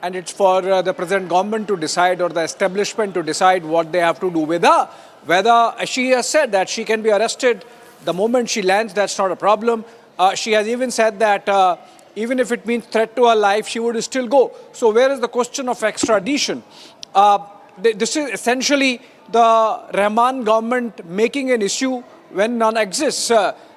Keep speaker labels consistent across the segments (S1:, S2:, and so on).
S1: and it's for the present government to decide, or the establishment to decide what they have to do with her. Whether she has said that she can be arrested the moment she lands, that's not a problem. She has even said that even if it means threat to her life, she would still go. So where is the question of extradition? This is essentially the Rahman government making an issue when none exists.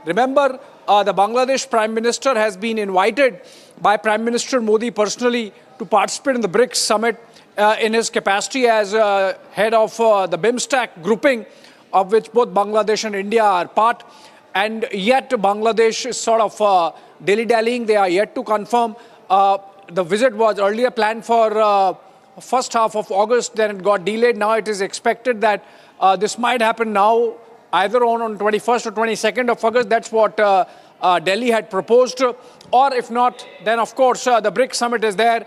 S1: Remember, the Bangladesh Prime Minister has been invited by Prime Minister Modi personally to participate in the BRICS summit in his capacity as head of the BIMSTEC grouping, of which both Bangladesh and India are part. And yet Bangladesh is sort of dilly-dallying. They are yet to confirm. The visit was earlier planned for first half of August, then it got delayed. Now it is expected that this might happen now, either on 21st or 22nd of August. That's what Delhi had proposed. Or if not, then of course the BRICS summit is there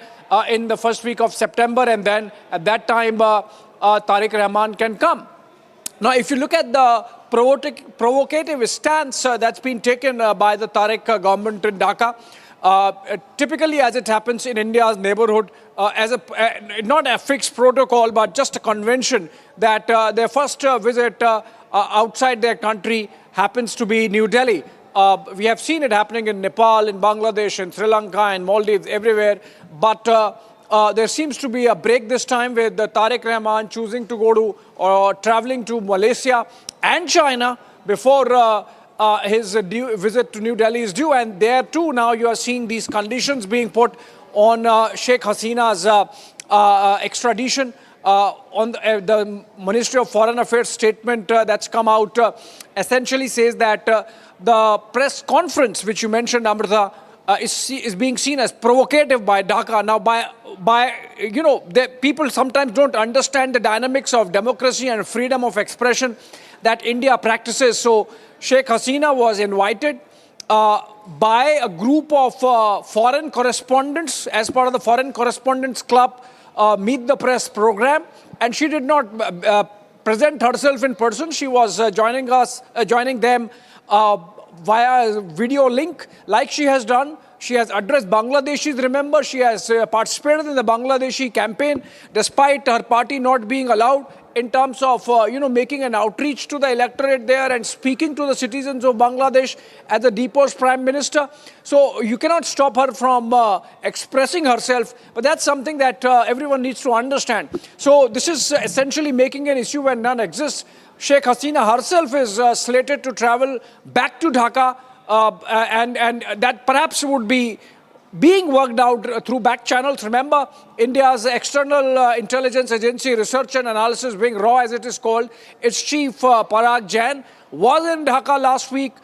S1: in the first week of September, and then at that time Tariq Rahman can come. Now, if you look at the provocative stance that's been taken by the Tariq government in Dhaka, typically, as it happens in India's neighborhood, as not a fixed protocol, but just a convention that their first visit outside their country happens to be New Delhi. We have seen it happening in Nepal, in Bangladesh, in Sri Lanka, in Maldives, everywhere. But there seems to be a break this time with Tariq Rahman choosing to go to or traveling to Malaysia and China before his visit to New Delhi is due. And there too now you are seeing these conditions being put on Sheikh Hasina's extradition. On the Ministry of Foreign Affairs statement that's come out essentially says that the press conference which you mentioned, Amrita, is being seen as provocative by Dhaka. Now, people sometimes don't understand the dynamics of democracy and freedom of expression that India practices. So Sheikh Hasina was invited by a group of foreign correspondents as part of the Foreign Correspondents Club Meet the Press program, and she did not present herself in person. She was joining them via video link, like she has done. She has addressed Bangladeshis. Remember, she has participated in the Bangladeshi campaign, despite her party not being allowed, in terms of making an outreach to the electorate there and speaking to the citizens of Bangladesh as the deposed prime minister. So you cannot stop her from expressing herself, but that's something that everyone needs to understand. So this is essentially making an issue when none exists. Sheikh Hasina herself is slated to travel back to Dhaka, and that perhaps would be being worked out through back channels. Remember, India's external intelligence agency, Research and Analysis Wing, RAW as it is called, its chief Parag Jain was in Dhaka last week.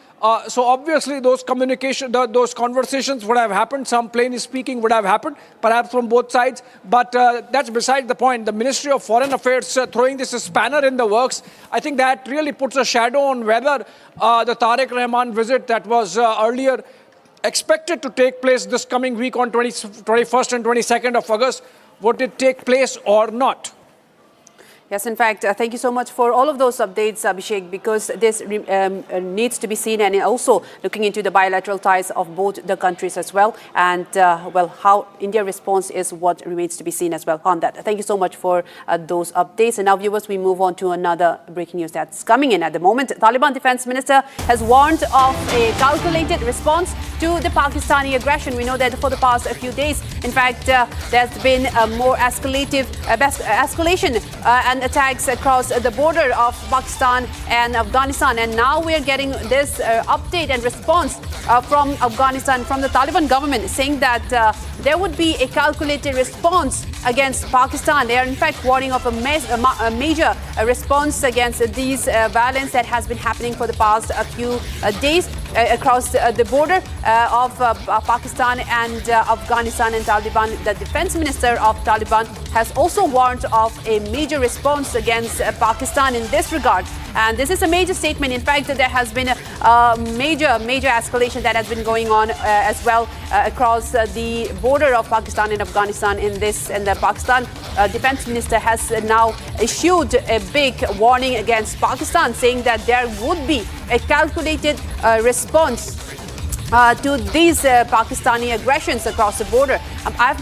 S1: So obviously those those conversations would have happened. Some plain speaking would have happened, perhaps from both sides. But that's beside the point. The Ministry of Foreign Affairs throwing this spanner in the works, I think that really puts a shadow on whether the Tariq Rahman visit that was earlier expected to take place this coming week on 21st and 22nd of August, would it take place or not?
S2: Yes, in fact, thank you so much for all of those updates, Abhishek, because this needs to be seen, and also looking into the bilateral ties of both the countries as well. And, well, how India responds is what remains to be seen as well on that. Thank you so much for those updates. And now, viewers, we move on to another breaking news that's coming in at the moment. Taliban Defense Minister has warned of a calculated response to the Pakistani aggression. We know that for the past few days, in fact, there's been a more escalation and attacks across the border of Pakistan and Afghanistan. And now we are getting this update and response from Afghanistan, from the Taliban government, saying that there would be a calculated response against Pakistan. They are in fact warning of a major response against these violence that has been happening for the past few days across the border of Pakistan and Afghanistan and Taliban. The defense minister of Taliban has also warned of a major response against Pakistan in this regard. And this is a major statement. In fact, there has been a major escalation that has been going on as well across the border of Pakistan and Afghanistan in this. And the Pakistan defense minister has now issued a big warning against Pakistan, saying that there would be a calculated response to these Pakistani aggressions across the border. I have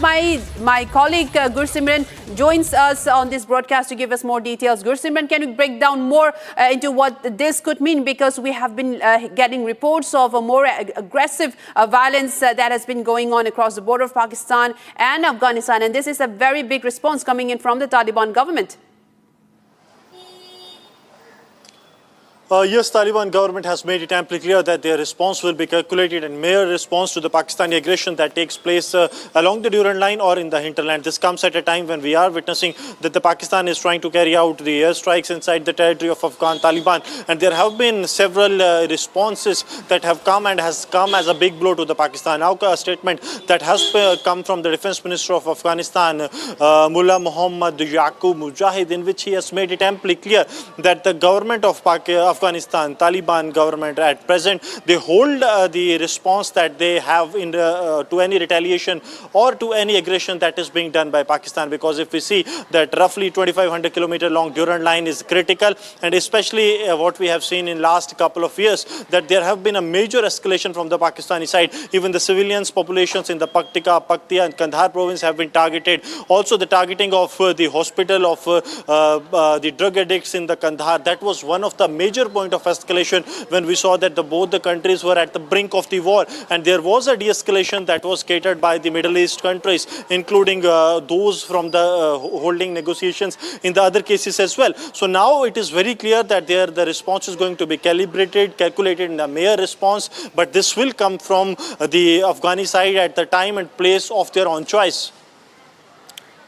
S2: my colleague Gursimran joins us on this broadcast to give us more details. Gursimran, can you break down more into what this could mean? Because we have been getting reports of a more aggressive violence that has been going on across the border of Pakistan and Afghanistan. And this is a very big response coming in from the Taliban government.
S3: Yes, Taliban government has made it amply clear that their response will be calculated and mere response to the Pakistani aggression that takes place along the Durand line or in the hinterland. This comes at a time when we are witnessing that the Pakistan is trying to carry out the airstrikes inside the territory of Afghan Taliban. And there have been several responses that have come and has come as a big blow to the Pakistan. Now a statement that has come from the Defense Minister of Afghanistan, Mullah Muhammad Yaqub Mujahid, in which he has made it amply clear that the government of Afghanistan, Taliban government at present, they hold the response that they have in to any retaliation or to any aggression that is being done by Pakistan. Because if we see that roughly 2,500 kilometer long Durand line is critical, and especially what we have seen in last couple of years, that there have been a major escalation from the Pakistani side. Even the civilians populations in the Paktia and Kandahar province have been targeted. Also the targeting of the hospital of the drug addicts in the Kandahar, that was one of the major point of escalation when we saw that both the countries were at the brink of the war, and there was a de-escalation that was catered by the Middle East countries, including those from the holding negotiations in the other cases as well. So now it is very clear that the response is going to be calibrated, calculated in a mere response, but this will come from the Afghani side at the time and place of their own choice.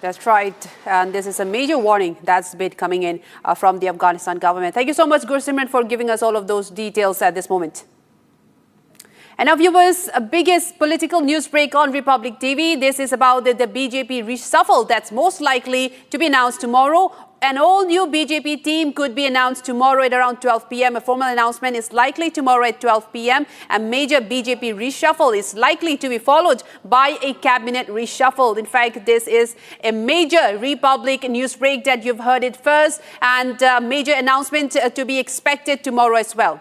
S2: That's right. And this is a major warning that's been coming in from the Afghanistan government. Thank you so much, Gursimran, for giving us all of those details at this moment. And now, viewers, biggest political news break on Republic TV. This is about the BJP reshuffle that's most likely to be announced tomorrow. An all-new BJP team could be announced tomorrow at around 12 p.m. A formal announcement is likely tomorrow at 12 p.m. A major BJP reshuffle is likely to be followed by a cabinet reshuffle. In fact, this is a major Republic news break that you've heard it first, and a major announcement to be expected tomorrow as well.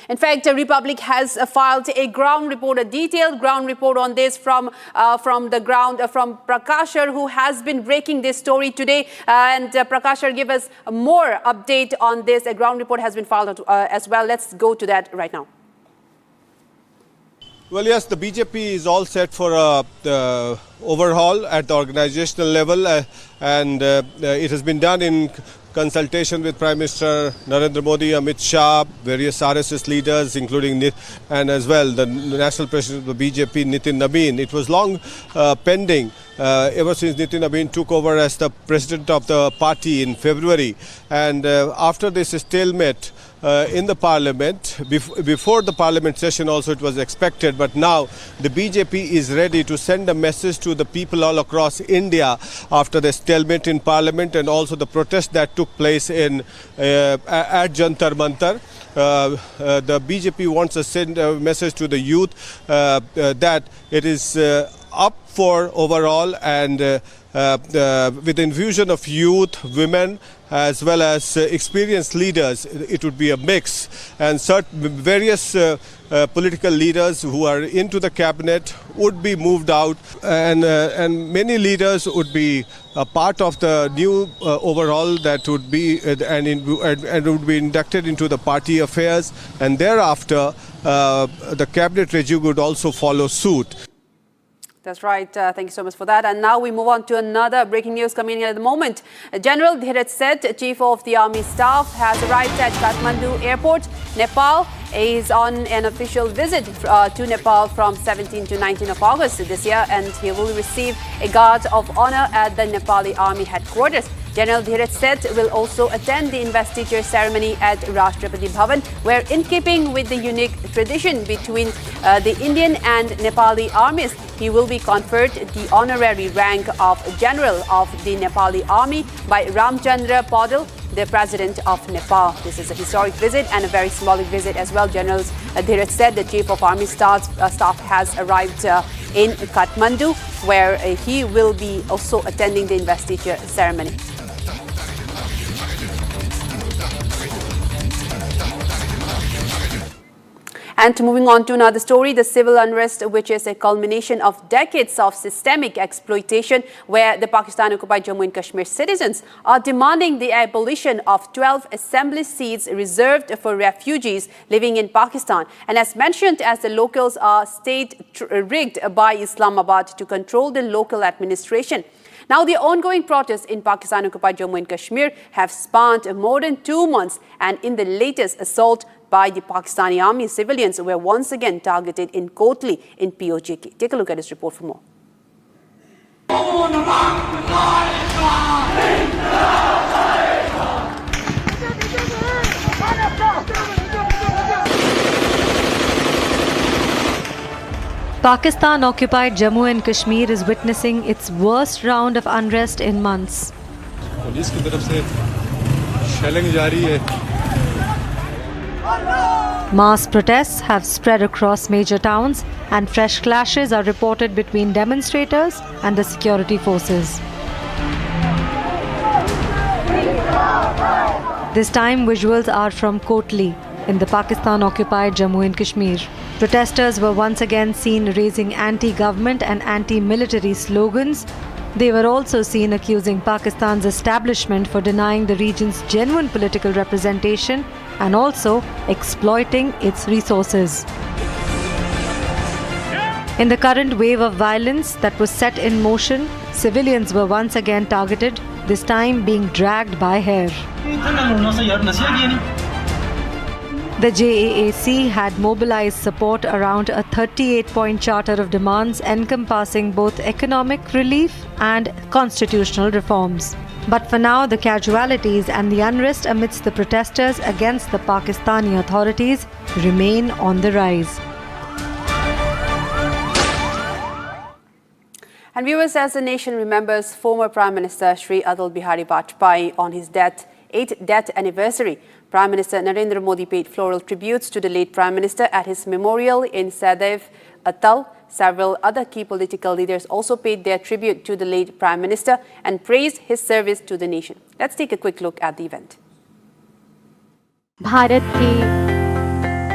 S2: In fact, Republic has filed a ground report, a detailed ground report on this from the ground, from Prakashar, who has been breaking this story today. And Prakashar, give us more update on this. A ground report has been filed as well. Let's go to that right now.
S4: Well, yes, the BJP is all set for the overhaul at the organizational level, and it has been done in consultation with Prime Minister Narendra Modi, Amit Shah, various RSS leaders, including and as well the National President of the BJP, Nitin Nabin. It was long pending ever since Nitin Nabin took over as the president of the party in February, and after this stalemate in the parliament, before the parliament session also it was expected, but now the BJP is ready to send a message to the people all across India after the stalemate in parliament and also the protest that took place in at Jantar Mantar. The BJP wants to send a message to the youth that it is up for overall, and with the infusion of youth, women, as well as experienced leaders, it would be a mix, and various political leaders who are into the cabinet would be moved out, and many leaders would be a part of the new overhaul that would be and would be inducted into the party affairs, and thereafter the cabinet regime would also follow suit.
S2: That's right. Thank you so much for that. And now we move on to another breaking news coming in at the moment. General Dheeraj Seth, Chief of the Army Staff, has arrived at Kathmandu Airport, Nepal. He is on an official visit to Nepal from 17 to 19 of August this year, and he will receive a guard of honor at the Nepali Army headquarters. General Dheeraj Seth will also attend the investiture ceremony at Rashtrapati Bhavan, where, in keeping with the unique tradition between the Indian and Nepali armies, he will be conferred the honorary rank of General of the Nepali Army by Ramchandra Paudel, the President of Nepal. This is a historic visit and a very symbolic visit as well. General Dheeraj Seth, the Chief of Army Staff, has arrived in Kathmandu, where he will be also attending the investiture ceremony. And moving on to another story, the civil unrest, which is a culmination of decades of systemic exploitation, where the Pakistan-occupied Jammu and Kashmir citizens are demanding the abolition of 12 assembly seats reserved for refugees living in Pakistan. And as mentioned, as the locals are state-rigged by Islamabad to control the local administration. Now, the ongoing protests in Pakistan-occupied Jammu and Kashmir have spanned more than 2 months, and in the latest assault by the Pakistani army, civilians were once again targeted in Kotli in POJK. Take a look at this report for more.
S5: Pakistan-occupied Jammu and Kashmir is witnessing its worst round of unrest in months.
S4: Police की तरफ से shelling जारी है.
S5: Mass protests have spread across major towns, and fresh clashes are reported between demonstrators and the security forces. This time, visuals are from Kotli in the Pakistan-occupied Jammu and Kashmir. Protesters were once again seen raising anti-government and anti-military slogans. They were also seen accusing Pakistan's establishment for denying the region's genuine political representation and also exploiting its resources. In the current wave of violence that was set in motion, civilians were once again targeted, this time being dragged by hair. The JAAC had mobilized support around a 38-point charter of demands encompassing both economic relief and constitutional reforms. But for now, the casualties and the unrest amidst the protesters against the Pakistani authorities remain on the rise.
S2: And viewers, as the nation remembers former Prime Minister Shri Atal Bihari Vajpayee on his 8th death anniversary, Prime Minister Narendra Modi paid floral tributes to the late Prime Minister at his memorial in Sadaiv Atal. Several other key political leaders also paid their tribute to the late Prime Minister and praised his service to the nation. Let's take a quick look at the event.
S6: Bharat के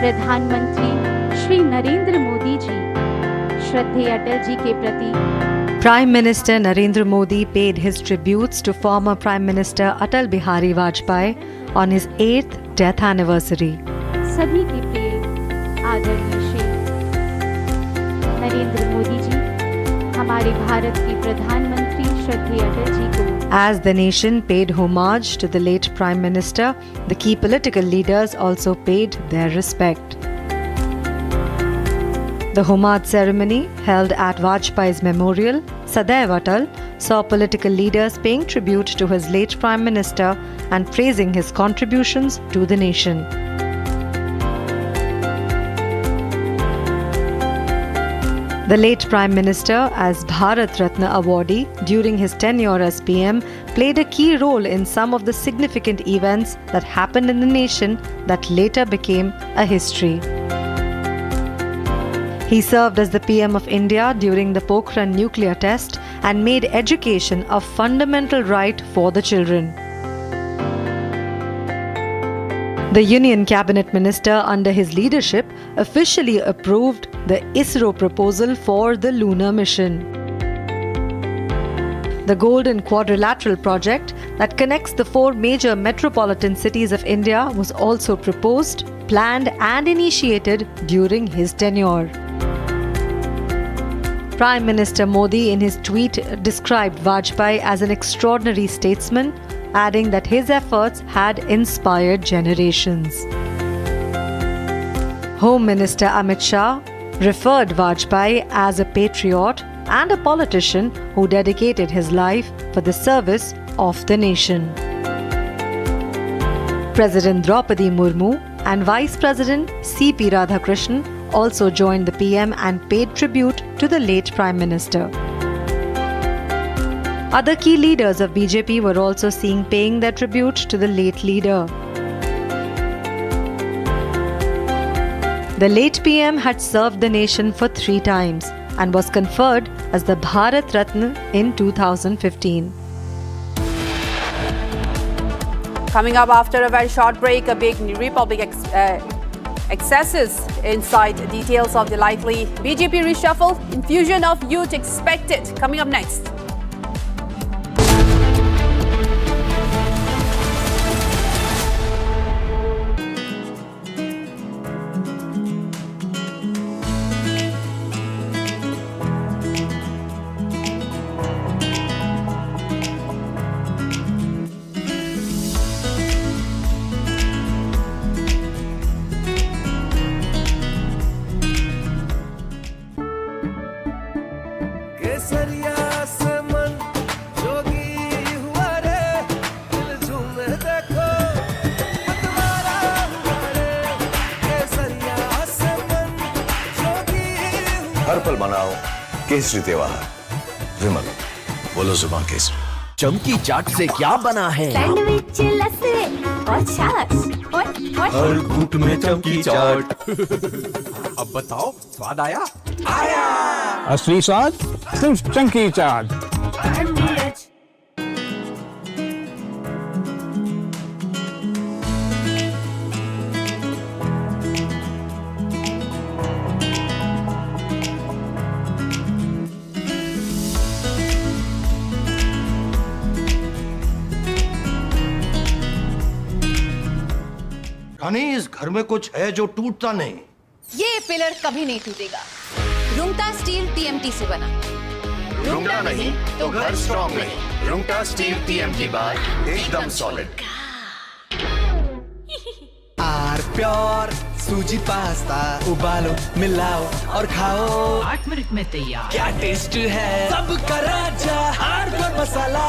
S6: प्रधानमंत्री श्री नरेंद्र मोदी जी श्रद्धेय अटल जी के प्रति
S5: Prime Minister Narendra Modi paid his tributes to former Prime Minister Atal Bihari Vajpayee on his 8th death anniversary.
S6: सभी के प्रिय आदरणीय श्री नरेंद्र मोदी जी हमारे भारत के प्रधानमंत्री श्रद्धेय अटल जी को
S5: As the nation paid homage to the late Prime Minister, the key political leaders also paid their respect. The homage ceremony held at Vajpayee's memorial, Sadaiv Atal, saw political leaders paying tribute to his late Prime Minister and praising his contributions to the nation. The late Prime Minister, as Bharat Ratna awardee during his tenure as PM, played a key role in some of the significant events that happened in the nation that later became a history. He served as the PM of India during the Pokhran nuclear test and made education a fundamental right for the children. The Union Cabinet Minister under his leadership officially approved the ISRO proposal for the lunar mission. The Golden Quadrilateral project that connects the 4 major metropolitan cities of India was also proposed, planned and initiated during his tenure. Prime Minister Modi in his tweet described Vajpayee as an extraordinary statesman, adding that his efforts had inspired generations. Home Minister Amit Shah referred Vajpayee as a patriot and a politician who dedicated his life for the service of the nation. President Draupadi Murmu and Vice President C.P. Radhakrishnan also joined the PM and paid tribute to the late Prime Minister. Other key leaders of BJP were also seen paying their tribute to the late leader. The late PM had served the nation for 3 times and was conferred as the Bharat Ratna in 2015.
S2: Coming up after a very short break, a big Republic excesses inside details of the likely BJP reshuffle. Infusion of youth expected. Coming up next.
S7: हर पल मनाओ केसरी त्योहार। विमल, बोलो जुबान केसरी।
S8: चमकी चाट से क्या बना है?
S6: सैंडविच, लस्सी और छाछ और
S8: हर घूंट में चमकी चाट। अब बताओ, स्वाद आया? आया।
S9: असली स्वाद सिर्फ चमकी चाट।
S10: रानी, इस घर में कुछ है जो टूटता नहीं।
S11: ये पिलर कभी नहीं टूटेगा। रुंगटा स्टील टीएमटी से बना।
S7: रुंगटा नहीं तो घर स्ट्रॉन्ग नहीं। रुंगटा स्टील टीएमटी बार एकदम सॉलिड।
S8: आर प्योर सूजी पास्ता उबालो, मिलाओ और खाओ।
S12: 8 मिनट में तैयार।
S8: क्या टेस्ट है सबका राजा आर प्योर मसाला।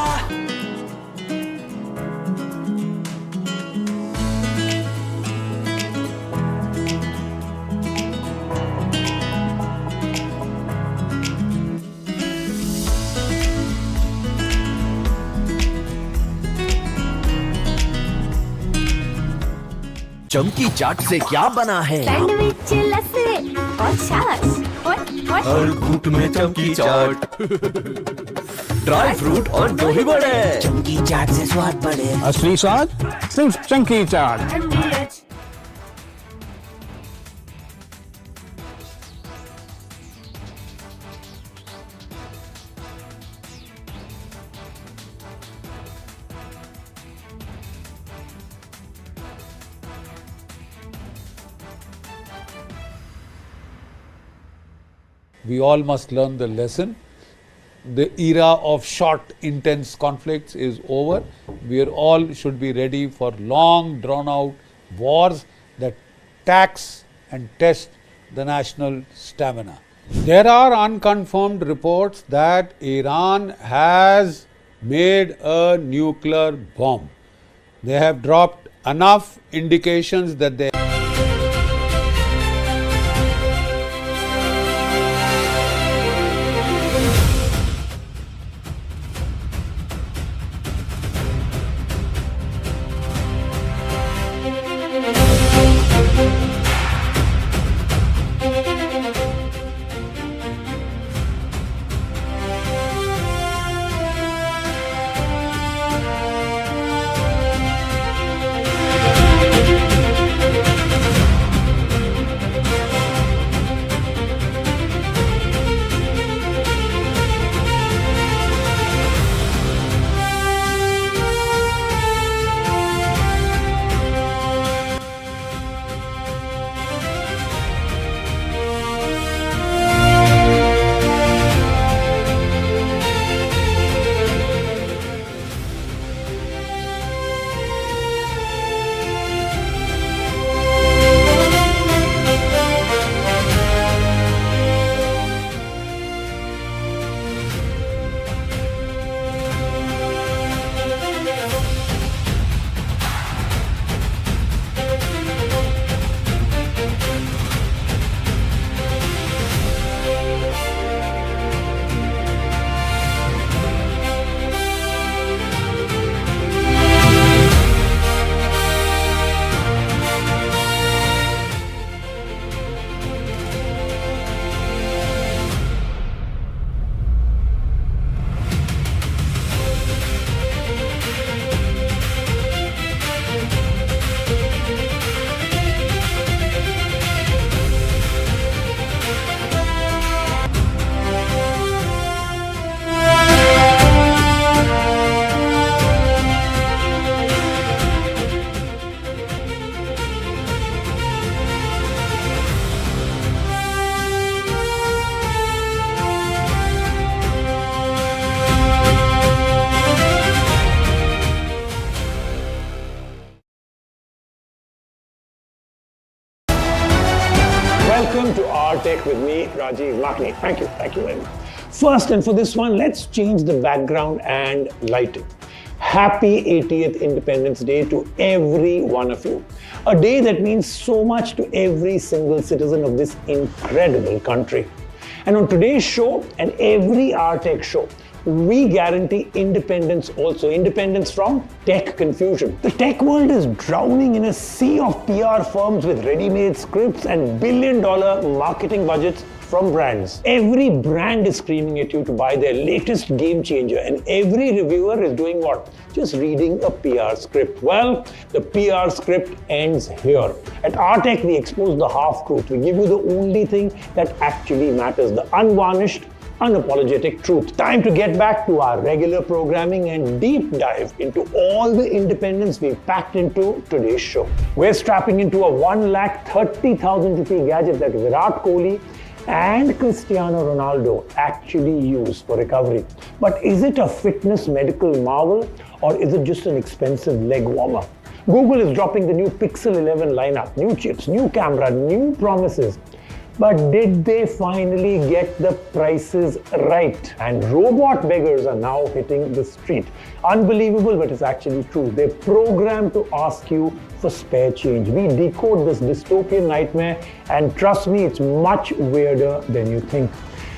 S8: चमकी चाट से क्या बना है?
S6: सैंडविच, लस्सी और छाछ और
S8: हर घूंट में चमकी चाट। ड्राई फ्रूट और दही बड़े। चमकी चाट से स्वाद बढ़े।
S9: असली स्वाद सिर्फ चमकी चाट।
S13: We all must learn the lesson. The era of short, intense conflicts is over. We are all should be ready for long, drawn-out wars that tax and test the national stamina. There are unconfirmed reports that Iran has made a nuclear bomb. They have dropped enough indications that they
S9: Tech with me, Rajiv Makni. Thank you very much. First, and for this one, let's change the background and lighting. Happy 80th Independence Day to every one of you. A day that means so much to every single citizen of this incredible country. And on today's show and every Our Tech show, we guarantee independence also. Independence from tech confusion. The tech world is drowning in a sea of PR firms with ready-made scripts and billion-dollar marketing budgets from brands. Every brand is screaming at you to buy their latest game changer, and every reviewer is doing what? Just reading a PR script. Well, the PR script ends here. At Our Tech, we expose the half-truth. We give you the only thing that actually matters, the unvarnished, unapologetic truth. Time to get back to our regular programming and deep dive into all the independence we've packed into today's show. We're strapping into a 1,30,000 rupee gadget that Virat Kohli and Cristiano Ronaldo actually use for recovery. But is it a fitness medical marvel, or is it just an expensive leg warmer? Google is dropping the new Pixel 11 lineup, new chips, new camera, new promises. But did they finally get the prices right? And robot beggars are now hitting the street. Unbelievable, but it's actually true. They're programmed to ask you for spare change. We decode this dystopian nightmare, and trust me, it's much weirder than you think.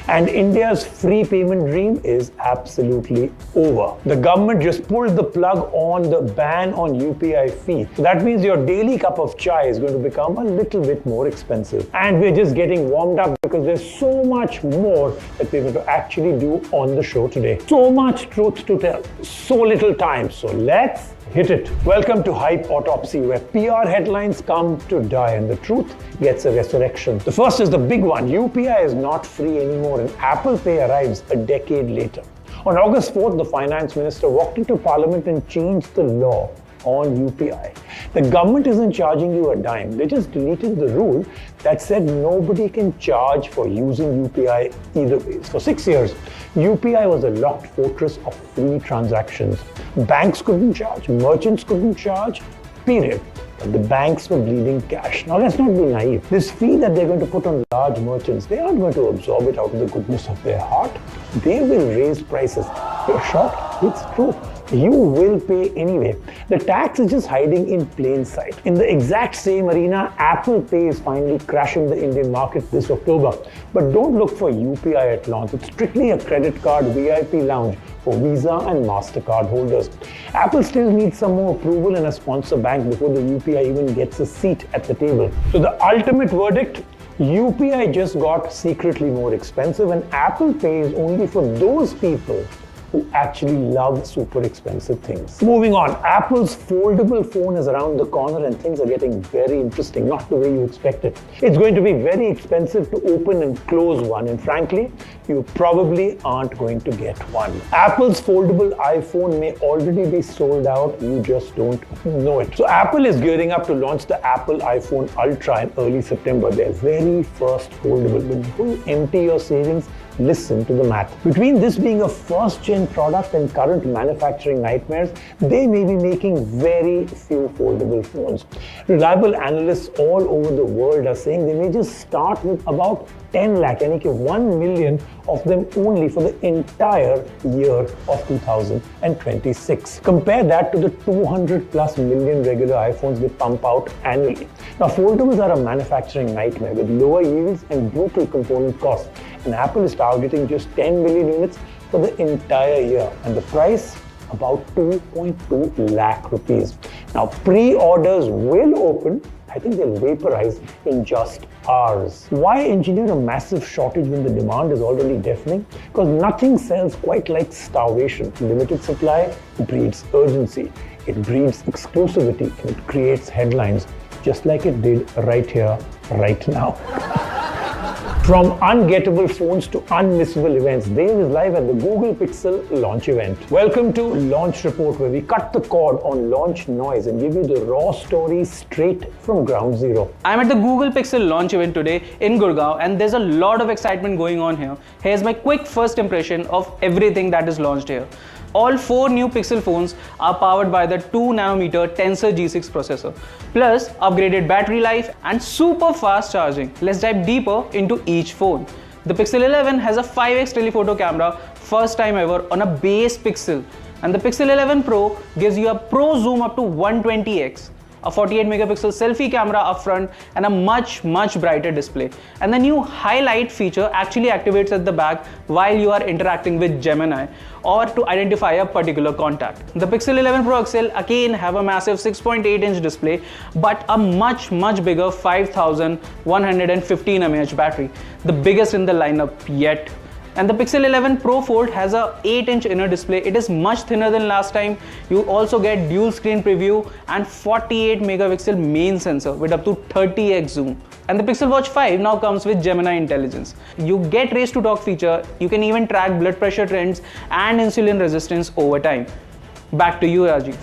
S9: And India's free payment dream is absolutely over. The government just pulled the plug on the ban on UPI fee. So that means your daily cup of chai is going to become a little bit more expensive. And we're just getting warmed up because there's so much more that we're going to actually do on the show today. So much truth to tell, so little time. So let's hit it. Welcome to Hype Autopsy, where PR headlines come to die and the truth gets a resurrection. The first is the big one. UPI is not free anymore, and Apple Pay arrives a decade later. On August 4th, the finance minister walked into Parliament and changed the law on UPI. The government isn't charging you a dime. They just deleted the rule that said nobody can charge for using UPI either ways. For 6 years, UPI was a locked fortress of free transactions. Banks couldn't charge, merchants couldn't charge, period. But the banks were bleeding cash. Now let's not be naive. This fee that they're going to put on large merchants, they aren't going to absorb it out of the goodness of their heart. They will raise prices. You're shocked? It's true. You will pay anyway. The tax is just hiding in plain sight. In the exact same arena, Apple Pay is finally crashing the Indian market this October. But don't look for UPI at launch. It's strictly a credit card VIP lounge for Visa and MasterCard holders. Apple still needs some more approval and a sponsor bank before the UPI even gets a seat at the table. So the ultimate verdict, UPI just got secretly more expensive, and Apple Pay is only for those people who actually love super expensive things. Moving on, Apple's foldable phone is around the corner and things are getting very interesting, not the way you expected. It's going to be very expensive to open and close one, and frankly, you probably aren't going to get one. Apple's foldable iPhone may already be sold out, you just don't know it. So Apple is gearing up to launch the Apple iPhone Ultra in early September, their very first foldable. But before you empty your savings, listen to the math. Between this being a first-gen product and current manufacturing nightmares, they may be making very few foldable phones. Reliable analysts all over the world are saying they may just start with about 10 lakh, and 1 million of them only for the entire year of 2026. Compare that to the 200 plus million regular iPhones they pump out annually. Now, foldables are a manufacturing nightmare with lower yields and brutal component costs, and Apple is targeting just 10 million units for the entire year, and the price about 2.2 lakh rupees. Now, pre-orders will open. I think they'll vaporize in just hours. Why engineer a massive shortage when the demand is already deafening? Because nothing sells quite like starvation. Limited supply breeds urgency. It breeds exclusivity, and it creates headlines, just like it did right here, right now. From ungettable phones to unmissable events, Dave is live at the Google Pixel launch event. Welcome to Launch Report, where we cut the cord on launch noise and give you the raw story straight from ground zero.
S14: I'm at the Google Pixel launch event today in Gurgaon, and there's a lot of excitement going on here. Here's my quick first impression of everything that is launched here. All 4 new Pixel phones are powered by the 2nm Tensor G6 processor, plus upgraded battery life and super fast charging. Let's dive deeper into each phone. The Pixel 11 has a 5x telephoto camera, first time ever on a base Pixel. And the Pixel 11 Pro gives you a Pro zoom up to 120x, a 48 megapixel selfie camera up front, and a much brighter display. And the new highlight feature actually activates at the back while you are interacting with Gemini or to identify a particular contact. The Pixel 11 Pro XL again have a massive 6.8-inch display, but a much bigger 5115 mAh battery, the biggest in the lineup yet. And the Pixel 11 Pro Fold has a 8-inch inner display. It is much thinner than last time. You also get dual screen preview and 48 megapixel main sensor with up to 30x zoom. And the Pixel Watch 5 now comes with Gemini intelligence. You get race to talk feature. You can even track blood pressure trends and insulin resistance over time. Back to you, Rajiv.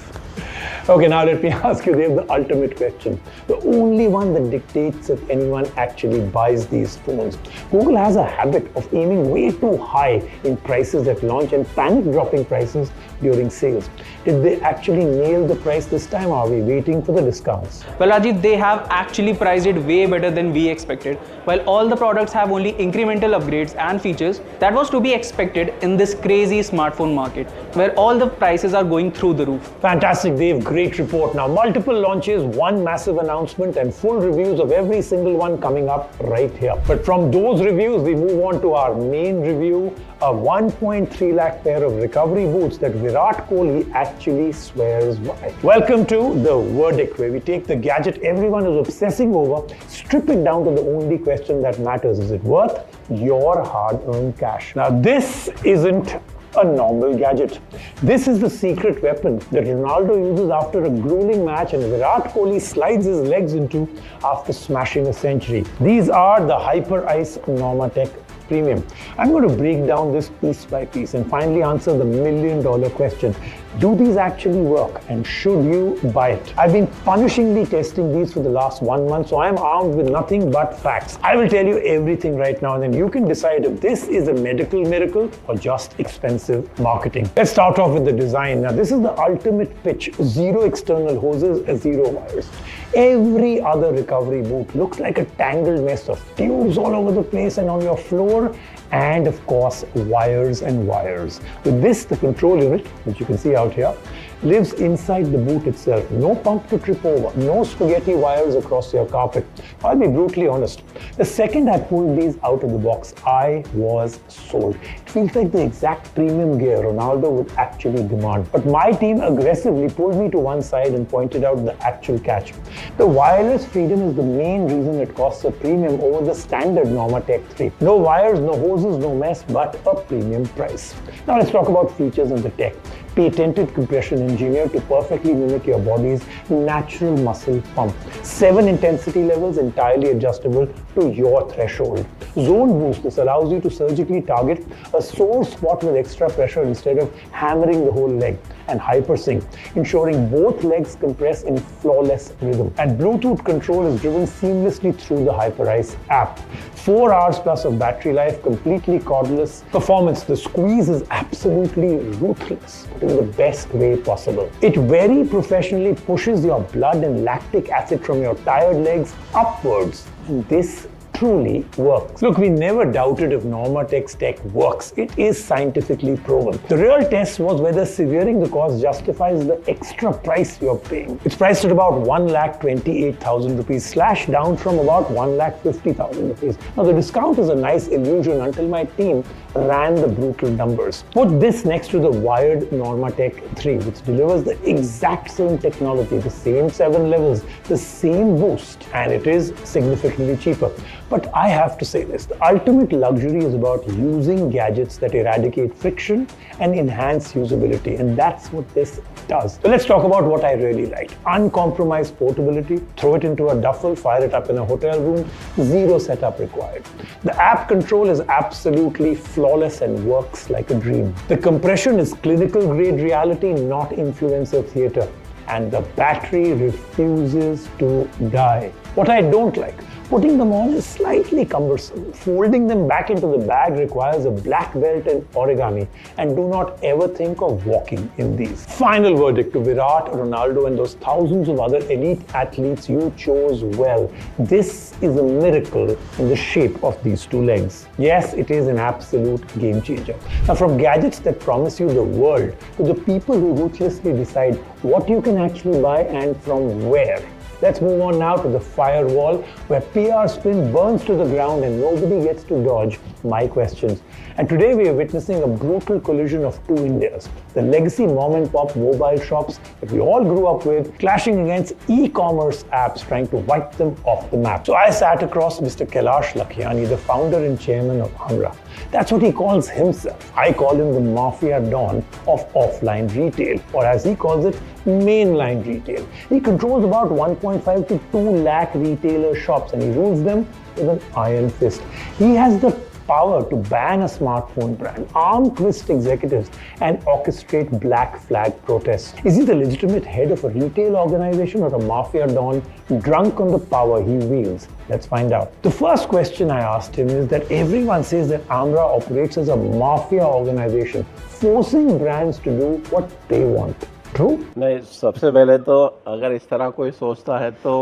S9: Okay, now let me ask you, Dev, the ultimate question. The only one that dictates if anyone actually buys these phones. Google has a habit of aiming way too high in prices at launch and panic dropping prices during sales. Did they actually nail the price this time, or are we waiting for the discounts?
S14: Well, Ajit, they have actually priced it way better than we expected. While all the products have only incremental upgrades and features, that was to be expected in this crazy smartphone market, where all the prices are going through the roof.
S9: Fantastic, Dave. Great report. Now, multiple launches, one massive announcement, and full reviews of every single one coming up right here. But from those reviews, we move on to our main review, a 1.3 lakh pair of recovery boots that Virat Kohli actually swears by. Welcome to The Verdict, where we take the gadget everyone is obsessing over, strip it down to the only question that matters. Is it worth your hard-earned cash? Now, this isn't a normal gadget. This is the secret weapon that Ronaldo uses after a grueling match and Virat Kohli slides his legs into after smashing a century. These are the Hyper Ice Normatec Premium. I'm going to break down this piece by piece and finally answer the million-dollar question. Do these actually work, and should you buy it? I've been punishingly testing these for the last 1 month, so I'm armed with nothing but facts. I will tell you everything right now, and then you can decide if this is a medical miracle or just expensive marketing. Let's start off with the design. Now, this is the ultimate pitch. 0 external hoses, 0 wires. Every other recovery boot looks like a tangled mess of tubes all over the place and on your floor, and of course wires and wires. With this, the control unit, which you can see out here, lives inside the boot itself. No pump to trip over, no spaghetti wires across your carpet. I'll be brutally honest. The second I pulled these out of the box, I was sold. It feels like the exact premium gear Ronaldo would actually demand. But my team aggressively pulled me to one side and pointed out the actual catch. The wireless freedom is the main reason it costs a premium over the standard Normatec 3. No wires, no hoses, no mess, but a premium price. Now let's talk about features and the tech. Patented compression engineered to perfectly mimic your body's natural muscle pump. 7 intensity levels entirely adjustable to your threshold. Zone boost, this allows you to surgically target a sore spot with extra pressure instead of hammering the whole leg. And hypersync, ensuring both legs compress in flawless rhythm. And Bluetooth control is driven seamlessly through the HyperIce app. 4 hours plus of battery life, completely cordless performance. The squeeze is absolutely ruthless, but in the best way possible. It very professionally pushes your blood and lactic acid from your tired legs upwards. And this truly works. Look, we never doubted if Normatec's tech works. It is scientifically proven. The real test was whether severing the cost justifies the extra price you're paying. It's priced at about 1,28,000 rupees, slashed down from about 1,50,000 rupees. Now, the discount is a nice illusion until my team ran the brutal numbers. Put this next to the wired Normatec 3, which delivers the exact same technology, the same 7 levels, the same boost, and it is significantly cheaper. But I have to say this, the ultimate luxury is about using gadgets that eradicate friction and enhance usability, and that's what this does. So let's talk about what I really liked. Uncompromised portability, throw it into a duffel, fire it up in a hotel room, 0 setup required. The app control is absolutely flawless and works like a dream. The compression is clinical grade reality, not influencer theater. And the battery refuses to die. What I don't like, putting them on is slightly cumbersome. Folding them back into the bag requires a black belt in origami, and do not ever think of walking in these. Final verdict to Virat, Ronaldo and those thousands of other elite athletes, you chose well. This is a miracle in the shape of these two legs. Yes, it is an absolute game changer. Now, from gadgets that promise you the world to the people who ruthlessly decide what you can actually buy and from where. Let's move on now to the firewall, where PR spin burns to the ground and nobody gets to dodge my questions. And today we are witnessing a brutal collision of two Indias. The legacy mom and pop mobile shops that we all grew up with, clashing against e-commerce apps trying to wipe them off the map. So I sat across Mr. Kailash Lakhiani, the founder and chairman of Amra. That's what he calls himself. I call him the mafia don of offline retail, or as he calls it, mainline retail. He controls about 1.5 to 2 lakh retailer shops, and he rules them with an iron fist. He has the power to ban a smartphone brand, arm twist executives, and orchestrate black flag protests. Is he the legitimate head of a retail organization or a mafia don drunk on the power he wields? Let's find out. The first question I asked him is that everyone says that Amra operates as a mafia organization, forcing brands to do what they want. True?
S15: नहीं, सबसे पहले तो अगर इस तरह कोई सोचता है तो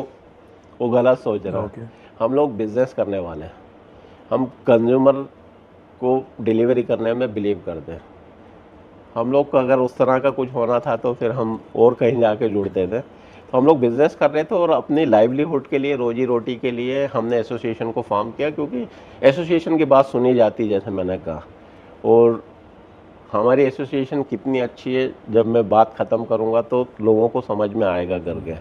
S15: वो गलत सोच रहा है। हम लोग बिजनेस करने वाले हैं, हम कंज्यूमर को डिलीवरी करने में बिलीव करते हैं। हम लोग को अगर उस तरह का कुछ होना था तो फिर हम और कहीं जाके जुड़ते थे। तो हम लोग बिजनेस कर रहे थे और अपनी लाइवलीहुड के लिए, रोजी रोटी के लिए हमने एसोसिएशन को फॉर्म किया, क्योंकि एसोसिएशन की बात सुनी जाती, जैसे मैंने कहा। और हमारी एसोसिएशन कितनी अच्छी है, जब मैं बात ख़त्म करूँगा तो लोगों को समझ में आएगा करके।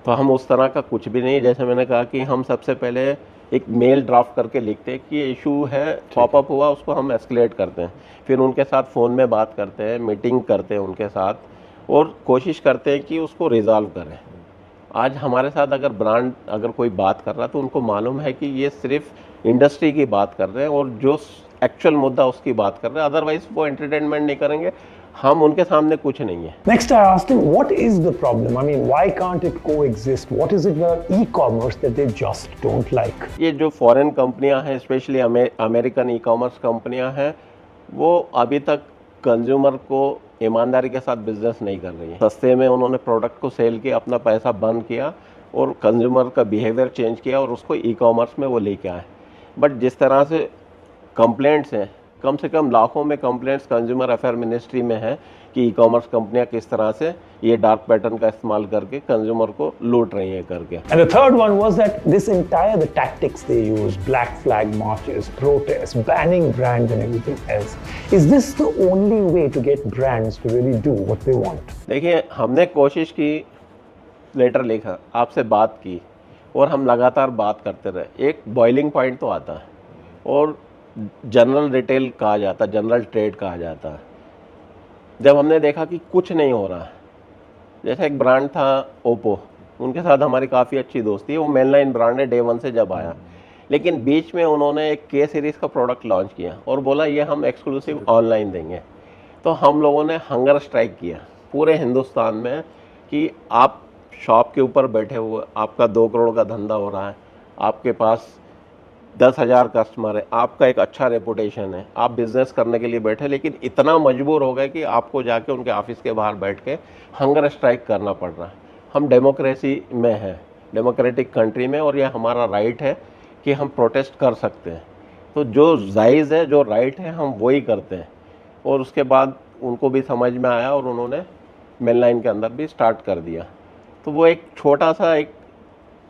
S15: तो हम उस तरह का कुछ भी नहीं, जैसे मैंने कहा कि हम सबसे पहले एक मेल ड्राफ्ट करके लिखते हैं कि इशू है, पॉपअप हुआ, उसको हम एस्केलेट करते हैं। फिर उनके साथ फ़ोन में बात करते हैं, मीटिंग करते हैं उनके साथ और कोशिश करते हैं कि उसको रिज़ॉल्व करें। आज हमारे साथ अगर ब्रांड अगर कोई बात कर रहा है तो उनको मालूम है कि ये सिर्फ इंडस्ट्री की बात कर रहे हैं और जो एक्चुअल मुद्दा उसकी बात कर रहे हैं, अदरवाइज वो एंटरटेनमेंट नहीं करेंगे। हम उनके सामने कुछ नहीं है।
S9: Next, I asked him, what is the problem? I mean, why can't it coexist? What is it about e-commerce that they just don't like?
S15: ये जो फॉरेन कंपनियां हैं, स्पेशली अमेरिकन ई-कॉमर्स कंपनियां हैं, वो अभी तक कंज्यूमर को ईमानदारी के साथ बिजनेस नहीं कर रही है। सस्ते में उन्होंने प्रोडक्ट को सेल किया, अपना पैसा बंद किया और कंज्यूमर का बिहेवियर चेंज किया और उसको ई-कॉमर्स में वो लेके आए। बट जिस तरह से कंप्लेंट्स हैं, कम से कम लाखों में कंप्लेंट्स कंज्यूमर अफेयर मिनिस्ट्री में है कि ई कॉमर्स कंपनियां किस तरह से ये डार्क पैटर्न का इस्तेमाल करके कंज्यूमर को लूट रही हैं करके।
S9: And the third one was that this entire the tactics they use, black flag marches, protests, banning brands and everything else. Is this the only way to get brands to really do what they want?
S15: देखिए, हमने कोशिश की, letter लिखा, आपसे बात की और हम लगातार बात करते रहे। एक बॉइलिंग पॉइंट तो आता है और जनरल रिटेल कहा जाता है, जनरल ट्रेड कहा जाता है। जब हमने देखा कि कुछ नहीं हो रहा है, जैसे एक ब्रांड था ओप्पो, उनके साथ हमारी काफ़ी अच्छी दोस्ती है, वो मेनलाइन ब्रांड है डे वन से जब आया, लेकिन बीच में उन्होंने एक के सीरीज़ का प्रोडक्ट लॉन्च किया और बोला ये हम एक्सक्लूसिव ऑनलाइन देंगे। तो हम लोगों ने हंगर स्ट्राइक किया पूरे हिंदुस्तान में कि आप शॉप के ऊपर बैठे हुए, आपका 2 करोड़ का धंधा हो रहा है, आपके पास 10,000 कस्टमर है, आपका एक अच्छा रेपुटेशन है, आप बिज़नेस करने के लिए बैठे, लेकिन इतना मजबूर हो गए कि आपको जाके उनके ऑफिस के बाहर बैठ के हंगर स्ट्राइक करना पड़ रहा है। हम डेमोक्रेसी में हैं, डेमोक्रेटिक कंट्री में, और यह हमारा राइट है कि हम प्रोटेस्ट कर सकते हैं। तो जो जायज़ है, जो राइट है, हम वही करते हैं। और उसके बाद उनको भी समझ में आया और उन्होंने मेनलाइन के अंदर भी स्टार्ट कर दिया। तो वो एक छोटा सा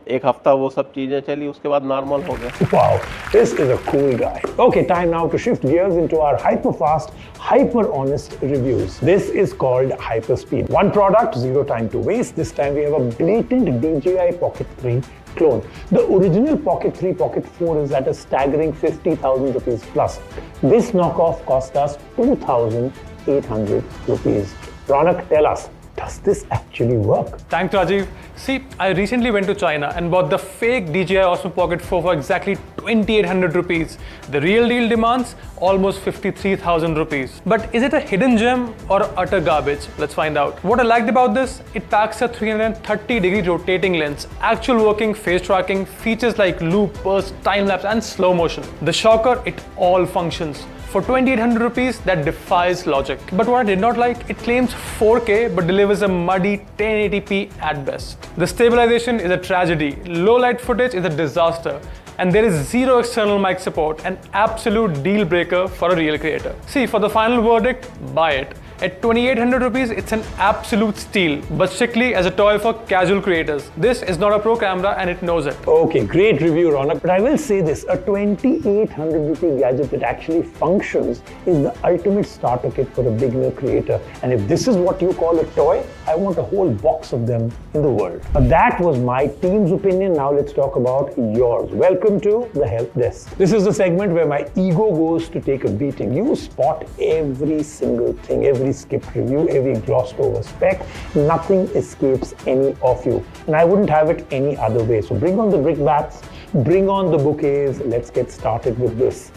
S15: एक हफ्ता वो सब चीजें चली, उसके बाद नॉर्मल हो गया।
S9: Wow, this is a cool guy. Okay, time now to shift gears into our hyper fast, hyper honest reviews. This is called hyper speed. One product, zero time to waste. This time we have a blatant DJI Pocket 3 clone. The original Pocket 3, Pocket 4 is at a staggering 50,000 rupees plus. This knockoff cost us 2,800 rupees. Ronak, tell us, does this actually work?
S16: Thanks, Rajiv. See, I recently went to China and bought the fake DJI Osmo Pocket 4 for exactly 2,800 rupees. The real deal demands almost 53,000 rupees. But is it a hidden gem or utter garbage? Let's find out. What I liked about this, it packs a 330-degree rotating lens, actual working face tracking, features like loop, burst, time-lapse and slow motion. The shocker, it all functions. For 2,800 rupees, that defies logic. But what I did not like, it claims 4K but delivers a muddy 1080p at best. The stabilization is a tragedy, low light footage is a disaster, and there is zero external mic support, an absolute deal breaker for a real creator. See, for the final verdict, buy it. At 2,800 rupees, it's an absolute steal, but strictly as a toy for casual creators. This is not a pro camera and it knows it.
S9: Okay, great review, Arnab. But I will say this, a 2,800 rupee gadget that actually functions is the ultimate starter kit for a beginner creator. And if this is what you call a toy, I want a whole box of them in the world. Now that was my team's opinion. Now let's talk about yours. Welcome to the Help Desk. This is the segment where my ego goes to take a beating. You spot every single thing, every skipped review, every glossed over spec. Nothing escapes any of you. And I wouldn't have it any other way. So bring on the brickbats, bring on the bouquets. Let's get started with this.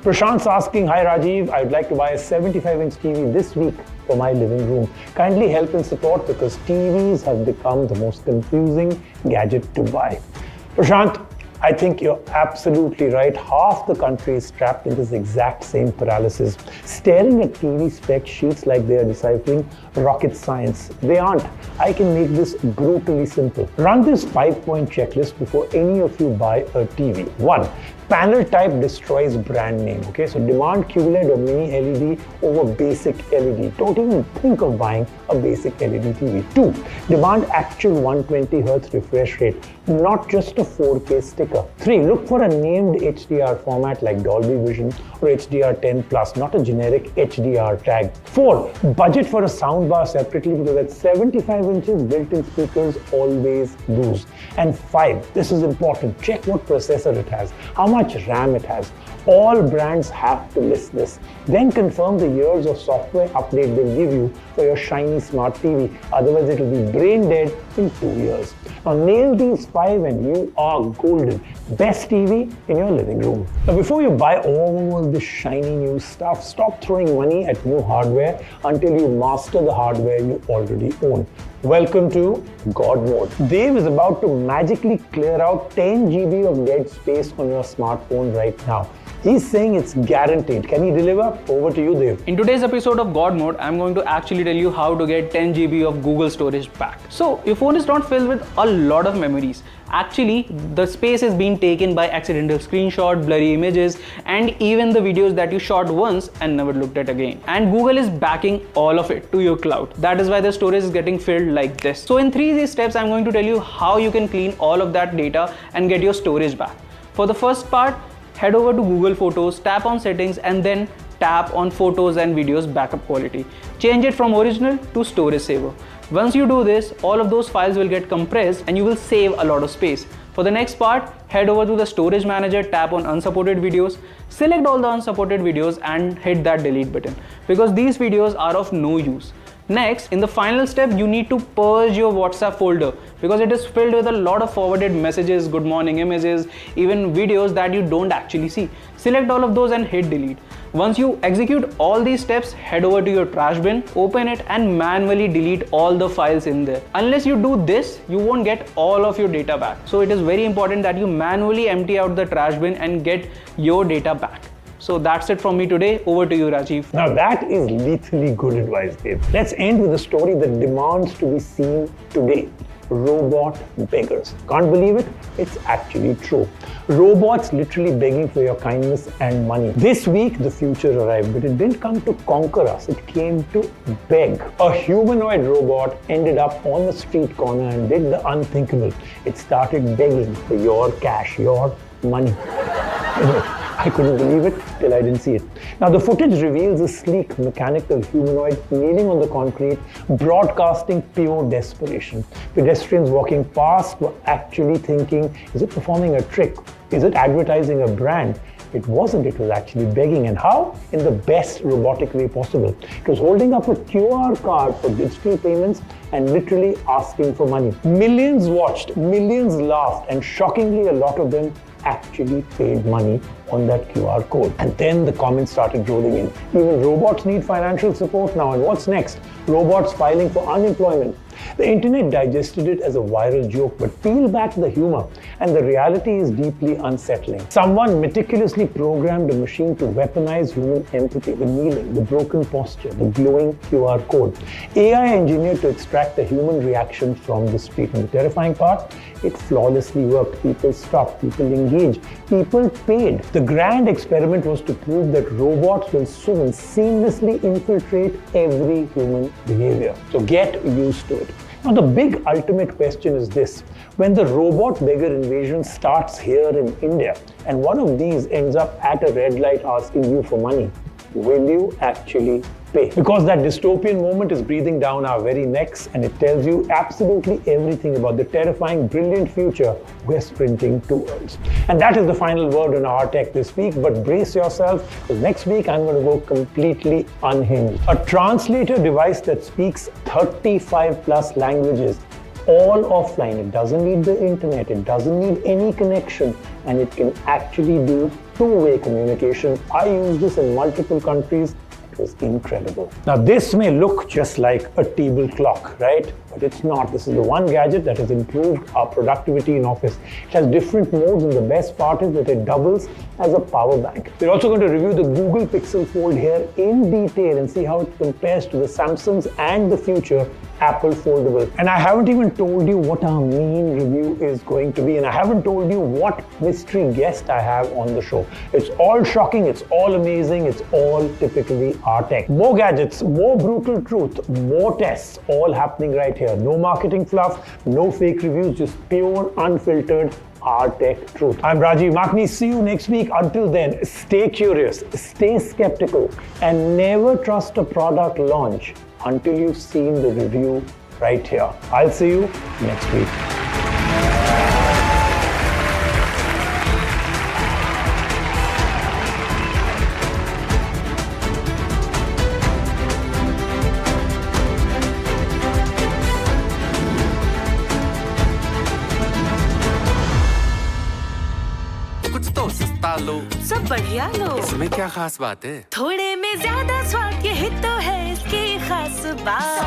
S9: Prashant's asking, hi Rajiv, I'd like to buy a 75-inch TV this week for my living room. Kindly help and support because TVs have become the most confusing gadget to buy. Prashant, I think you're absolutely right. Half the country is trapped in this exact same paralysis, staring at TV spec sheets like they are deciphering rocket science. They aren't. I can make this brutally simple. Run this 5-point checklist before any of you buy a TV. 1. Panel type destroys brand name. Okay, so demand QLED or mini LED over basic LED. Don't even think of buying a basic LED TV. 2. Demand actual 120 Hz refresh rate, not just a 4K sticker. 3. Look for a named HDR format like Dolby Vision or HDR10 Plus, not a generic HDR tag. 4. Budget for a soundbar separately because at 75 inches, built-in speakers always lose. And 5. This is important. Check what processor it has, how much RAM it has. All brands have to list this. Then confirm the years of software update they'll give you for your shiny smart TV. Otherwise, it will be brain dead in 2 years. Now nail these 5 and you are golden. Best TV in your living room. Now before you buy all this shiny new stuff, stop throwing money at new hardware until you master the hardware you already own. Welcome to God Mode. Dave is about to magically clear out 10 GB of dead space on your smartphone right now. He's saying it's guaranteed. Can he deliver? Over to you, Dave.
S14: In today's episode of God Mode, I'm going to actually tell you how to get 10 GB of Google storage back. So, your phone is not filled with a lot of memories. Actually, the space is being taken by accidental screenshot, blurry images, and even the videos that you shot once and never looked at again. And Google is backing all of it to your cloud. That is why the storage is getting filled like this. So in 3 easy steps, I'm going to tell you how you can clean all of that data and get your storage back. For the first part, head over to Google Photos, tap on settings and then tap on photos and videos backup quality. Change it from original to storage saver. Once you do this, all of those files will get compressed and you will save a lot of space. For the next part, head over to the storage manager, tap on unsupported videos, select all the unsupported videos and hit that delete button because these videos are of no use. Next, in the final step, you need to purge your WhatsApp folder because it is filled with a lot of forwarded messages, good morning images, even videos that you don't actually see. Select all of those and hit delete. Once you execute all these steps, head over to your trash bin, open it and manually delete all the files in there. Unless you do this, you won't get all of your data back. So it is very important that you manually empty out the trash bin and get your data back. So that's it from me today. Over to you, Rajiv.
S9: Now that is lethally good advice, Dave. Let's end with a story that demands to be seen today. Robot beggars. Can't believe it? It's actually true. Robots literally begging for your kindness and money. This week, the future arrived, but it didn't come to conquer us. It came to beg. A humanoid robot ended up on the street corner and did the unthinkable. It started begging for your cash, your money. I couldn't believe it till I didn't see it. Now the footage reveals a sleek mechanical humanoid kneeling on the concrete, broadcasting pure desperation. Pedestrians walking past were actually thinking, is it performing a trick? Is it advertising a brand? It wasn't, it was actually begging. And how? In the best robotic way possible. It was holding up a QR card for digital payments and literally asking for money. Millions watched, millions laughed, and shockingly a lot of them actually paid money on that QR code. And then the comments started rolling in. Even robots need financial support now. And what's next? Robots filing for unemployment. The internet digested it as a viral joke, but peel back the humor and the reality is deeply unsettling. Someone meticulously programmed a machine to weaponize human empathy, the kneeling, the broken posture, the glowing QR code. AI engineered to extract the human reaction from the street. And the terrifying part, it flawlessly worked. People stopped, people engaged, people paid. The grand experiment was to prove that robots will soon seamlessly infiltrate every human behavior. So get used to it. Now the big ultimate question is this. When the robot beggar invasion starts here in India and one of these ends up at a red light asking you for money, will you actually pay? Because that dystopian moment is breathing down our very necks and it tells you absolutely everything about the terrifying, brilliant future we're sprinting towards. And that is the final word on our tech this week, but brace yourself because next week I'm going to go completely unhinged. A translator device that speaks 35 plus languages, all offline. It doesn't need the internet, it doesn't need any connection, and it can actually do two-way communication. I use this in multiple countries. It was incredible. Now this may look just like a table clock, right? But it's not. This is the one gadget that has improved our productivity in office. It has different modes and the best part is that it doubles as a power bank. We're also going to review the Google Pixel Fold here in detail and see how it compares to the Samsung's and the future Apple foldable. And I haven't even told you what our main review is going to be, and I haven't told you what mystery guest I have on the show. It's all shocking, it's all amazing, it's all typically our tech. More gadgets, more brutal truth, more tests, all happening right here. No marketing fluff, no fake reviews, just pure, unfiltered our tech truth. I'm Rajiv Makni. See you next week. Until then, stay curious, stay skeptical, and never trust a product launch until you've seen the review right here. I'll see you next week.
S17: कुछ तो सस्ता लो,
S18: सब बढ़िया लो।
S17: इसमें क्या खास बात है?
S18: थोड़े में ज्यादा स्वाद, यही तो है इसकी खास बात।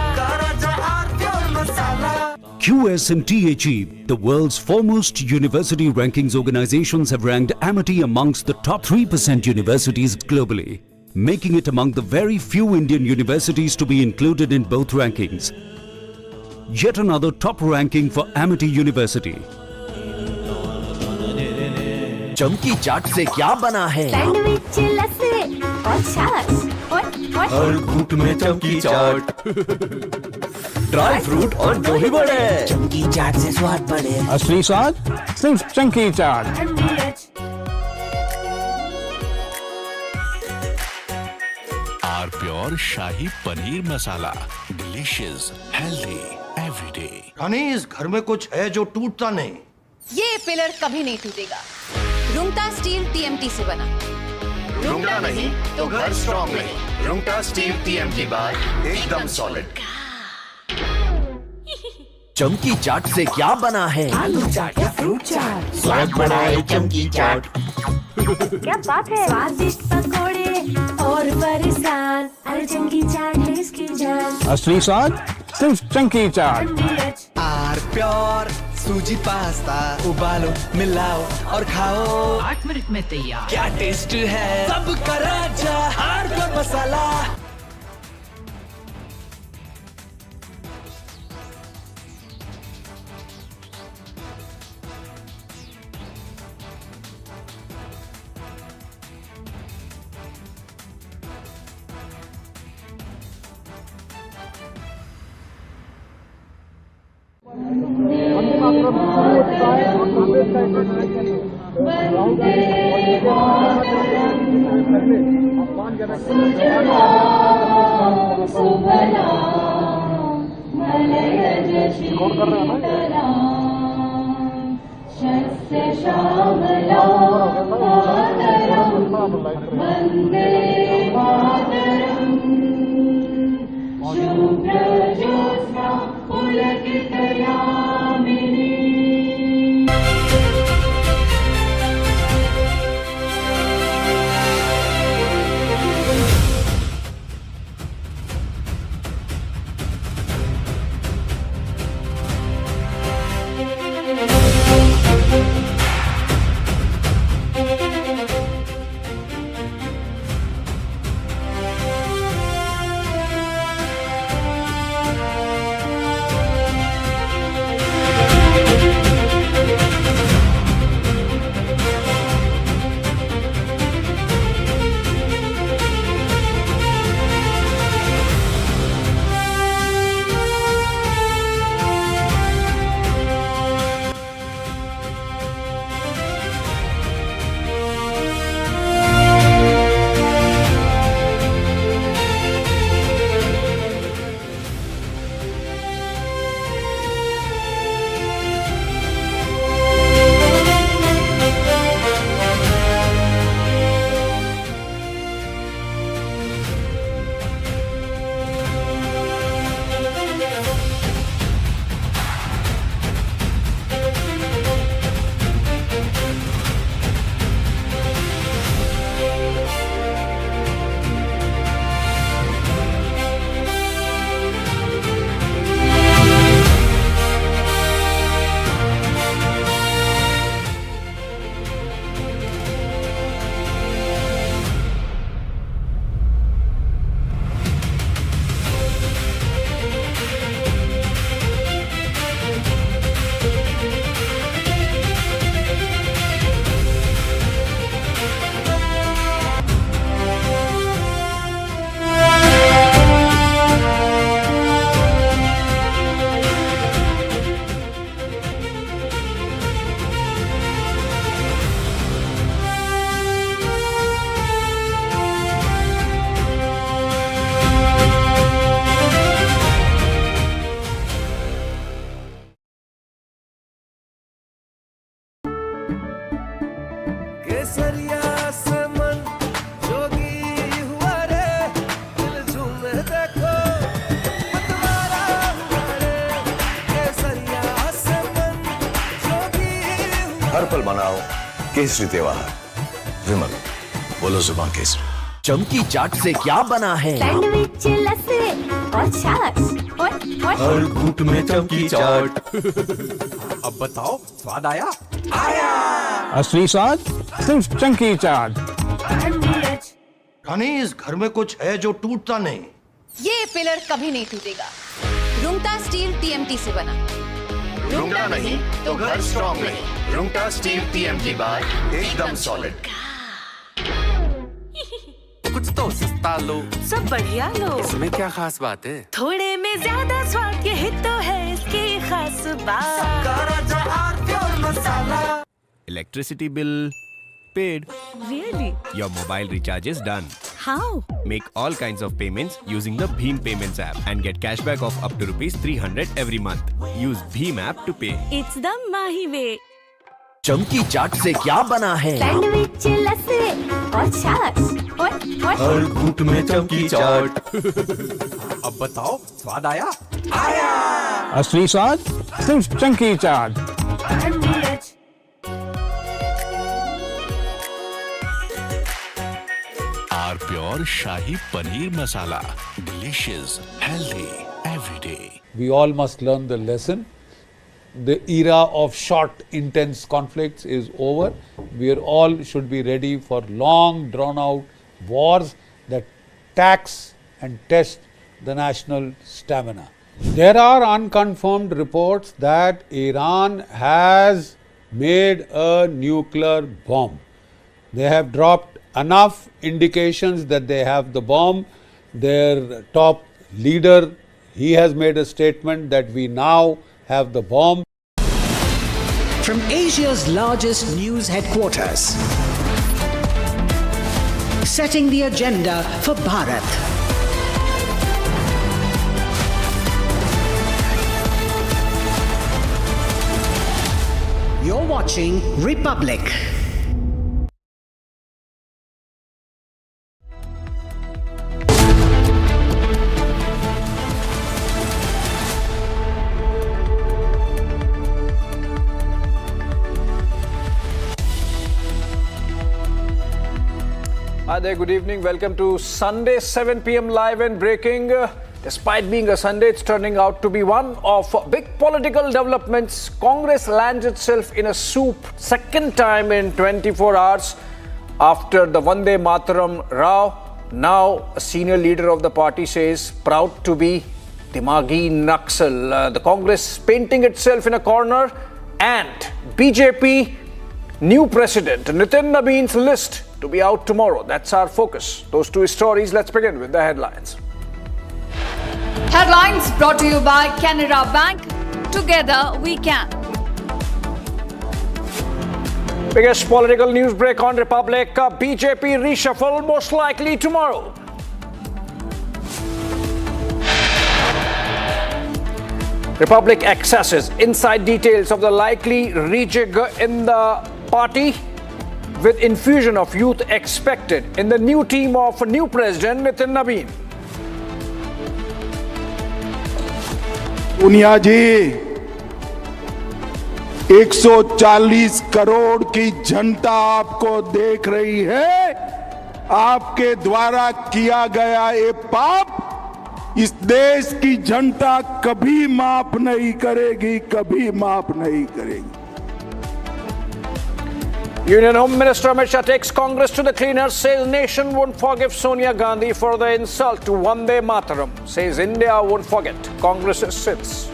S19: QS&T Achieve, the world's foremost university rankings organizations, have ranked Amity amongst the top 3% universities globally, making it among the very few Indian universities to be included in both rankings. Yet another top ranking for Amity University.
S8: चमकी चाट से क्या बना है?
S6: Sandwich, लस्सी और छाछ और
S8: हर घूंट में चमकी चाट, ड्राई फ्रूट और दही बड़े।
S20: चमकी चाट से स्वाद बढ़े।
S21: असली स्वाद सिर्फ चमकी चाट।
S22: R pure Shahi Paneer Masala, delicious, healthy everyday.
S10: रानी, इस घर में कुछ है जो टूटता नहीं।
S11: ये पिलर कभी नहीं टूटेगा। रुंगटा स्टील टीएमटी से बना।
S7: रुंगटा नहीं तो घर स्ट्रॉन्ग नहीं। रुंगटा स्टील टीएमटी बार एकदम सॉलिड।
S8: चमकी चाट से क्या बना है?
S18: आलू चाट या फ्रूट चाट,
S8: स्वाद बढ़ाए चमकी चाट।
S18: क्या बात है? स्वादिष्ट पकोड़े और बरसान, अरे चमकी चाट है इसकी जान।
S21: असली स्वाद सिर्फ चमकी चाट।
S23: आर प्योर सूजी पास्ता, उबालो, मिलाओ और खाओ।
S12: 8 मिनट में तैयार।
S23: क्या टेस्ट है, सबका राजा आर प्योर मसाला।
S18: श्यामला
S1: सफल बनाओ केसरी त्योहार। विमल, बोलो जुबान केसरी।
S8: चमकी चाट से क्या बना है?
S18: सैंडविच, लस्सी और छाछ।
S8: हर घूंट में चमकी चाट। अब बताओ, स्वाद आया? आया।
S21: असली स्वाद सिर्फ चंकी चाट।
S10: रानी, इस घर में कुछ है जो टूटता नहीं।
S11: ये पिलर कभी नहीं टूटेगा। रुंगटा स्टील टीएमटी से बना।
S7: रुंगटा नहीं तो घर स्ट्रॉन्ग नहीं। रुंगटा स्टील टीएमटी बार एकदम सॉलिड।
S17: कुछ तो सस्ता लो,
S18: सब बढ़िया लो।
S17: इसमें क्या खास बात है?
S18: थोड़े में ज्यादा स्वाद, यही तो है इसकी खास बात।
S3: Electricity bill paid.
S18: Really?
S3: Your mobile recharge is done.
S18: How?
S3: Make all kinds of payments using the Bheem Payments app and get cashback of up to ₹300 every month. Use Bheem app to pay.
S18: It's the Mahi way.
S8: चमकी चाट से क्या बना है?
S18: Sandwich, लस्सी और छाछ।
S8: हर घूंट में चमकी चाट। अब बताओ, स्वाद आया? आया।
S21: असली स्वाद सिर्फ चंकी चाट।
S22: Our pure Shahi Paneer Masala. Delicious, healthy, every day.
S13: We all must learn the lesson. The era of short, intense conflicts is over. We are all should be ready for long, drawn-out wars that tax and test the national stamina. There are unconfirmed reports that Iran has made a nuclear bomb. They have dropped enough indications that they have the bomb. Their top leader, he has made a statement that we now have the bomb.
S4: From Asia's largest news headquarters, setting the agenda for Bharat. You're watching Republic.
S24: Hi there, good evening. Welcome to Sunday 7 p.m. live and breaking. Despite being a Sunday, it's turning out to be one of big political developments. Congress lands itself in a soup second time in 24 hours after the Vande Mataram row. Now a senior leader of the party says proud to be Dimagi Naxal. The Congress painting itself in a corner, and BJP new president Nitin Nabeen's list to be out tomorrow. That's our focus. Those two stories. Let's begin with the headlines.
S25: Headlines brought to you by Canara Bank. Together we can.
S24: Biggest political news break on Republic. BJP reshuffle most likely tomorrow. Republic accesses inside details of the likely rejig in the party, with infusion of youth expected in the new team of new president Nitin Nabeen.
S21: दुनिया जी 140 करोड़ की जनता आपको देख रही है। आपके द्वारा किया गया ये पाप इस देश की जनता कभी माफ नहीं करेगी, कभी माफ नहीं करेगी।
S24: Union Home Minister Amit Shah takes Congress to the cleaners, says nation won't forgive Sonia Gandhi for the insult to Vande Mataram, says India won't forget Congress's sins.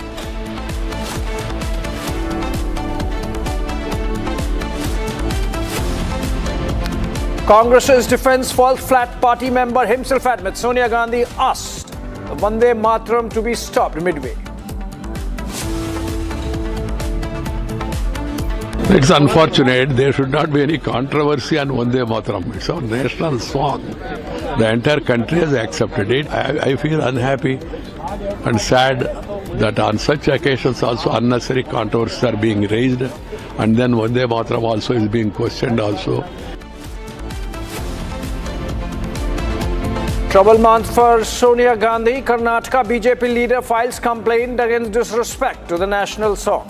S24: Congress's defense falls flat. Party member himself admits Sonia Gandhi asked the Vande Mataram to be stopped midway.
S26: It's unfortunate. There should not be any controversy on Vande Mataram. It's our national song. The entire country has accepted it. I feel unhappy and sad that on such occasions also unnecessary controversies are being raised, and then Vande Mataram also is being questioned also.
S24: Trouble month for Sonia Gandhi. Karnataka BJP leader files complaint against disrespect to the national song.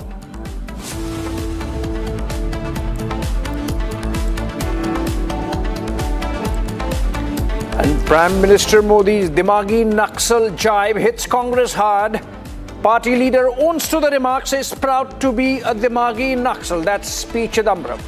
S24: Prime Minister Modi's Dimagi Naxal jibe hits Congress hard. Party leader owns to the remarks, is proud to be a Dimagi Naxal. That's P. Chidambaram.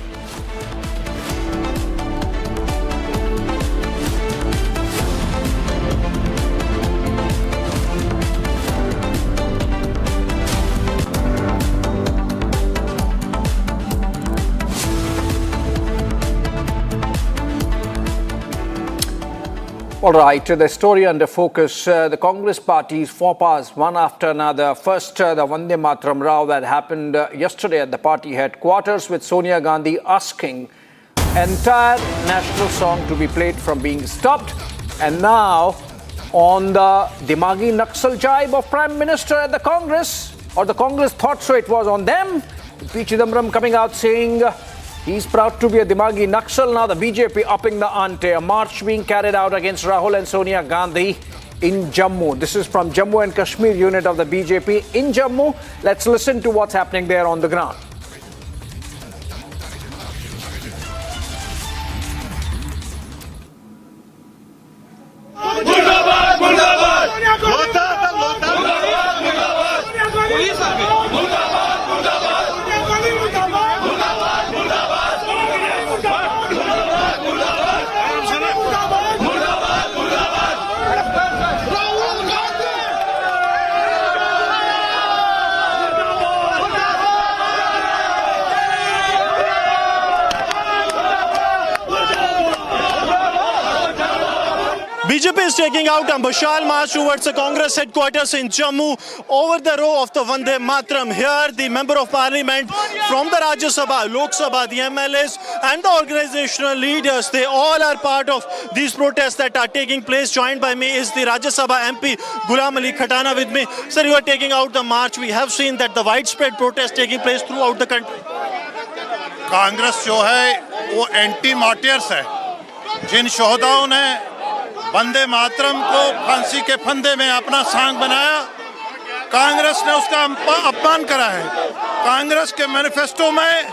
S24: All right, the story under focus, the Congress party's faux pas, one after another. First, the Vande Mataram row that happened yesterday at the party headquarters with Sonia Gandhi asking entire national song to be played from being stopped. And now, on the Dimagi Naxal jibe of Prime Minister at the Congress, or the Congress thought so, it was on them. P. Chidambaram coming out saying he's proud to be a Dimagi Naxal. Now the BJP upping the ante. A march being carried out against Rahul and Sonia Gandhi in Jammu. This is from Jammu and Kashmir unit of the BJP in Jammu. Let's listen to what's happening there on the ground.
S2: BJP is taking out a Bashal march towards the Congress headquarters in Jammu over the row of the Vande Mataram. Here, the Member of Parliament from the Rajya Sabha, Lok Sabha, the MLAs and the organizational leaders, they all are part of these protests that are taking place. Joined by me is the Rajya Sabha MP, Ghulam Ali Khatana with me. Sir, you are taking out the march. We have seen that the widespread protest taking place throughout the country.
S5: Congress जो है वो anti martyrs है, जिन शोहदाओं ने वंदे मातरम को फांसी के फंदे में अपना सांग बनाया, कांग्रेस ने उसका अपमान करा है। कांग्रेस के मैनिफेस्टो में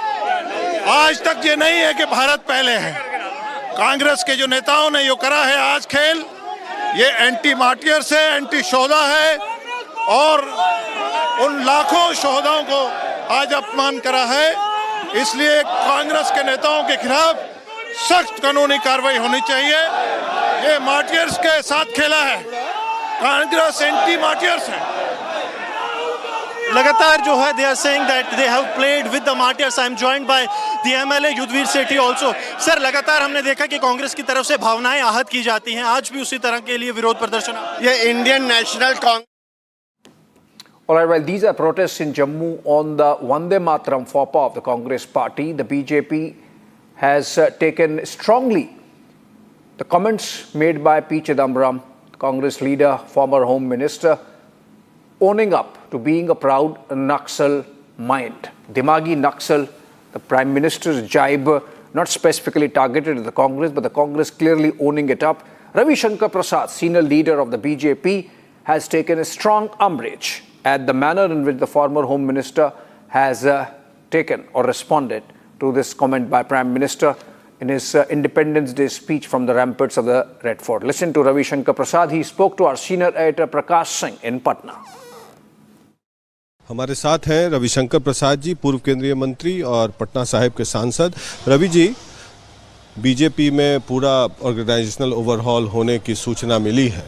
S5: आज तक ये नहीं है कि भारत पहले है। कांग्रेस के जो नेताओं ने यो करा है आज खेल, ये एंटी मार्टियर्स है, एंटी शोहदा है और उन लाखों शोहदाओं को आज अपमान करा है। इसलिए कांग्रेस के नेताओं के खिलाफ सख्त कानूनी कार्रवाई होनी चाहिए। ये मार्टियर्स के साथ खेला है, कांग्रेस एंटी मार्टियर्स है।
S2: लगातार जो है, they are saying that they have played with the martyrs. I am joined by the MLA Yudhvir Sethi also. Sir, लगातार हमने देखा कि कांग्रेस की तरफ से भावनाएं आहत की जाती हैं, आज भी उसी तरह के लिए विरोध प्रदर्शन।
S5: ये Indian national Congress.
S24: All right, well, these are protests in Jammu on the Vande Mataram faux pas of the Congress party. The BJP has taken strongly the comments made by P. Chidambaram, Congress leader, former Home Minister, owning up to being a proud Naxal mind. Dimagi Naxal, the Prime Minister's jibe, not specifically targeted at the Congress, but the Congress clearly owning it up. Ravi Shankar Prasad, senior leader of the BJP, has taken a strong umbrage at the manner in which the former Home Minister has taken or responded to this comment by Prime Minister in his Independence Day speech from the ramparts of the Red Fort. Listen to Ravi Shankar Prasad. He spoke to our senior editor Prakash Singh in Patna.
S9: हमारे साथ हैं रविशंकर प्रसाद जी, पूर्व केंद्रीय मंत्री और पटना साहिब के सांसद। Ravi ji, BJP में पूरा ऑर्गेनाइजेशनल ओवरहॉल होने की सूचना मिली है।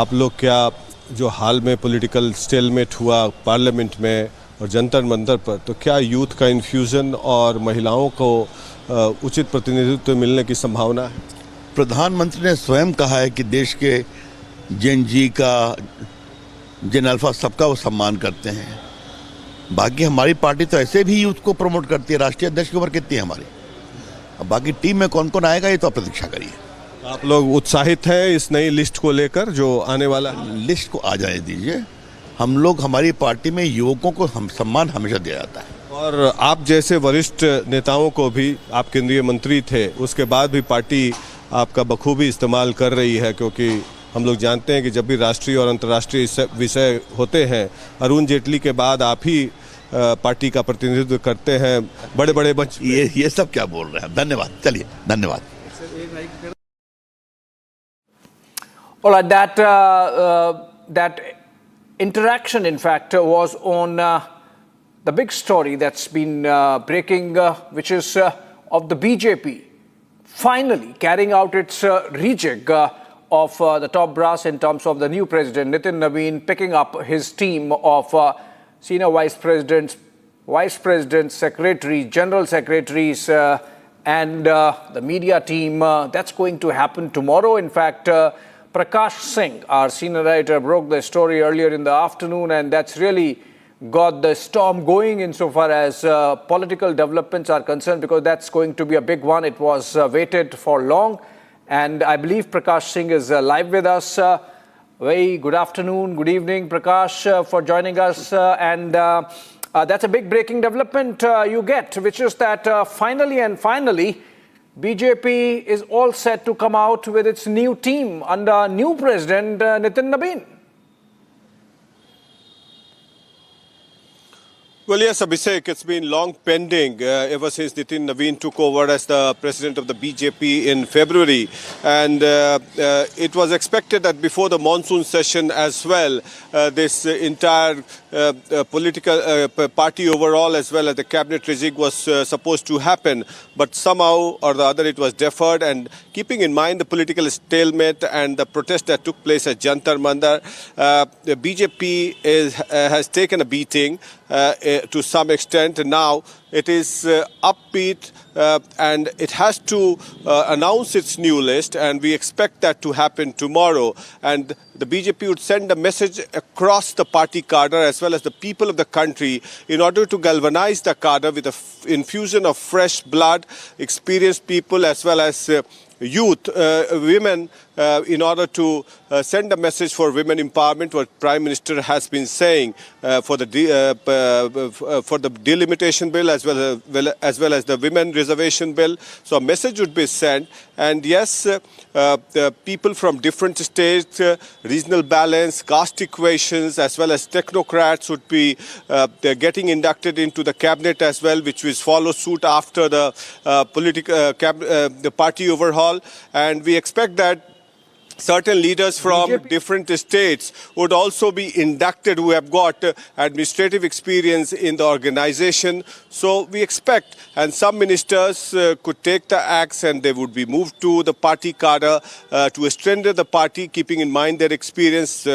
S9: आप लोग क्या जो हाल में पॉलिटिकल स्टेलमेट हुआ पार्लियामेंट में और जंतर मंतर पर, तो क्या यूथ का इन्फ्यूजन और महिलाओं को उचित प्रतिनिधित्व मिलने की संभावना है?
S14: प्रधानमंत्री ने स्वयं कहा है कि देश के जेन जी का, जेन अल्फा सबका वो सम्मान करते हैं। बाकी हमारी पार्टी तो ऐसे भी यूथ को प्रमोट करती है। राष्ट्रीय अध्यक्ष की उम्र कितनी है हमारी? अब बाकी टीम में कौन कौन आएगा ये तो आप प्रतीक्षा करिए।
S9: आप लोग उत्साहित हैं इस नई लिस्ट को लेकर जो आने वाला?
S14: लिस्ट को आ जाने दीजिए। हम लोग, हमारी पार्टी में युवकों को सम्मान हमेशा दिया जाता है।
S9: और आप जैसे वरिष्ठ नेताओं को भी, आप केंद्रीय मंत्री थे, उसके बाद भी पार्टी आपका बखूबी इस्तेमाल कर रही है, क्योंकि हम लोग जानते हैं कि जब भी राष्ट्रीय और अंतर्राष्ट्रीय विषय होते हैं, अरुण जेटली के बाद आप ही पार्टी का प्रतिनिधित्व करते हैं बड़े बड़े मंच।
S14: ये सब क्या बोल रहे हैं? धन्यवाद, चलिए धन्यवाद।
S24: All right, that interaction, in fact, was on the big story that's been breaking, which is of the BJP finally carrying out its rejig of the top brass in terms of the new president, Nitin Naveen, picking up his team of senior vice presidents, secretaries, general secretaries, and the media team. That's going to happen tomorrow. In fact, Prakash Singh, our senior writer, broke the story earlier in the afternoon, and that's really got the storm going insofar as political developments are concerned, because that's going to be a big one. It was waited for long, and I believe Prakash Singh is live with us. Very good afternoon, good evening, Prakash, for joining us. That's a big breaking development you get, which is that finally, BJP is all set to come out with its new team under new president Nitin Naveen.
S9: Well, yes, Abhishek, it's been long pending ever since Nitin Naveen took over as the president of the BJP in February. And it was expected that before the monsoon session as well, this entire political party overall as well as the cabinet rejig was supposed to happen. But somehow or the other it was deferred. And keeping in mind the political stalemate and the protest that took place at Jantar Mandar, the BJP has taken a beating to some extent. And now it is upbeat and it has to announce its new list, and we expect that to happen tomorrow. And the BJP would send a message across the party cadre as well as the people of the country in order to galvanize the cadre with an infusion of fresh blood, experienced people as well as youth, women, in order to send a message for women empowerment, what Prime Minister has been saying for the delimitation bill as well as the women reservation bill. So a message would be sent, and yes, the people from different states, regional balance, caste equations, as well as technocrats would be getting inducted into the cabinet as well, which will follow suit after the the party overhaul. And we expect that certain leaders from different states would also be inducted who have got administrative experience in the organization. So we expect, and some ministers could take the axe and they would be moved to the party cadre to strengthen the party, keeping in mind their experience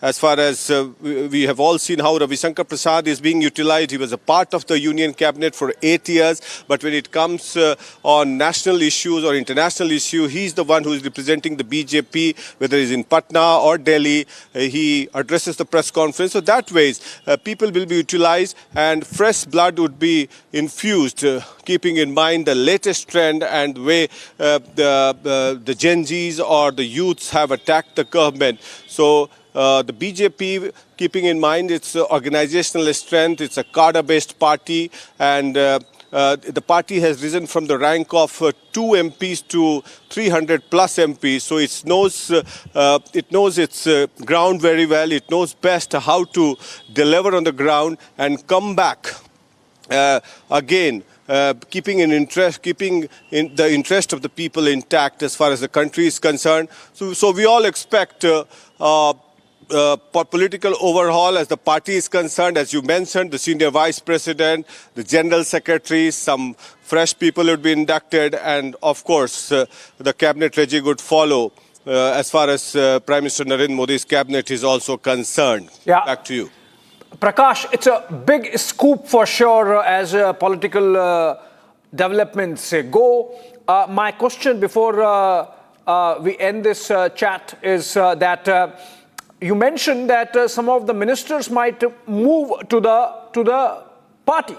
S9: as far as we have all seen how Ravi Shankar Prasad is being utilized. He was a part of the union cabinet for 8 years, but when it comes on national issues or international issue, he's the one who is representing the BJP. Whether he's in Patna or Delhi, he addresses the press conference. So that ways, people will be utilized and fresh blood would be infused, keeping in mind the latest trend and the way the Gen Zs or the youths have attacked the government. So the BJP, keeping in mind its organizational strength, it's a cadre-based party, and the party has risen from the rank of 2 MPs to 300 plus MPs. So it knows its ground very well. It knows best how to deliver on the ground and come back again. Keeping in the interest of the people intact as far as the country is concerned. So we all expect political overhaul as the party is concerned. As you mentioned, the senior vice president, the general secretary, some fresh people would be inducted, and of course the cabinet rejig would follow as far as Prime Minister Narendra Modi's cabinet is also concerned. Yeah. Back to you.
S24: Prakash, it's a big scoop for sure as political developments go. My question before we end this chat is that you mentioned that some of the ministers might move to the party.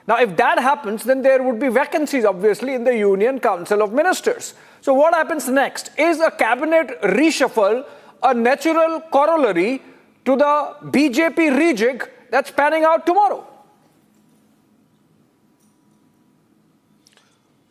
S24: Now, if that happens, then there would be vacancies, obviously, in the Union Council of Ministers. So what happens next? Is a cabinet reshuffle a natural corollary to the BJP rejig that's panning out tomorrow?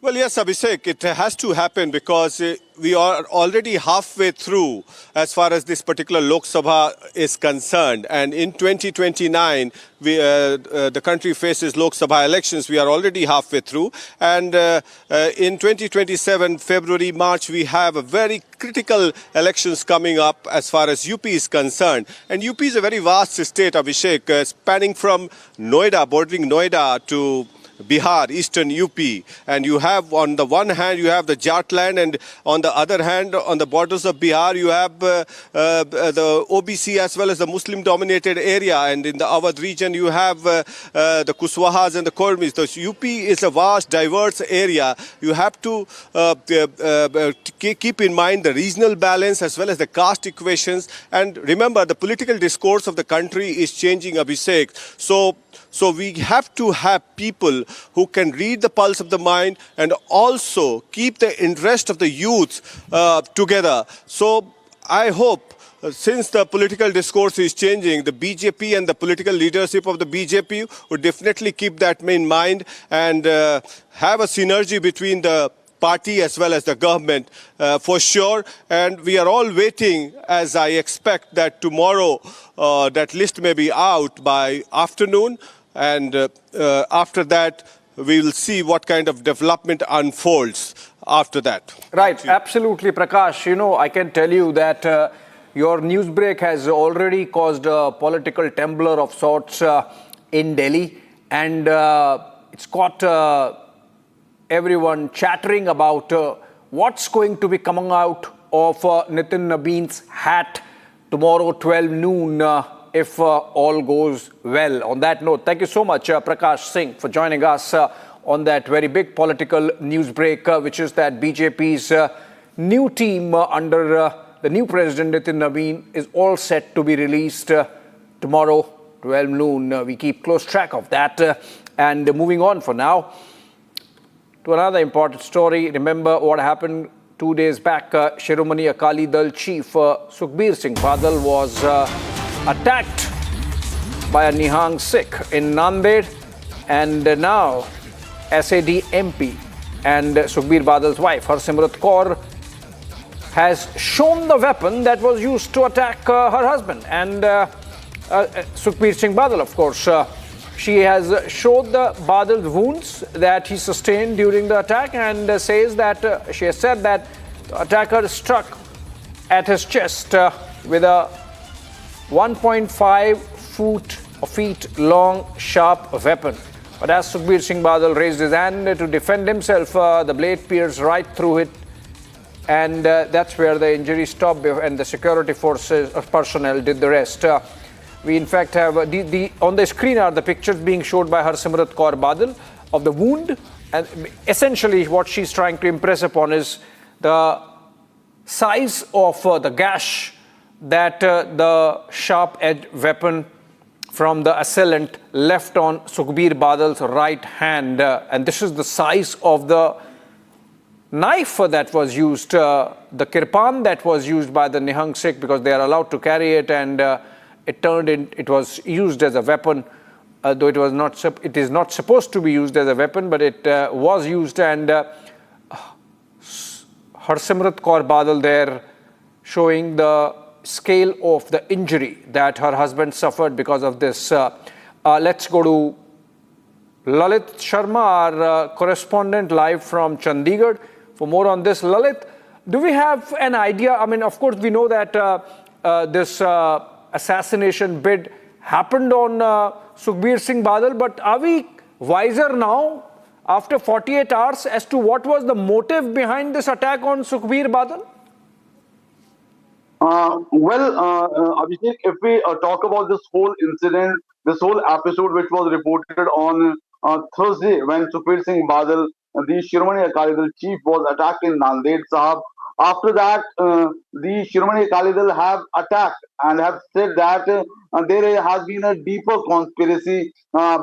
S9: Well, yes, Abhishek, it has to happen because we are already halfway through as far as this particular Lok Sabha is concerned. And in 2029, the country faces Lok Sabha elections. We are already halfway through. And in 2027, February, March, we have a very critical elections coming up as far as UP is concerned. And UP is a very vast state, Abhishek, spanning from Noida, bordering Noida to Bihar, eastern UP, and you have on the one hand you have the Jatland, and on the other hand on the borders of Bihar you have the OBC as well as the Muslim dominated area, and in the Awadh region you have the Kuswahas and the Kurmis. So UP is a vast diverse area. You have to keep in mind the regional balance as well as the caste equations, and remember the political discourse of the country is changing, Abhishek. So we have to have people who can read the pulse of the mind and also keep the interest of the youth together. So I hope, since the political discourse is changing, the BJP and the political leadership of the BJP would definitely keep that in mind and have a synergy between the party as well as the government for sure. And we are all waiting, as I expect that tomorrow that list may be out by afternoon. And after that, we will see what kind of development unfolds after that.
S24: Right, absolutely, Prakash. You know, I can tell you that your news break has already caused a political tumbler of sorts in Delhi. And it's got everyone chattering about what's going to be coming out of Nitin Nabeen's hat tomorrow, 12 noon. If all goes well. On that note, thank you so much, Prakash Singh, for joining us on that very big political news break, which is that BJP's new team under the new president, Nitin Nabeen, is all set to be released tomorrow, 12 noon. We keep close track of that. And moving on for now to another important story. Remember what happened 2 days back. Shiromani Akali Dal chief Sukhbir Singh Badal was attacked by a Nihang Sikh in Nanded, and now SAD MP and Sukhbir Badal's wife Harsimrat Kaur has shown the weapon that was used to attack her husband and Sukhbir Singh Badal, of course. She has showed the Badal's wounds that he sustained during the attack and says that she has said that the attacker struck at his chest with a 1.5 feet long sharp weapon. But as Sukhbir Singh Badal raised his hand to defend himself, the blade pierced right through it, and that's where the injury stopped, and the security forces personnel did the rest. We in fact have on the screen are the pictures being showed by Harsimrat Kaur Badal of the wound, and essentially what she's trying to impress upon is the size of the gash that the sharp-edged weapon from the assailant left on Sukhbir Badal's right hand. And this is the size of the knife that was used, the kirpan that was used by the Nihang Sikh, because they are allowed to carry it, and it was used as a weapon, though it is not supposed to be used as a weapon, but it was used. And Harsimrat Kaur Badal there showing the scale of the injury that her husband suffered because of this. Let's go to Lalit Sharma, our correspondent live from Chandigarh, for more on this. Lalit, do we have an idea? I mean, of course, we know that this assassination bid happened on Sukhbir Singh Badal, but are we wiser now after 48 hours as to what was the motive behind this attack on Sukhbir Badal?
S6: Abhishek, if we talk about this whole incident, this whole episode which was reported on Thursday when Sukhbir Singh Badal, the Shiromani Akali Dal chief, was attacked in Nanded Sahab. After that, the Shiromani Akali Dal have attacked and have said that there has been a deeper conspiracy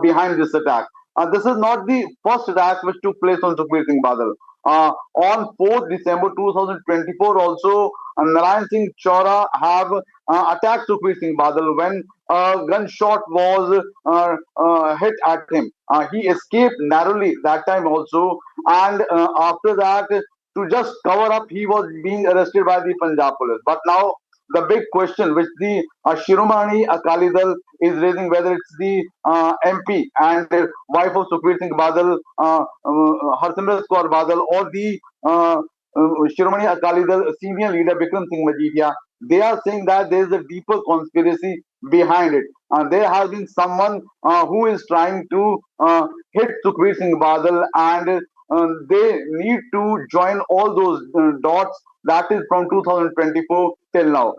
S6: behind this attack. This is not the first attack which took place on Sukhbir Singh Badal. On 4th December 2024 also, Narayan Singh Chaura have attacked Sukhbir Singh Badal when a gunshot was hit at him. He escaped narrowly that time also, and after that, to just cover up, he was being arrested by the Punjab police. But now the big question which the Shiromani Akali Dal is raising, whether it's the MP and wife of Sukhbir Singh Badal, Harsimrat Kaur Badal, or the Shiromani Akali Dal senior leader Bikram Singh Majidiyah, they are saying that there is a deeper conspiracy behind it. There has been someone who is trying to hit Sukhbir Singh Badal, and they need to join all those dots. That is from 2024 till now.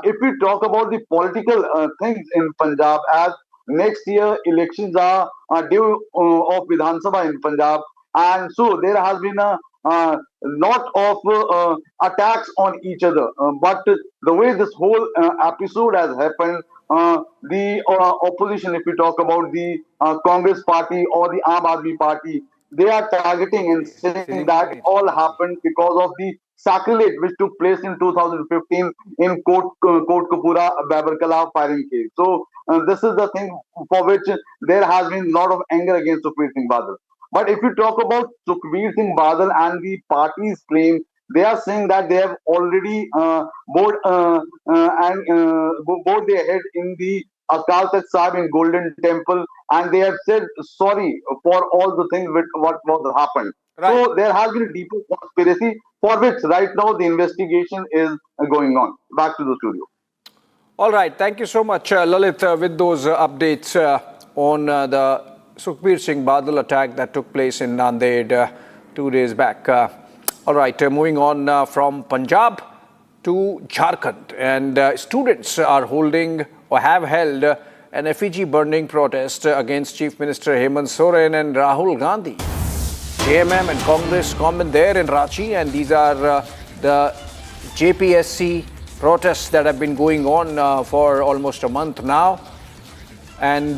S6: If we talk about the political things in Punjab, as next year elections are due of Vidhan Sabha in Punjab, and so there has been a lot of attacks on each other. But the way this whole episode has happened, the opposition, if we talk about the Congress party or the Aam Aadmi party, they are targeting and saying that all happened because of the sacrilege which took place in 2015 in Kotkapura Babarkala firing case. So this is the thing for which there has been a lot of anger against Sukhbir Singh Badal. But if you talk about Sukhbir Singh Badal and the party's claim, they are saying that they have already bowed their head in the Akal Takht Sahib in Golden Temple, and they have said sorry for all the things which what happened. Right. So there has been a deeper conspiracy for which right now the investigation is going on. Back to the studio.
S24: All right, thank you so much, Lalit, with those updates on the Sukhbir Singh Badal attack that took place in Nanded 2 days back. All right, moving on from Punjab to Jharkhand, and students are holding or have held an effigy burning protest against Chief Minister Hemant Soren and Rahul Gandhi. JMM and Congress common there in Ranchi, and these are the JPSC protests that have been going on for almost a month now. And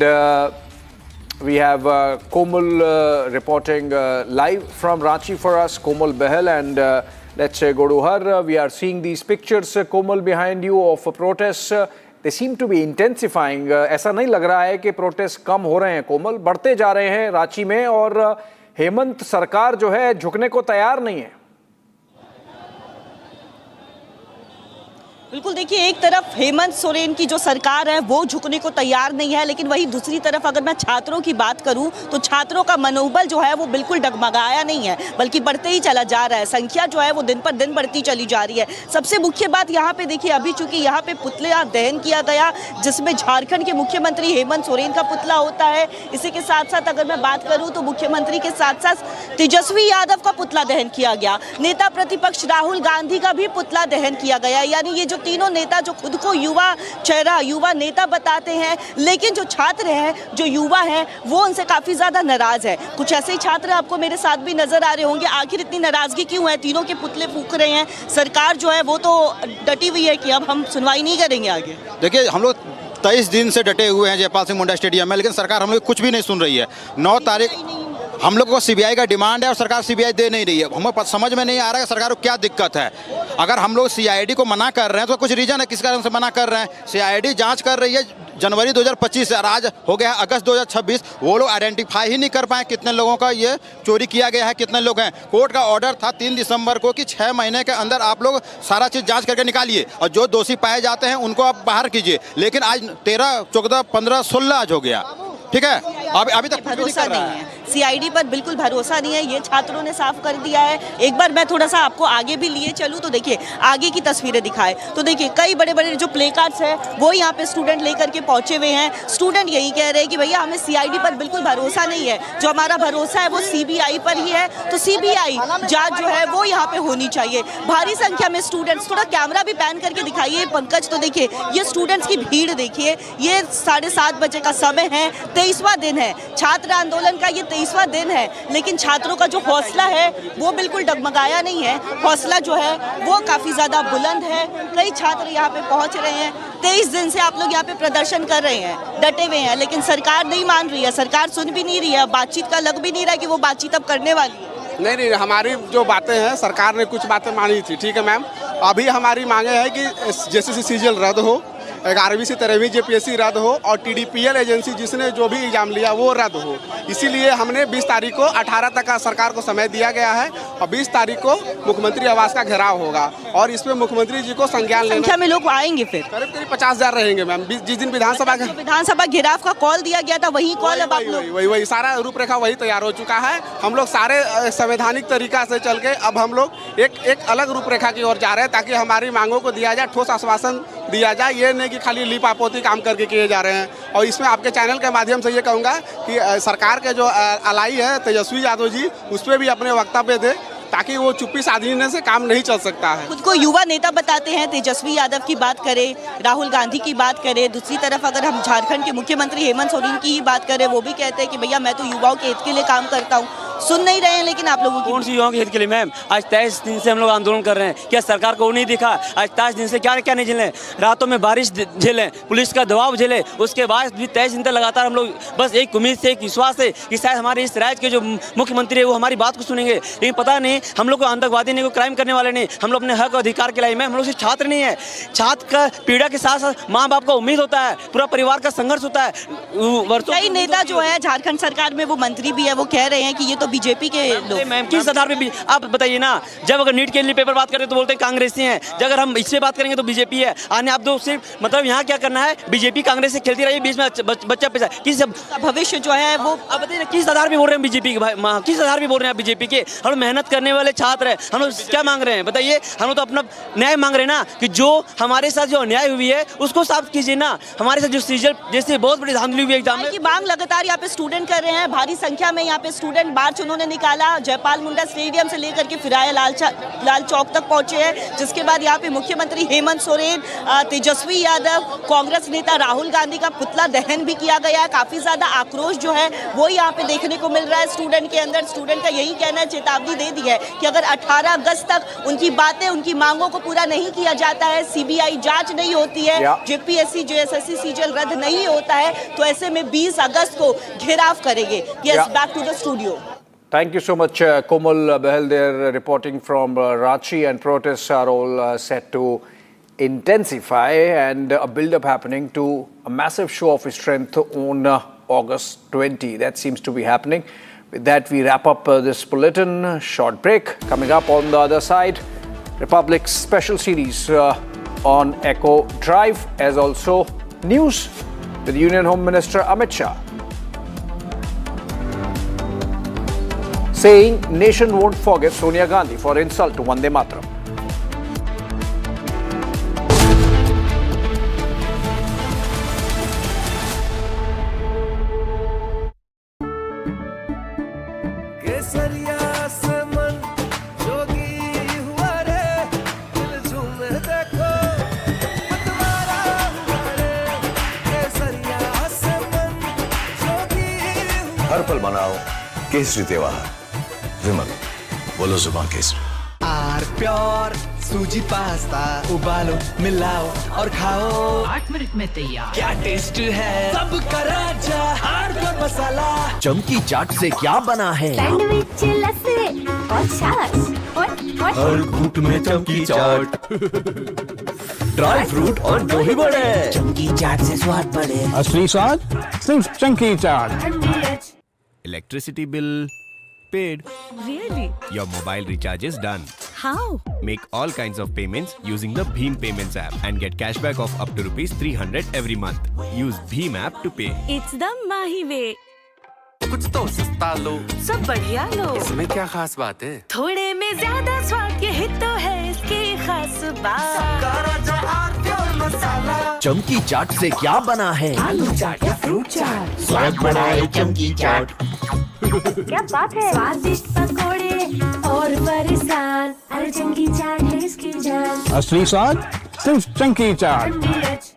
S24: we have Komal reporting live from Ranchi for us, Komal Bahal, and let's go to her. We are seeing these pictures, Komal, behind you of protests. They seem to be intensifying. ऐसा नहीं लग रहा है कि protest कम हो रहे हैं, कोमल, बढ़ते जा रहे हैं रांची में, और हेमंत सरकार जो है झुकने को तैयार नहीं है।
S12: बिल्कुल, देखिए, एक तरफ हेमंत सोरेन की जो सरकार है वो झुकने को तैयार नहीं है, लेकिन वही दूसरी तरफ अगर मैं छात्रों की बात करूं तो छात्रों का मनोबल जो है वो बिल्कुल डगमगाया नहीं है, बल्कि बढ़ते ही चला जा रहा है। संख्या जो है वो दिन पर दिन बढ़ती चली जा रही है। सबसे मुख्य बात यहाँ पे देखिए, अभी चूंकि यहाँ पे पुतला दहन किया गया जिसमें झारखंड के मुख्यमंत्री हेमंत सोरेन का पुतला होता है। इसी के साथ साथ अगर मैं बात करूँ तो मुख्यमंत्री के साथ साथ तेजस्वी यादव का पुतला दहन किया गया, नेता प्रतिपक्ष राहुल गांधी का भी पुतला दहन किया गया। यानी ये जो तीनों नेता जो खुद को युवा चेहरा, युवा नेता बताते हैं, लेकिन जो छात्र हैं, जो युवा हैं, वो उनसे काफी ज्यादा नाराज है। कुछ ऐसे ही छात्र आपको मेरे साथ भी नजर आ रहे होंगे। आखिर इतनी नाराजगी क्यों है? तीनों के पुतले फूंक रहे हैं। सरकार जो है वो तो डटी हुई है कि अब हम सुनवाई नहीं करेंगे आगे।
S15: देखिए, हम लोग 23 दिन से डटे हुए हैं जयपाल सिंह मुंडा स्टेडियम में, लेकिन सरकार हम लोग कुछ भी नहीं सुन रही है। 9 तारीख हम लोग को सीबीआई का डिमांड है और सरकार सीबीआई दे नहीं रही है। हमें समझ में नहीं आ रहा है सरकार को क्या दिक्कत है। अगर हम लोग सीआईडी को मना कर रहे हैं तो कुछ रीजन है किस कारण से मना कर रहे हैं। सीआईडी जांच कर रही है जनवरी 2025 से, और आज हो गया अगस्त 2026। वो लोग आइडेंटिफाई ही नहीं कर पाए कितने लोगों का ये चोरी किया गया है, कितने लोग हैं। कोर्ट का ऑर्डर था 3 दिसंबर को कि 6 महीने के अंदर आप लोग सारा चीज़ जांच करके निकालिए और जो दोषी पाए जाते हैं उनको आप बाहर कीजिए। लेकिन आज 13, 14, 15, 16 आज हो गया। ठीक है, अभी तक
S12: भरोसा नहीं है, सीआईडी पर बिल्कुल भरोसा नहीं है, ये छात्रों ने साफ कर दिया है। एक बार मैं थोड़ा सा आपको आगे भी लिए चलूँ तो देखिए, आगे की तस्वीरें दिखाए तो देखिए कई बड़े बड़े जो प्ले कार्ड्स हैं वो यहाँ पे स्टूडेंट लेकर के पहुंचे हुए हैं। स्टूडेंट यही कह रहे हैं कि भैया हमें सीआईडी पर बिल्कुल भरोसा नहीं है, जो हमारा भरोसा है वो सीबीआई पर ही है। तो सीबीआई जांच जो है वो यहाँ पे होनी चाहिए। भारी संख्या में स्टूडेंट्स, थोड़ा कैमरा भी पैन करके दिखाइए पंकज, तो देखिए ये स्टूडेंट्स की भीड़ देखिए। ये 7:30 बजे का समय है, 23वां दिन है छात्र आंदोलन का, ये 23वां दिन है, लेकिन छात्रों का जो हौसला है वो बिल्कुल डगमगाया नहीं है। हौसला जो है वो काफी ज्यादा बुलंद है। कई छात्र यहाँ पे पहुंच रहे हैं। 23 दिन से आप लोग यहाँ पे प्रदर्शन कर रहे हैं, डटे हुए हैं, लेकिन सरकार नहीं मान रही है, सरकार सुन भी नहीं रही है, बातचीत का लग भी नहीं रहा है कि वो बातचीत अब करने वाली है।
S1: नहीं, हमारी जो बातें हैं, सरकार ने कुछ बातें मानी थी, ठीक है मैम। अभी हमारी मांगे हैं कि जैसे सीजीएल रद्द हो, 11वीं से 13वीं जेपीएससी रद्द हो और टीडीपीएल एजेंसी जिसने जो भी एग्जाम लिया वो रद्द हो। इसीलिए हमने 20 तारीख को 18 तक का सरकार को समय दिया गया है और 20 तारीख को मुख्यमंत्री आवास का घेराव होगा और इसमें मुख्यमंत्री जी को संज्ञान लेना।
S12: संख्या में लोग आएंगे फिर
S1: करीब 50,000 रहेंगे मैम। जिस दिन विधानसभा
S12: घेराव का कॉल दिया गया था वही कॉल अब आप लोग
S1: वही सारा रूपरेखा वही तैयार हो चुका है। हम लोग सारे संवैधानिक तरीका से चल के अब हम लोग एक अलग रूपरेखा की ओर जा रहे हैं ताकि हमारी मांगों को दिया जाए, ठोस आश्वासन दिया जाए। ये नहीं कि खाली लिपापोती काम करके किए जा रहे हैं। और इसमें आपके चैनल के माध्यम से ये कहूँगा कि सरकार के जो अलाई है तेजस्वी यादव जी, उस पर भी अपने वक्तव्य दे ताकि वो चुप्पी साधने से काम नहीं चल सकता है।
S12: खुद को युवा नेता बताते हैं। तेजस्वी यादव की बात करें, राहुल गांधी की बात करें, दूसरी तरफ अगर हम झारखंड के मुख्यमंत्री हेमंत सोरेन की ही बात करें, वो भी कहते हैं कि भैया मैं तो युवाओं के हित के लिए काम करता हूँ। सुन नहीं रहे हैं लेकिन आप लोगों की
S10: कौन सी युवाओं के हित के लिए मैम? आज 23 दिन से हम लोग आंदोलन कर रहे हैं। क्या सरकार को नहीं दिखा? आज 23 दिन से क्या क्या नहीं झेले? रातों में बारिश झेले, पुलिस का दबाव झेले, उसके बाद भी 23 दिन तक लगातार हम लोग बस एक उम्मीद से, एक विश्वास से कि शायद हमारे इस राज्य के जो मुख्यमंत्री है वो हमारी बात को सुनेंगे। लेकिन पता नहीं, हम लोग को आतंकवादी नहीं, कोई क्राइम करने वाले नहीं, हम लोग अपने हक और अधिकार के लिए मैम। हम लोग सिर्फ छात्र नहीं है, छात्र का पीड़ा के साथ साथ माँ बाप का उम्मीद होता है, पूरा परिवार का संघर्ष होता है।
S12: कई नेता जो है झारखंड सरकार में वो मंत्री भी है, वो कह रहे हैं कि ये तो बीजेपी के
S10: मैम किस आधार पे भी आप बताइए ना। जब अगर नीट के लिए पेपर बात करें तो बोलते हैं कांग्रेसी हैं, जब अगर हम इससे बात करेंगे तो बीजेपी है। आने आप दो सिर्फ मतलब यहाँ क्या करना है, बीजेपी कांग्रेस से खेलती रही, बीच में बच्चा पैसा किस
S12: भविष्य जो है वो
S10: अब बताइए किस आधार पे बोल रहे हैं बीजेपी के? किस आधार पे बोल रहे हैं बीजेपी के? हम लोग मेहनत करने वाले छात्र हैं, हम लोग क्या मांग रहे हैं बताइए? हम लोग तो अपना न्याय मांग रहे हैं ना, कि जो हमारे साथ जो अन्याय हुई है उसको साफ कीजिए ना। हमारे साथ जो सीजल जैसे बहुत बड़ी धांधली हुई एग्जाम में
S12: की मांग लगातार यहाँ पे स्टूडेंट कर रहे हैं। भारी संख्या में यहाँ पे स्टूडेंट मार्च उन्होंने निकाला, जयपाल मुंडा स्टेडियम से लेकर के फिराया लाल चौक तक पहुंचे हैं, जिसके बाद यहाँ पे मुख्यमंत्री हेमंत सोरेन, तेजस्वी यादव, कांग्रेस नेता राहुल गांधी का पुतला दहन भी किया गया है। काफी ज्यादा आक्रोश जो है वो यहाँ पे देखने को मिल रहा है स्टूडेंट के अंदर। स्टूडेंट का यही कहना है, चेतावनी दे दी है कि अगर 18 अगस्त तक उनकी बातें, उनकी मांगों को पूरा नहीं किया जाता है, सीबीआई जांच नहीं होती है, जेपीएससी जेएसएससी सीजीएल रद्द नहीं होता है, तो ऐसे में 20 अगस्त को घेराव करेंगे। Yes, back to the studio.
S24: Thank you so much, Komal Bahal there reporting from Ranchi, and protests are all set to intensify and a build-up happening to a massive show of strength on August 20. That seems to be happening. With that, we wrap up this bulletin. Short break. Coming up on the other side, Republic's special series on Echo Drive, as also news with Union Home Minister Amit Shah saying nation won't forget Sonia Gandhi for insult to Vande Mataram.
S16: हर पल मनाओ केसरी त्योहार। विमल, बोलो जुबान केसरी।
S19: R pure सूजी pasta उबालो, मिलाओ और खाओ, 8 मिनट में तैयार। क्या टेस्ट है, सबका राजा आर प्योर मसाला।
S8: चमकी चाट से क्या बना है?
S18: सैंडविच, लस्सी और छाछ और
S8: हर घूंट में चमकी चाट। ड्राई फ्रूट और दही बड़े,
S19: चमकी चाट से स्वाद बढ़े।
S20: असली स्वाद सिर्फ चमकी चाट।
S3: Electricity bill paid.
S11: Really?
S3: Your mobile recharge is done.
S11: How?
S3: Make all kinds of payments using the Bheem Payments app and get cashback of up to ₹300 every month. Use Bheem app to pay.
S11: It's the Mahi way.
S17: कुछ तो सस्ता लो,
S11: सब बढ़िया लो।
S17: इसमें क्या खास बात है?
S11: थोड़े में ज्यादा स्वाद, यही तो है इसकी खास बात।
S8: चमकी चाट से क्या बना है?
S19: आलू चाट या फ्रूट चाट,
S8: स्वाद बढ़ाए चमकी चाट।
S18: क्या बात है, स्वादिष्ट पकोड़े और बरसान, अरे चमकी चाट है इसकी जान।
S20: असली स्वाद सिर्फ चमकी चाट।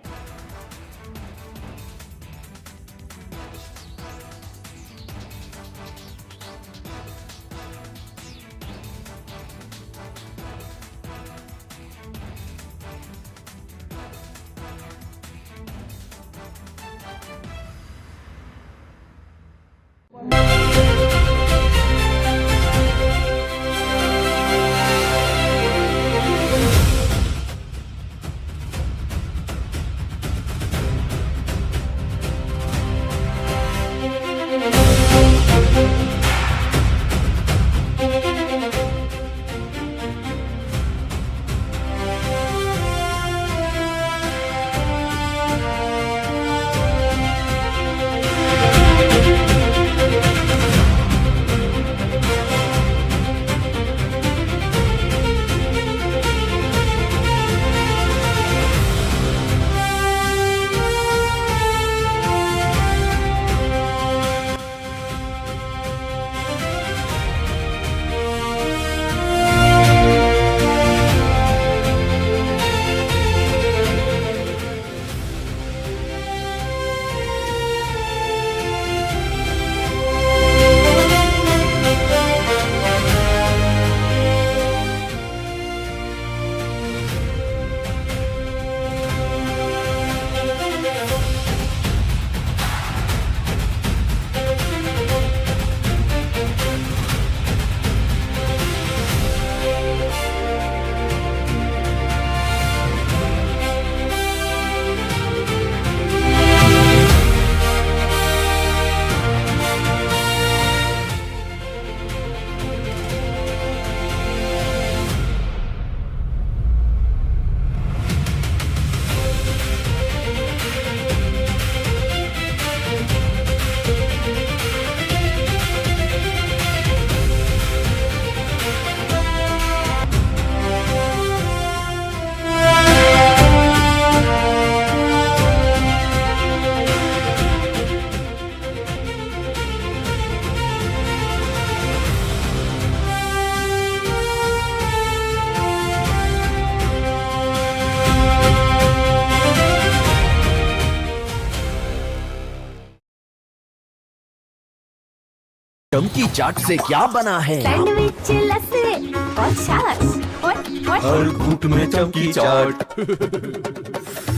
S8: चमकी चाट से क्या बना है?
S18: सैंडविच लस्सी और छाछ और
S8: हर घूंट में चमकी चाट।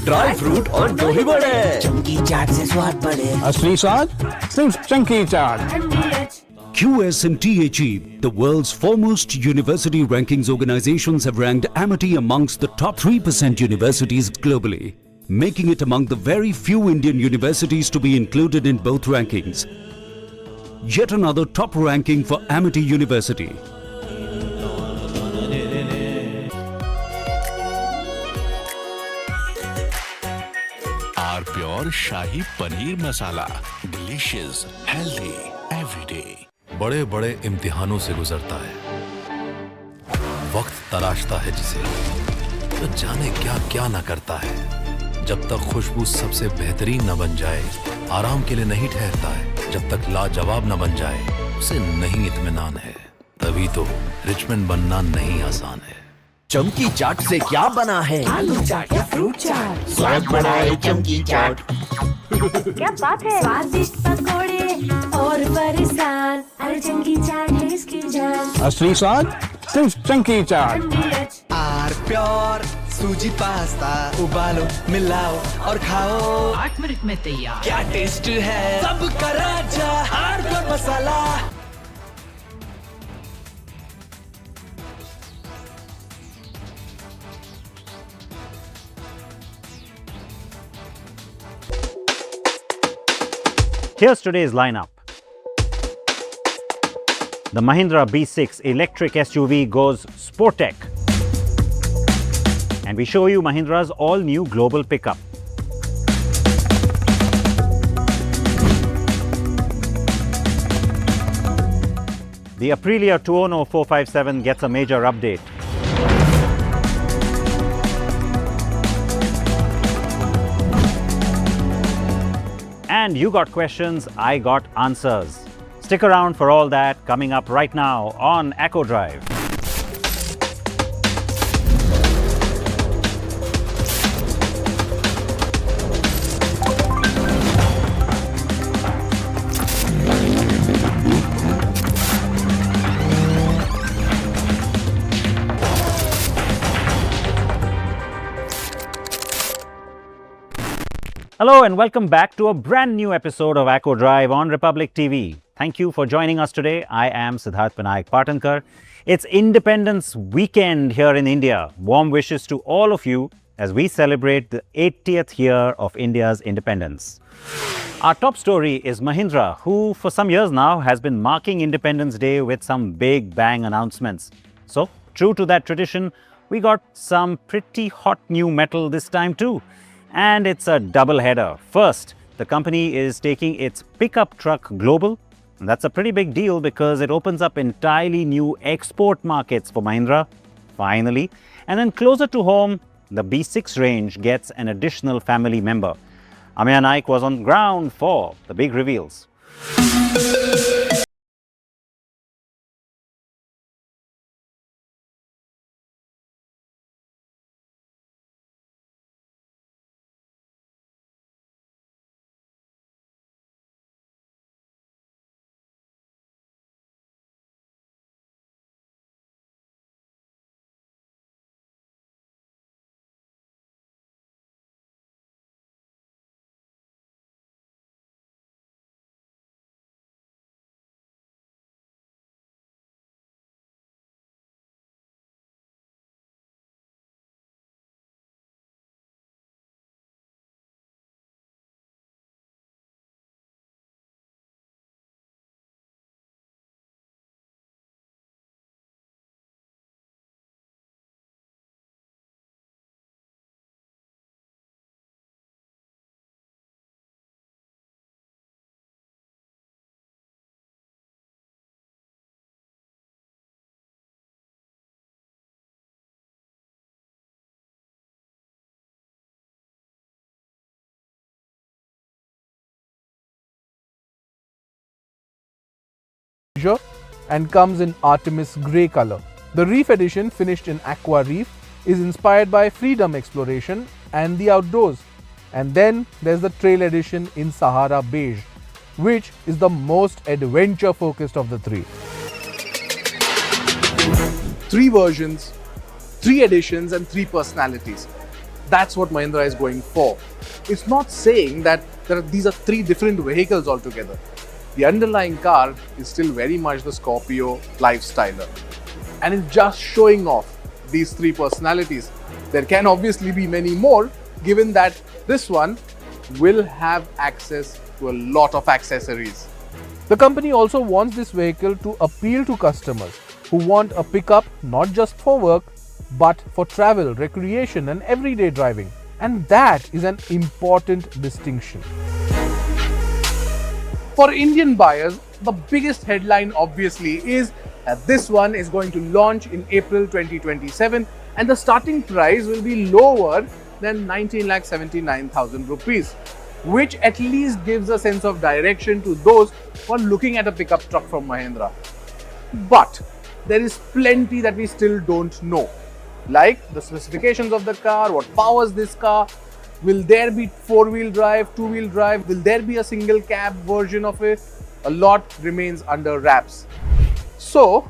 S8: ड्राई फ्रूट और दही बड़े, चमकी चाट से स्वाद बढ़े।
S20: असली स्वाद सिर्फ चंकी चाट।
S4: QS and THE, the world's foremost university rankings organizations, have ranked Amity amongst the top 3% universities globally, making it among the very few Indian universities to be included in both rankings. Yet another top ranking for Amity University.
S7: R-Pure shahi Paneer Masala, delicious, healthy, everyday. बड़े बड़े इम्तिहानों से गुजरता है, वक्त तलाशता है जिसे, तो जाने क्या क्या न करता है। जब तक खुशबू सबसे बेहतरीन न बन जाए, आराम के लिए नहीं ठहरता है। जब तक लाजवाब न बन जाए, उसे नहीं इत्मीनान है। तभी तो रिचमंड बनना नहीं आसान है।
S8: चमकी चाट से क्या बना है?
S18: आलू चाट या फ्रूट चाट,
S8: स्वाद बढ़ाए चमकी चाट।
S18: क्या बात है? स्वादिष्ट पकोड़े और बरसान, अरे चंकी चाट है इसकी जान।
S20: असली स्वाद सिर्फ चंकी चाट।
S19: R-Pure सूजी पास्ता, उबालो मिलाओ और खाओ, 8 मिनट में तैयार। क्या टेस्ट है, सबका राजा R-Pure masala.
S13: Here's today's lineup. The Mahindra B6 electric SUV goes Sportec. And we show you Mahindra's all-new global pickup. The Aprilia Tuono 457 gets a major update. And you got questions, I got answers. Stick around for all that coming up right now on Echo Drive. Hello and welcome back to a brand new episode of Echo Drive on Republic TV. Thank you for joining us today. I am Siddharth Vinayak Patankar. It's Independence Weekend here in India. Warm wishes to all of you as we celebrate the 80th year of India's independence. Our top story is Mahindra, who for some years now has been marking Independence Day with some big bang announcements. So, true to that tradition, we got some pretty hot new metal this time too. And it's a double header. First, the company is taking its pickup truck global. And that's a pretty big deal because it opens up entirely new export markets for Mahindra, finally. And then closer to home, the B6 range gets an additional family member. Amit Shah was on ground for the big reveals.
S22: And comes in Artemis grey color. The Reef edition, finished in Aqua Reef, is inspired by freedom exploration and the outdoors. And then there's the Trail edition in Sahara beige. which is the most adventure focused of the three. 3 versions, 3 editions and 3 personalities. That's what Mahindra is going for. It's not saying that these are 3 different vehicles altogether. The underlying car is still very much the Scorpio Lifestyler, and it's just showing off these 3 personalities. There can obviously be many more, given that this one will have access to a lot of accessories. The company also wants this vehicle to appeal to customers who want a pickup not just for work but for travel, recreation and everyday driving. And that is an important distinction. For Indian buyers, the biggest headline obviously is that this one is going to launch in April 2027 and the starting price will be lower than 19,79,000 rupees, which at least gives a sense of direction to those who are looking at a pickup truck from Mahindra. But there is plenty that we still don't know, like the specifications of the car, what powers this car, will there be 4-wheel drive, 2-wheel drive, will there be a single cab version of it? A lot remains under wraps. So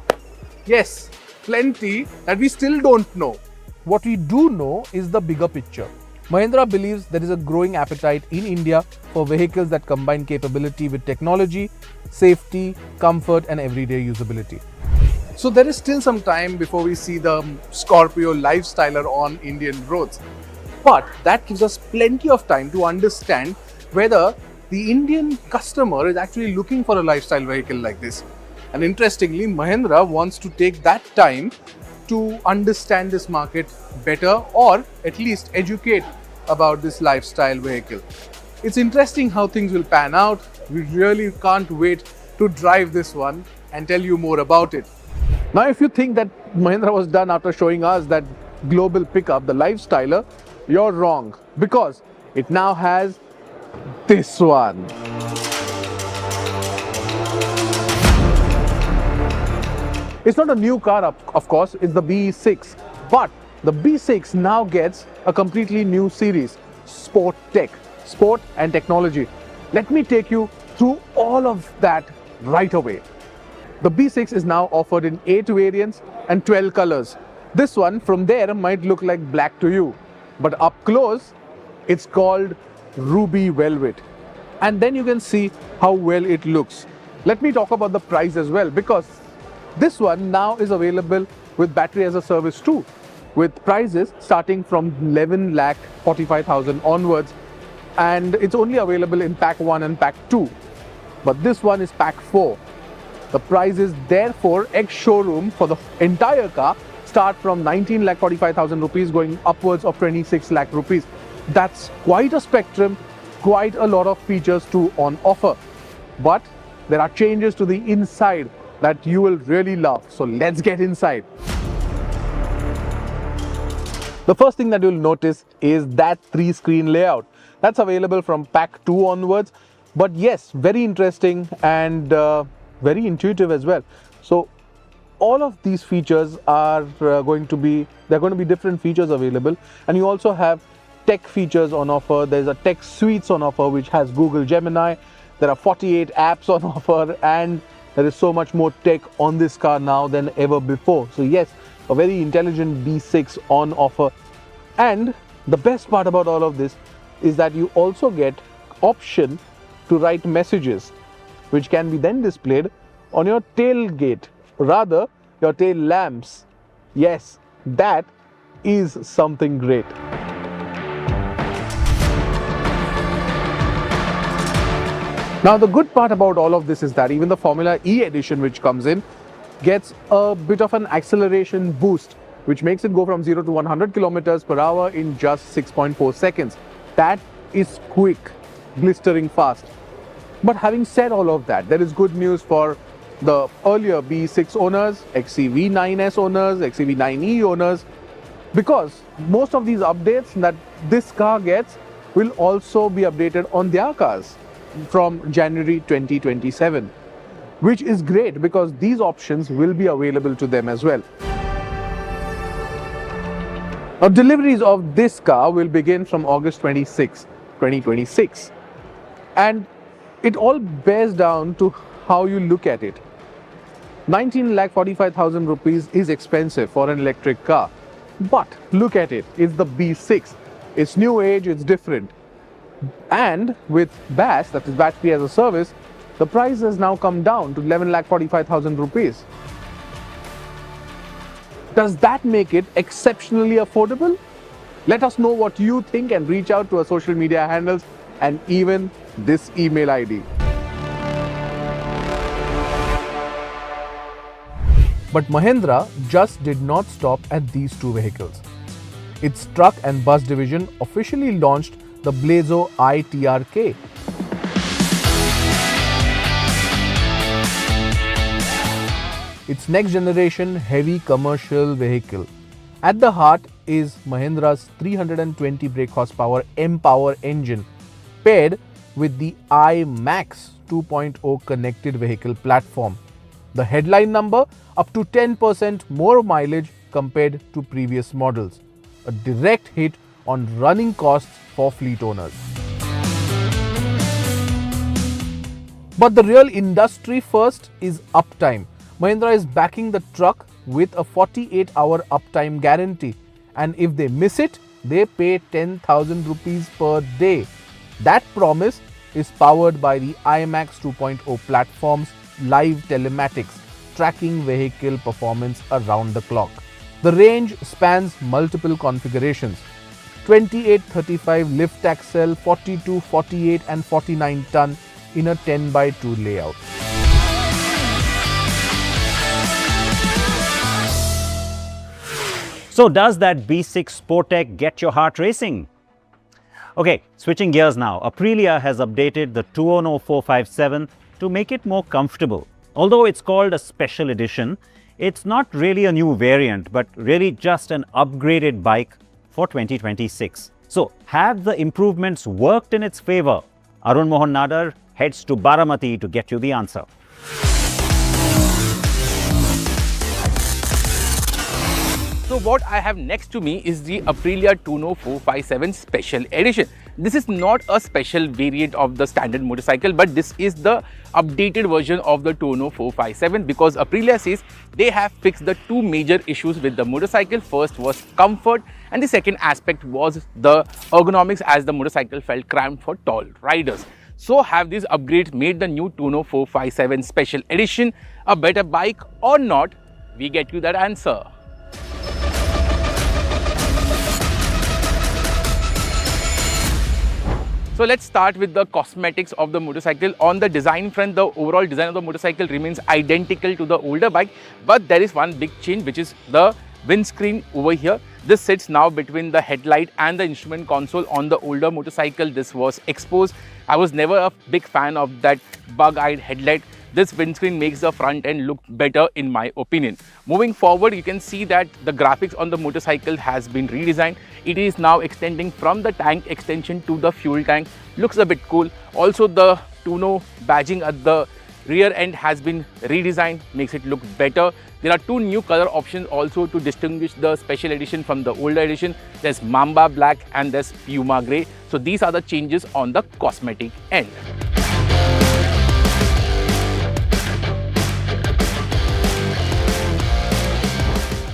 S22: yes, plenty that we still don't know. What we do know is the bigger picture. Mahindra believes there is a growing appetite in India for vehicles that combine capability with technology, safety, comfort and everyday usability. So there is still some time before we see the Scorpio Lifestyler on Indian roads. But that gives us plenty of time to understand whether the Indian customer is actually looking for a lifestyle vehicle like this. And interestingly, Mahindra wants to take that time to understand this market better, or at least educate about this lifestyle vehicle. It's interesting how things will pan out. We really can't wait to drive this one and tell you more about it. Now, if you think that Mahindra was done after showing us that global pickup, the Lifestyler, you're wrong, because it now has this one. It's not a new car, of course, it's the B6, but the B6 now gets a completely new series, Sport Tech, Sport and Technology. Let me take you through all of that right away. The B6 is now offered in 8 variants and 12 colors. This one from there might look like black to you, but up close, it's called Ruby Velvet. And then you can see how well it looks. Let me talk about the price as well, because this one now is available with battery as a service too, with prices starting from 11,45,000 onwards, and it's only available in pack 1 and pack 2. But this one is pack 4. The prices therefore ex-showroom for the entire car start from 19,45,000 rupees going upwards of 26 lakh rupees. That's quite a spectrum, quite a lot of features too on offer. But there are changes to the inside that you will really love. So let's get inside. The first thing that you'll notice is that 3-screen layout. That's available from pack 2 onwards. But yes, very interesting and very intuitive as well. So all of these features are going to be different features available, and you also have tech features on offer. There's a tech suites on offer which has Google Gemini. There are 48 apps on offer, and there is so much more tech on this car now than ever before. So yes, a very intelligent B6 on offer. And the best part about all of this is that you also get option to write messages, which can be then displayed on your tailgate, rather your tail lamps. Yes, that is something great. Now the good part about all of this is that even the Formula E edition which comes in gets a bit of an acceleration boost, which makes it go from 0 to 100 kilometers per hour in just 6.4 seconds. That is quick, blistering fast. But having said all of that, there is good news for the earlier B6 owners, XCV9S owners, XCV9E owners, because most of these updates that this car gets will also be updated on their cars from January 2027, which is great because these options will be available to them as well. Now, deliveries of this car will begin from August 26, 2026. And It all bears down to how you look at it. 19,45,000 rupees is expensive for an electric car. But look at it, it's the B6. It's new age, it's different. And with BAS, that is battery as a service, the price has now come down to 11,45,000 rupees. Does that make it exceptionally affordable? Let us know what you think and reach out to our social media handles and even this email ID. But Mahindra just did not stop at these two vehicles. Its truck and bus division officially launched the Blazo iTRK. Its next generation heavy commercial vehicle. At the heart is Mahindra's 320 brake horsepower M-Power engine paired with the iMax 2.0 connected vehicle platform. The headline number up to 10% more mileage compared to previous models. A direct hit on running costs for fleet owners. But the real industry first is uptime. Mahindra is backing the truck with a 48-hour uptime guarantee, and if they miss it, they pay 10,000 rupees per day. That promise is powered by the iMax 2.0 platform's live telematics, tracking vehicle performance around the clock. The range spans multiple configurations: 28, 35 lift axle, 42, 48 and 49 ton in a 10x2 layout.
S13: So does that B6 Sportec get your heart racing? Okay, switching gears now. Aprilia has updated the 210 457 to make it more comfortable. Although it's called a special edition, it's not really a new variant, but really just an upgraded bike for 2026. So, have the improvements worked in its favor? Arun Mohan Nadar heads to Baramati to get you the answer.
S2: So what I have next to me is the Aprilia Tuono 457 Special Edition. This is not a special variant of the standard motorcycle, but this is the updated version of the Tuono 457 because Aprilia says they have fixed the two major issues with the motorcycle. First was comfort and the second aspect was the ergonomics, as the motorcycle felt cramped for tall riders. So have these upgrades made the new Tuono 457 Special Edition a better bike or not? We get you that answer. So let's start with the cosmetics of the motorcycle. On the design front, the overall design of the motorcycle remains identical to the older bike, but there is one big change, which is the windscreen over here. This sits now between the headlight and the instrument console. On the older motorcycle, this was exposed. I was never a big fan of that bug-eyed headlight. This windscreen makes the front end look better in my opinion. Moving forward, you can see that the graphics on the motorcycle has been redesigned. It is now extending from the tank extension to the fuel tank. Looks a bit cool. Also, the Tuono badging at the rear end has been redesigned, makes it look better. There are two new color options also to distinguish the special edition from the older edition. There's Mamba Black and there's Puma Grey. So these are the changes on the cosmetic end.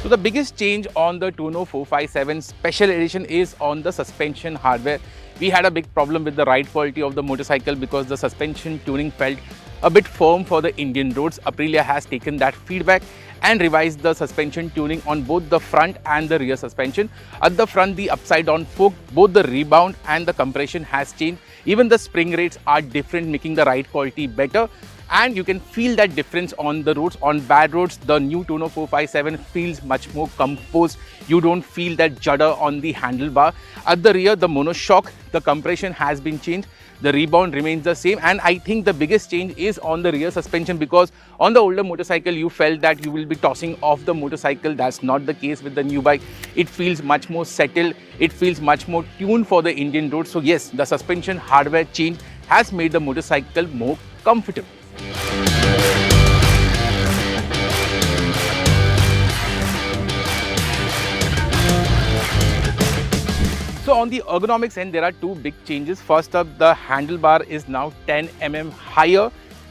S2: So the biggest change on the Tuono 457 Special Edition is on the suspension hardware. We had a big problem with the ride quality of the motorcycle because the suspension tuning felt a bit firm for the Indian roads. Aprilia has taken that feedback and revised the suspension tuning on both the front and the rear suspension. At the front, the upside down fork, both the rebound and the compression has changed. Even the spring rates are different, making the ride quality better. And you can feel that difference on the roads. On bad roads, the new Tuono 457 feels much more composed. You don't feel that judder on the handlebar. At the rear, the monoshock, the compression has been changed. The rebound remains the same, and I think the biggest change is on the rear suspension, because on the older motorcycle you felt that you will be tossing off the motorcycle. That's not the case with the new bike. It feels much more settled. It feels much more tuned for the Indian road. So yes, the suspension hardware change has made the motorcycle more comfortable. So So on the ergonomics end, there are two big changes. First up, the handlebar is now 10 mm higher,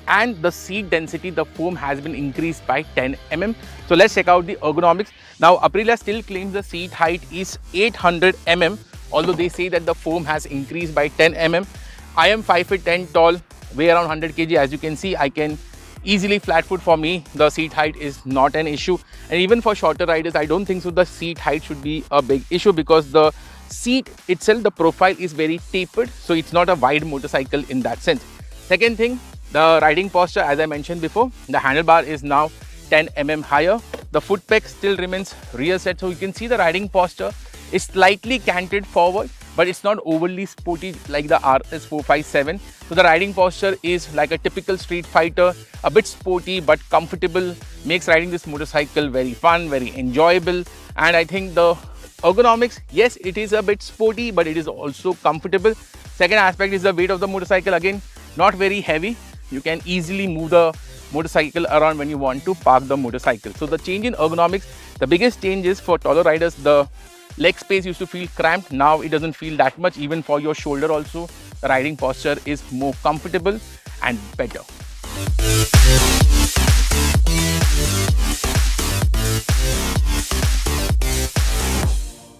S2: and the seat density, the foam has been increased by 10 mm. So let's check out the ergonomics. Now Aprilia still claims the seat height is 800 mm, although they say that the foam has increased by 10 mm. I am 5 feet 10 tall, weigh around 100 kg. As you can see, I can easily flat foot. For me, the seat height is not an issue, and even for shorter riders, I don't think so the seat height should be a big issue, because the seat itself, the profile is very tapered, so it's not a wide motorcycle in that sense. Second thing, the riding posture, as I mentioned before, the handlebar is now 10 mm higher. The foot peg still remains rear set, so you can see the riding posture is slightly canted forward, but it's not overly sporty like the RS457. So the riding posture is like a typical street fighter, a bit sporty but comfortable, makes riding this motorcycle very fun, very enjoyable. And I think the ergonomics, yes, it is a bit sporty, but it is also comfortable. Second aspect is the weight of the motorcycle. Again, not very heavy. You can easily move the motorcycle around when you want to park the motorcycle. So the change in ergonomics, the biggest change is for taller riders, the leg space used to feel cramped. Now it doesn't feel that much. Even for your shoulder also, the riding posture is more comfortable and better.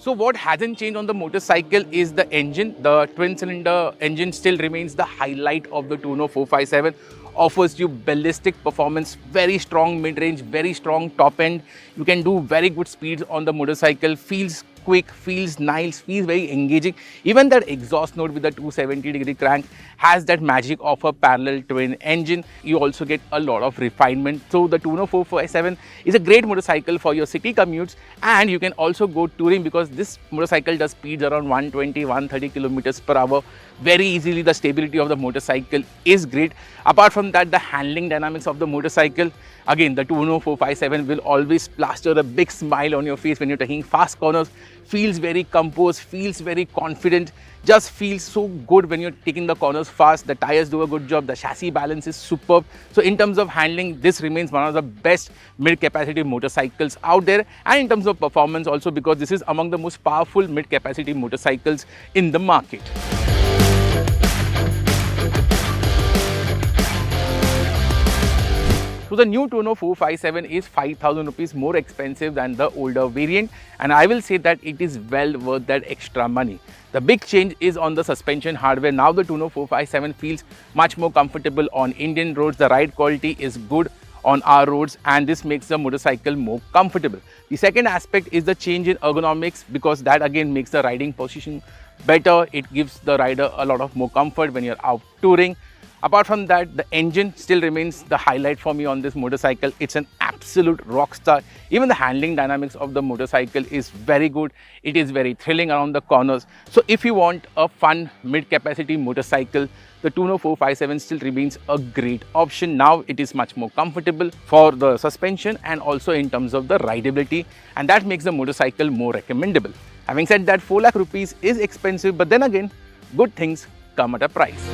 S2: So what hasn't changed on the motorcycle is the engine. The twin-cylinder engine still remains the highlight of the Tuono 457. Offers you ballistic performance, very strong mid-range, very strong top end. You can do very good speeds on the motorcycle, feels quick, feels nice, feels very engaging. Even that exhaust note with the 270-degree crank has that magic of a parallel twin engine. You also get a lot of refinement. So the Tuono 457 is a great motorcycle for your city commutes, and you can also go touring, because this motorcycle does speeds around 120-130 kilometers per hour very easily. The stability of the motorcycle is great. Apart from that, the handling dynamics of the motorcycle, again, the Tuono 457 will always plaster a big smile on your face when you're taking fast corners. Feels very composed, feels very confident, just feels so good when you're taking the corners fast. The tires do a good job, the chassis balance is superb. So in terms of handling, this remains one of the best mid-capacity motorcycles out there, and in terms of performance also, because this is among the most powerful mid-capacity motorcycles in the market. So the new Tuono 457 is 5,000 rupees more expensive than the older variant, and I will say that it is well worth that extra money. The big change is on the suspension hardware. Now the Tuono 457 feels much more comfortable on Indian roads. The ride quality is good on our roads, and this makes the motorcycle more comfortable. The second aspect is the change in ergonomics, because that again makes the riding position better. It gives the rider a lot of more comfort when you're out touring. Apart from that, the engine still remains the highlight for me on this motorcycle. It's an absolute rock star. Even the handling dynamics of the motorcycle is very good. It is very thrilling around the corners. So if you want a fun mid-capacity motorcycle, the Tuono 457 still remains a great option. Now it is much more comfortable for the suspension and also in terms of the rideability, and that makes the motorcycle more recommendable. Having said that, 4 lakh rupees is expensive, but then again, good things come at a price.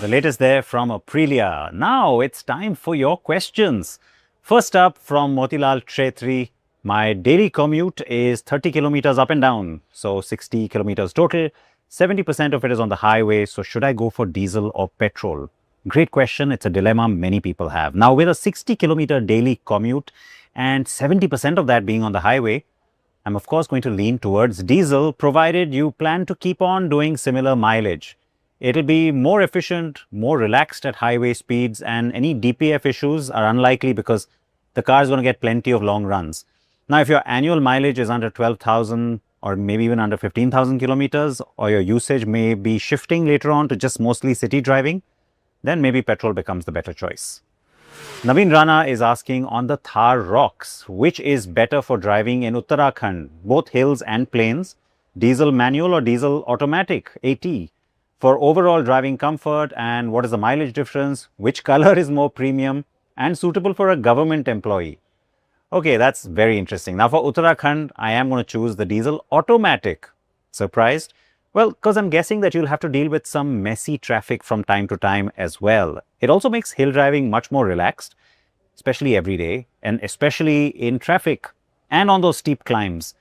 S13: The latest there from Aprilia. Now it's time for your questions. First up from Motilal Chetri. My daily commute is 30 kilometers up and down, so 60 kilometers total. 70% of it is on the highway, so should I go for diesel or petrol? Great question. It's a dilemma many people have. Now with a 60 kilometer daily commute and 70% of that being on the highway, I'm of course going to lean towards diesel, provided you plan to keep on doing similar mileage. It'll be more efficient, more relaxed at highway speeds, and any DPF issues are unlikely because the car is going to get plenty of long runs. Now, if your annual mileage is under 12,000 or maybe even under 15,000 kilometers, or your usage may be shifting later on to just mostly city driving, then maybe petrol becomes the better choice. Naveen Rana is asking, on the Thar Rocks, which is better for driving in Uttarakhand, both hills and plains, diesel manual or diesel automatic, AT? For overall driving comfort, and what is the mileage difference, which color is more premium and suitable for a government employee? Okay, that's very interesting. Now for Uttarakhand, I am going to choose the diesel automatic. Surprised? Well, because I'm guessing that you'll have to deal with some messy traffic from time to time as well. It also makes hill driving much more relaxed, especially every day, and especially in traffic and on those steep climbs.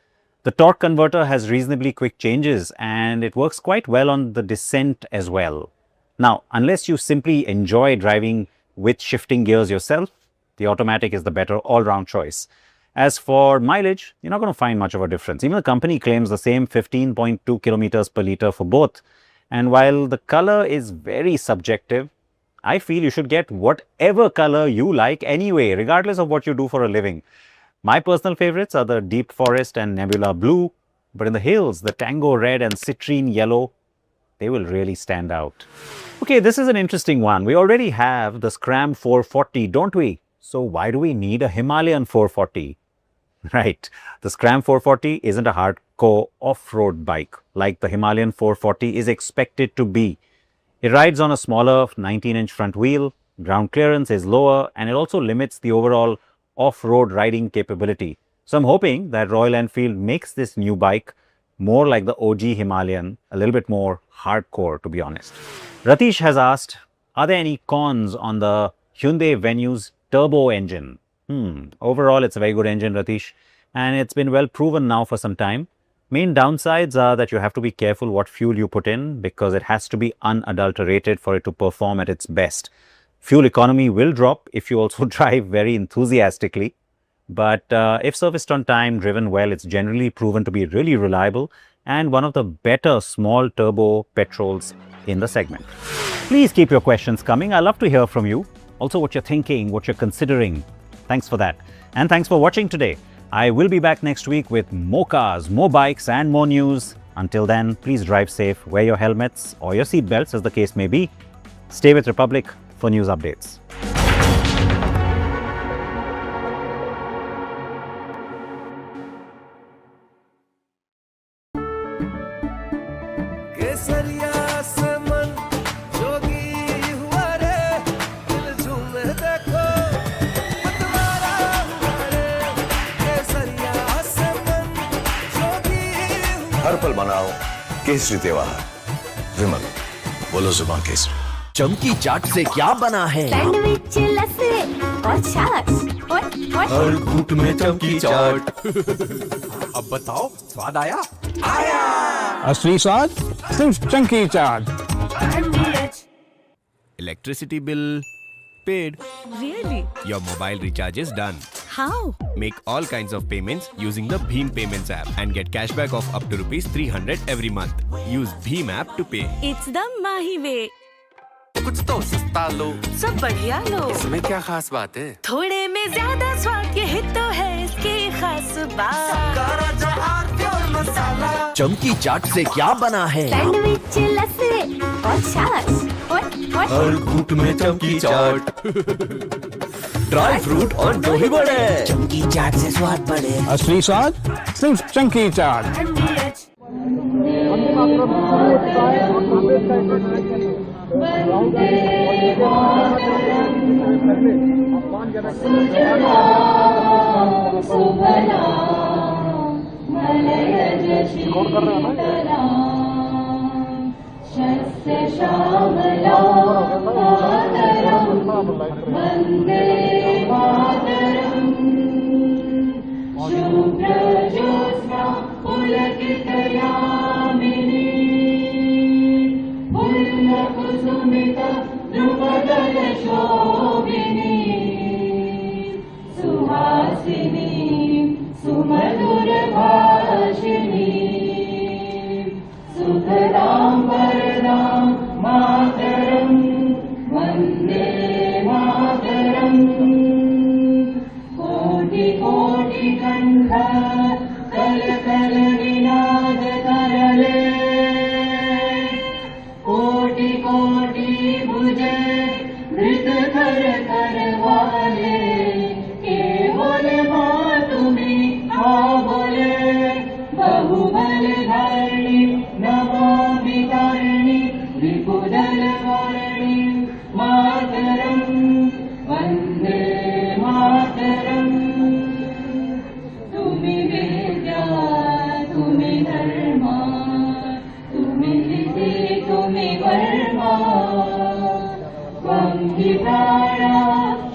S13: The torque converter has reasonably quick changes and it works quite well on the descent as well. Now, unless you simply enjoy driving with shifting gears yourself, the automatic is the better all-round choice. As for mileage, you're not going to find much of a difference. Even the company claims the same 15.2 kilometers per liter for both. And while the color is very subjective, I feel you should get whatever color you like anyway, regardless of what you do for a living. My personal favorites are the Deep Forest and Nebula Blue, but in the hills, the Tango Red and Citrine Yellow, they will really stand out. Okay, this is an interesting one. We already have the Scram 440, don't we? So why do we need a Himalayan 440? Right, the Scram 440 isn't a hardcore off-road bike like the Himalayan 440 is expected to be. It rides on a smaller 19-inch front wheel, ground clearance is lower, and it also limits the overall off-road riding capability. So I'm hoping that Royal Enfield makes this new bike more like the OG Himalayan, a little bit more hardcore, to be honest. Ratish has asked, are there any cons on the Hyundai Venue's turbo engine? Overall, it's a very good engine, Ratish, and it's been well proven now for some time. Main downsides are that you have to be careful what fuel you put in because it has to be unadulterated for it to perform at its best. Fuel economy will drop if you also drive very enthusiastically, but if serviced on time, driven well, it's generally proven to be really reliable and one of the better small turbo petrols in the segment. Please keep your questions coming. I love to hear from you. Also what you're thinking, what you're considering. Thanks for that. And thanks for watching today. I will be back next week with more cars, more bikes and more news. Until then, please drive safe, wear your helmets or your seat belts as the case may be. Stay with Republic for news updates.
S16: हर पल मनाओ केसरी त्योहार विमल बोलो जुबान केसरी।
S8: चमकी चाट से क्या बना है?
S18: सैंडविच लस्सी और छाछ
S8: हर घूंट में चमकी चाट।
S7: अब बताओ स्वाद आया?
S20: असली स्वाद सिर्फ चंकी चाट।
S3: Electricity bill paid.
S12: Really?
S3: Your mobile recharge is done.
S12: How?
S3: Make all kinds of payments using the Bheem Payments app and get cashback of up to ₹300 every month. Use Bheem app to pay.
S12: It's the Mahi way.
S17: कुछ तो सस्ता लो,
S12: सब बढ़िया लो।
S17: इसमें क्या खास बात है?
S12: थोड़े में ज्यादा स्वाद, यही तो है इसकी खास बात।
S8: चमकी चाट से क्या बना है?
S18: सैंडविच लस्सी और छाछ
S8: हर घूंट में चमकी चाट। ड्राई फ्रूट और दही बड़े। चमकी चाट से स्वाद बढ़े।
S20: असली स्वाद सिर्फ चंकी चाट।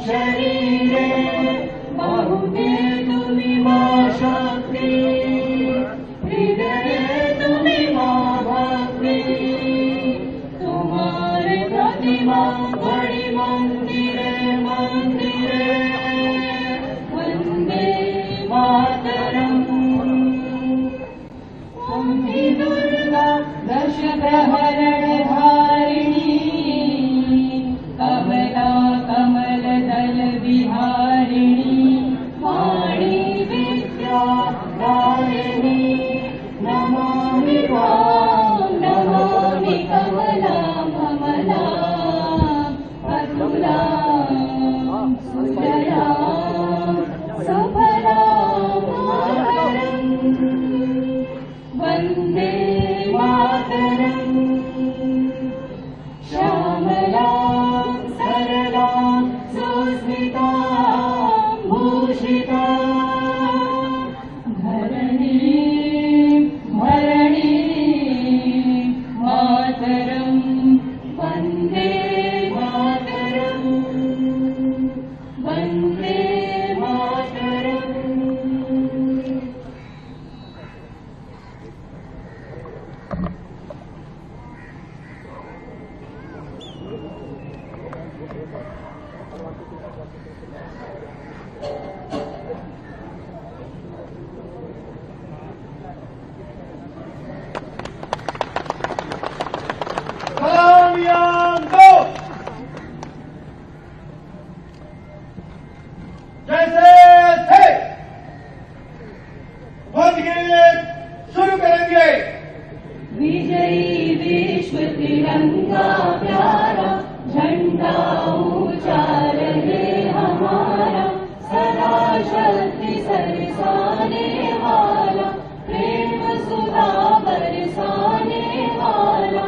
S18: शरीर तिरंगा प्यारा झंडा ऊंचा रहे हमारा सदा शक्ति सरसाने वाला प्रेम सुधा बरसाने वाला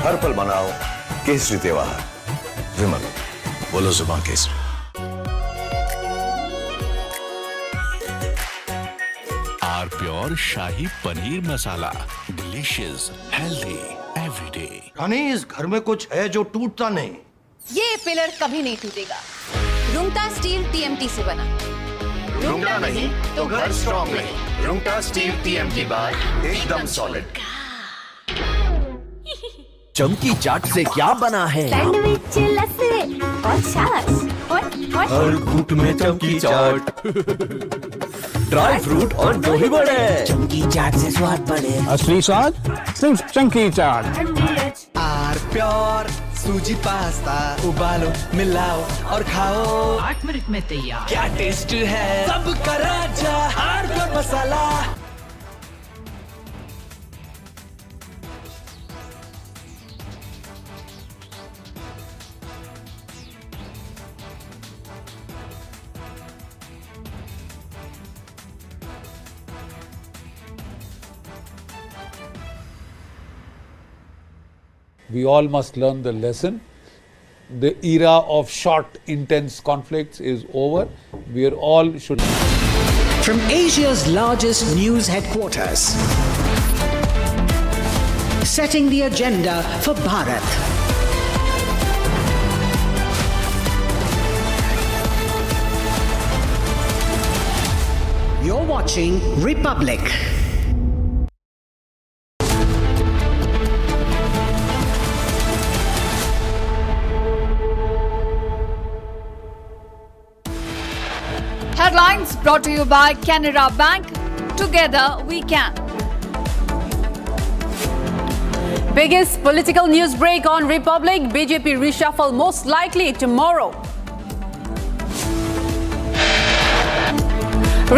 S16: हर पल मनाओ केसरी त्योहार विमल बोलो जुबान केसरी।
S7: R pure Shahi Paneer Masala, delicious, healthy everyday.
S5: रानी, इस घर में कुछ है जो टूटता नहीं।
S11: ये पिलर कभी नहीं टूटेगा। रुंगटा स्टील TMT से बना।
S16: रुंगटा नहीं तो घर स्ट्रॉन्ग नहीं। रुंगटा स्टील TMT बार एकदम सॉलिड।
S8: चमकी चाट से क्या बना है?
S18: सैंडविच, लस्सी और छाछ और
S8: हर घूंट में चमकी चाट। ड्राई फ्रूट और दही बड़े। चमकी चाट से स्वाद बढ़े।
S20: असली स्वाद सिर्फ चंकी चाट।
S19: आर प्योर सूजी पास्ता उबालो मिलाओ और खाओ
S14: 8 मिनट में तैयार।
S19: क्या टेस्ट है सबका राजा R pure Masala.
S21: We all must learn the lesson. The era of short, intense conflicts is over. We are all should.
S14: From Asia's largest news headquarters, setting the agenda for Bharat. You're watching Republic.
S23: Headlines brought to you by Canara Bank. Together we can. Biggest political news break on Republic. BJP reshuffle most likely tomorrow.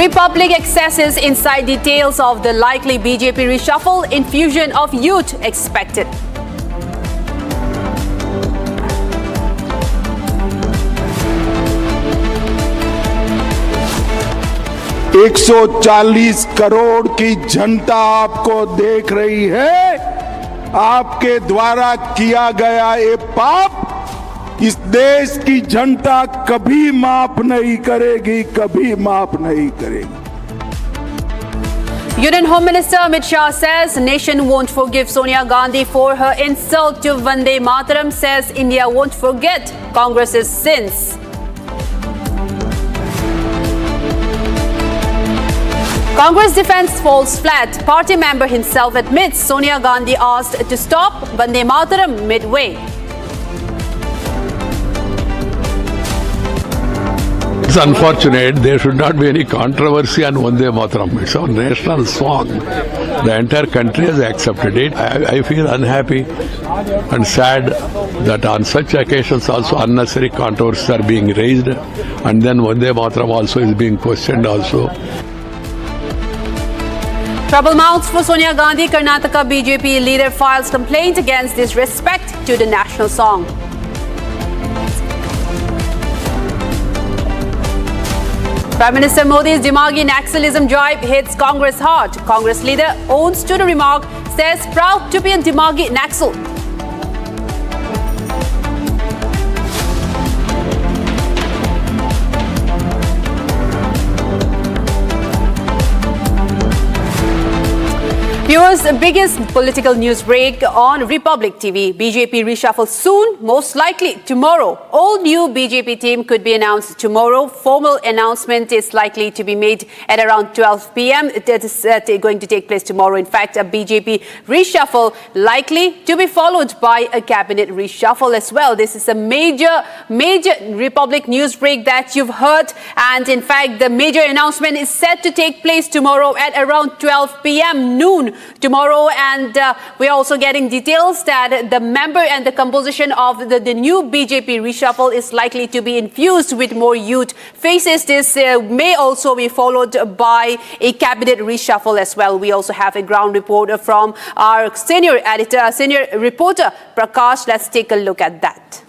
S23: Republic accesses inside details of the likely BJP reshuffle. Infusion of youth expected.
S1: 140 crore की जनता आपको देख रही है। आपके द्वारा किया गया ये पाप इस देश की जनता कभी माफ नहीं करेगी, कभी माफ नहीं करेगी।
S23: Union Home Minister Amit Shah says nation won't forgive Sonia Gandhi for her insult to Vande Mataram, says India won't forget Congress's sins. Congress defense falls flat. Party member himself admits Sonia Gandhi asked to stop Vande Mataram midway.
S21: It's unfortunate. There should not be any controversy on Vande Mataram. It's our national song. The entire country has accepted it. I feel unhappy and sad that on such occasions also unnecessary controversies are being raised, and then Vande Mataram also is being questioned also.
S23: Trouble mounts for Sonia Gandhi. Karnataka BJP leader files complaint against disrespect to the national song. Prime Minister Modi's Dimagi Naxalism drive hits Congress hard. Congress leader owns to the remark, says proud to be a Dimagi Naxal. Viewers, the biggest political news break on Republic TV. BJP reshuffle soon, most likely tomorrow. All new BJP team could be announced tomorrow. Formal announcement is likely to be made at around 12 p.m. It is going to take place tomorrow. In fact, a BJP reshuffle likely to be followed by a cabinet reshuffle as well. This is a major Republic news break that you've heard. And in fact, the major announcement is set to take place tomorrow at around 12 p.m. noon tomorrow, and we're also getting details that the member and the composition of the new BJP reshuffle is likely to be infused with more youth faces. This may also be followed by a cabinet reshuffle as well. We also have a ground report from our senior reporter Prakash. Let's take a look at that.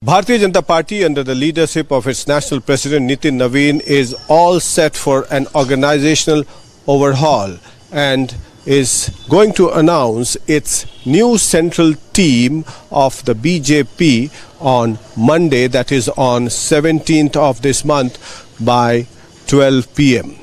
S6: Bharatiya Janata Party, under the leadership of its national president Nitin Naveen, is all set for an organizational overhaul and is going to announce its new central team of the BJP on Monday, that is on 17th of this month by 12 p.m.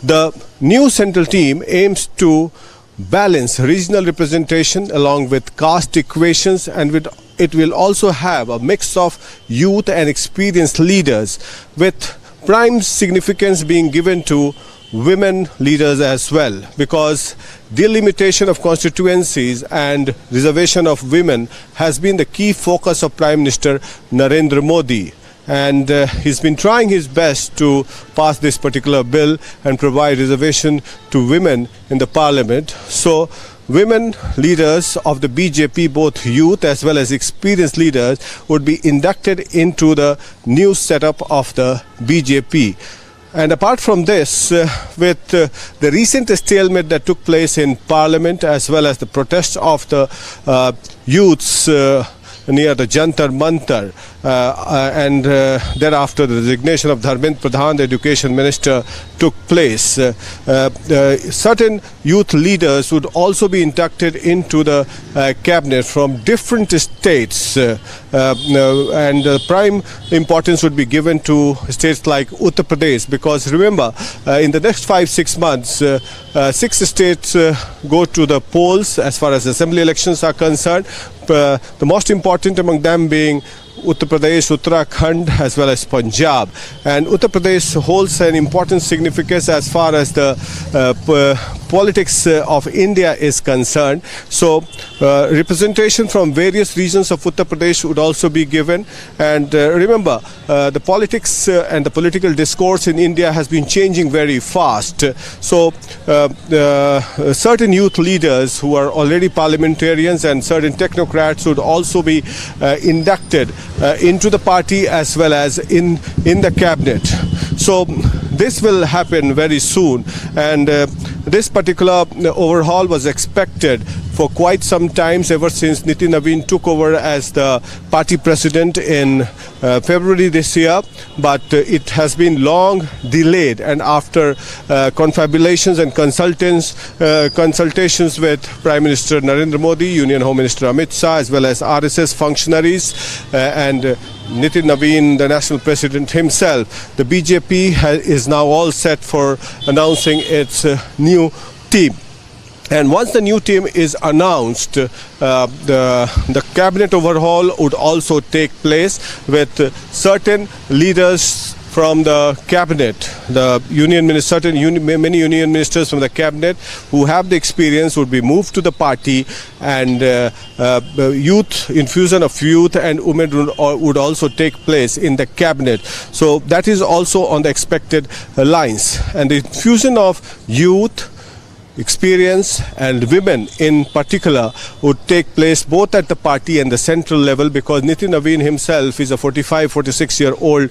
S6: The new central team aims to balance regional representation along with caste equations, and it will also have a mix of youth and experienced leaders, with prime significance being given to women leaders as well, because delimitation of constituencies and reservation of women has been the key focus of Prime Minister Narendra Modi. And he's been trying his best to pass this particular bill and provide reservation to women in the parliament. So women leaders of the BJP, both youth as well as experienced leaders, would be inducted into the new setup of the BJP. And apart from this, with the recent stalemate that took place in Parliament, as well as the protests of the youths near the Jantar Mantar, and thereafter the resignation of Dharmendra Pradhan, the education minister, took place. Certain youth leaders would also be inducted into the cabinet from different states, and prime importance would be given to states like Uttar Pradesh, because remember, in the next 5-6 months, 6 states go to the polls as far as assembly elections are concerned. The most important among them being Uttar Pradesh, Uttarakhand as well as Punjab. And Uttar Pradesh holds an important significance as far as the politics of India is concerned. So representation from various regions of Uttar Pradesh would also be given. And remember, the politics and the political discourse in India has been changing very fast. So certain youth leaders who are already parliamentarians and certain technocrats would also be inducted into the party as well as in the cabinet. So this will happen very soon, and this particular overhaul was expected for quite some time, ever since Nitin Naveen took over as the party president in February this year, but it has been long delayed, and after confabulations and consultations with Prime Minister Narendra Modi, Union Home Minister Amit Shah, as well as RSS functionaries and Nitin Naveen, the national president himself, the BJP is now all set for announcing its new team. And once the new team is announced, the cabinet overhaul would also take place with certain leaders from the cabinet, the many union ministers from the cabinet who have the experience would be moved to the party, and infusion of youth and women would also take place in the cabinet. So that is also on the expected lines, and the infusion of youth, experience and women in particular would take place both at the party and the central level, because Nitin Naveen himself is a 46-year-old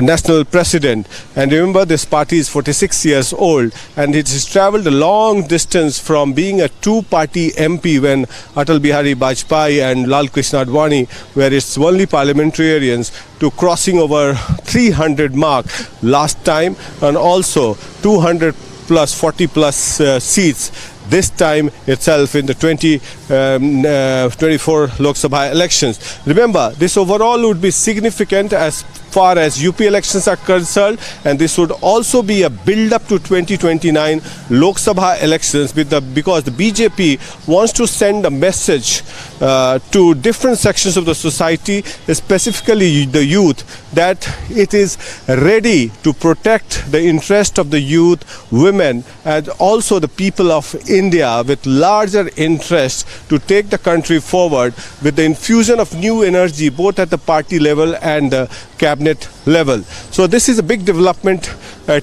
S6: national president, and remember, this party is 46 years old, and it has travelled a long distance from being a two-party MP when Atal Bihari Vajpayee and Lal Krishna Advani were its only parliamentarians, to crossing over 300 mark last time, and also 200 plus 40 plus seats this time itself in the 2024 Lok Sabha elections. Remember, this overall would be significant as far as UP elections are concerned, and this would also be a build-up to 2029 Lok Sabha elections, because the BJP wants to send a message to different sections of the society, specifically the youth, that it is ready to protect the interest of the youth, women, and also the people of India with larger interest to take the country forward with the infusion of new energy both at the party level and the cabinet level. So this is a big development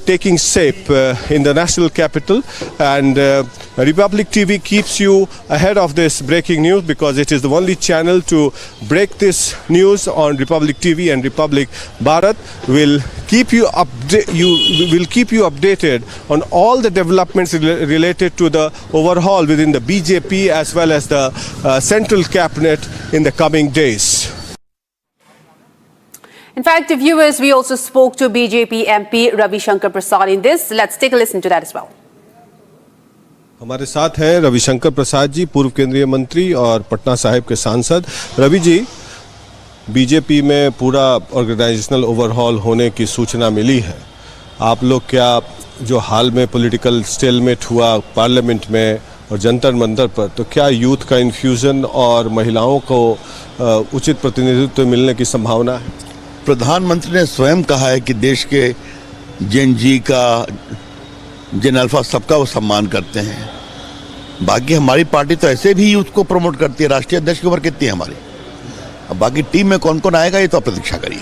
S6: taking shape in the national capital, and Republic TV keeps you ahead of this breaking news, because it is the only channel to break this news on Republic TV, and Republic Bharat will keep you updated on all the developments related to the overhaul within the BJP as well as the central cabinet in the coming days.
S23: In fact, viewers, we also spoke to BJP MP Ravi Shankar Prasad in this. Let's take a listen to that as well.
S6: हमारे साथ हैं रविशंकर प्रसाद जी, पूर्व केंद्रीय मंत्री और पटना साहिब के सांसद। Ravi ji, BJP में पूरा ऑर्गेनाइजेशनल ओवरहॉल होने की सूचना मिली है। आप लोग क्या जो हाल में पॉलिटिकल स्टेलमेट हुआ पार्लियामेंट में और जंतर मंतर पर, तो क्या यूथ का इन्फ्यूजन और महिलाओं को उचित प्रतिनिधित्व मिलने की संभावना है?
S9: प्रधानमंत्री ने स्वयं कहा है कि देश के जेन जी का, जेन अल्फा सबका वो सम्मान करते हैं। बाकी हमारी पार्टी तो ऐसे भी यूथ को प्रमोट करती है। राष्ट्रीय अध्यक्ष की उम्र कितनी है हमारी? अब बाकी टीम में कौन कौन आएगा ये तो प्रतीक्षा करिए।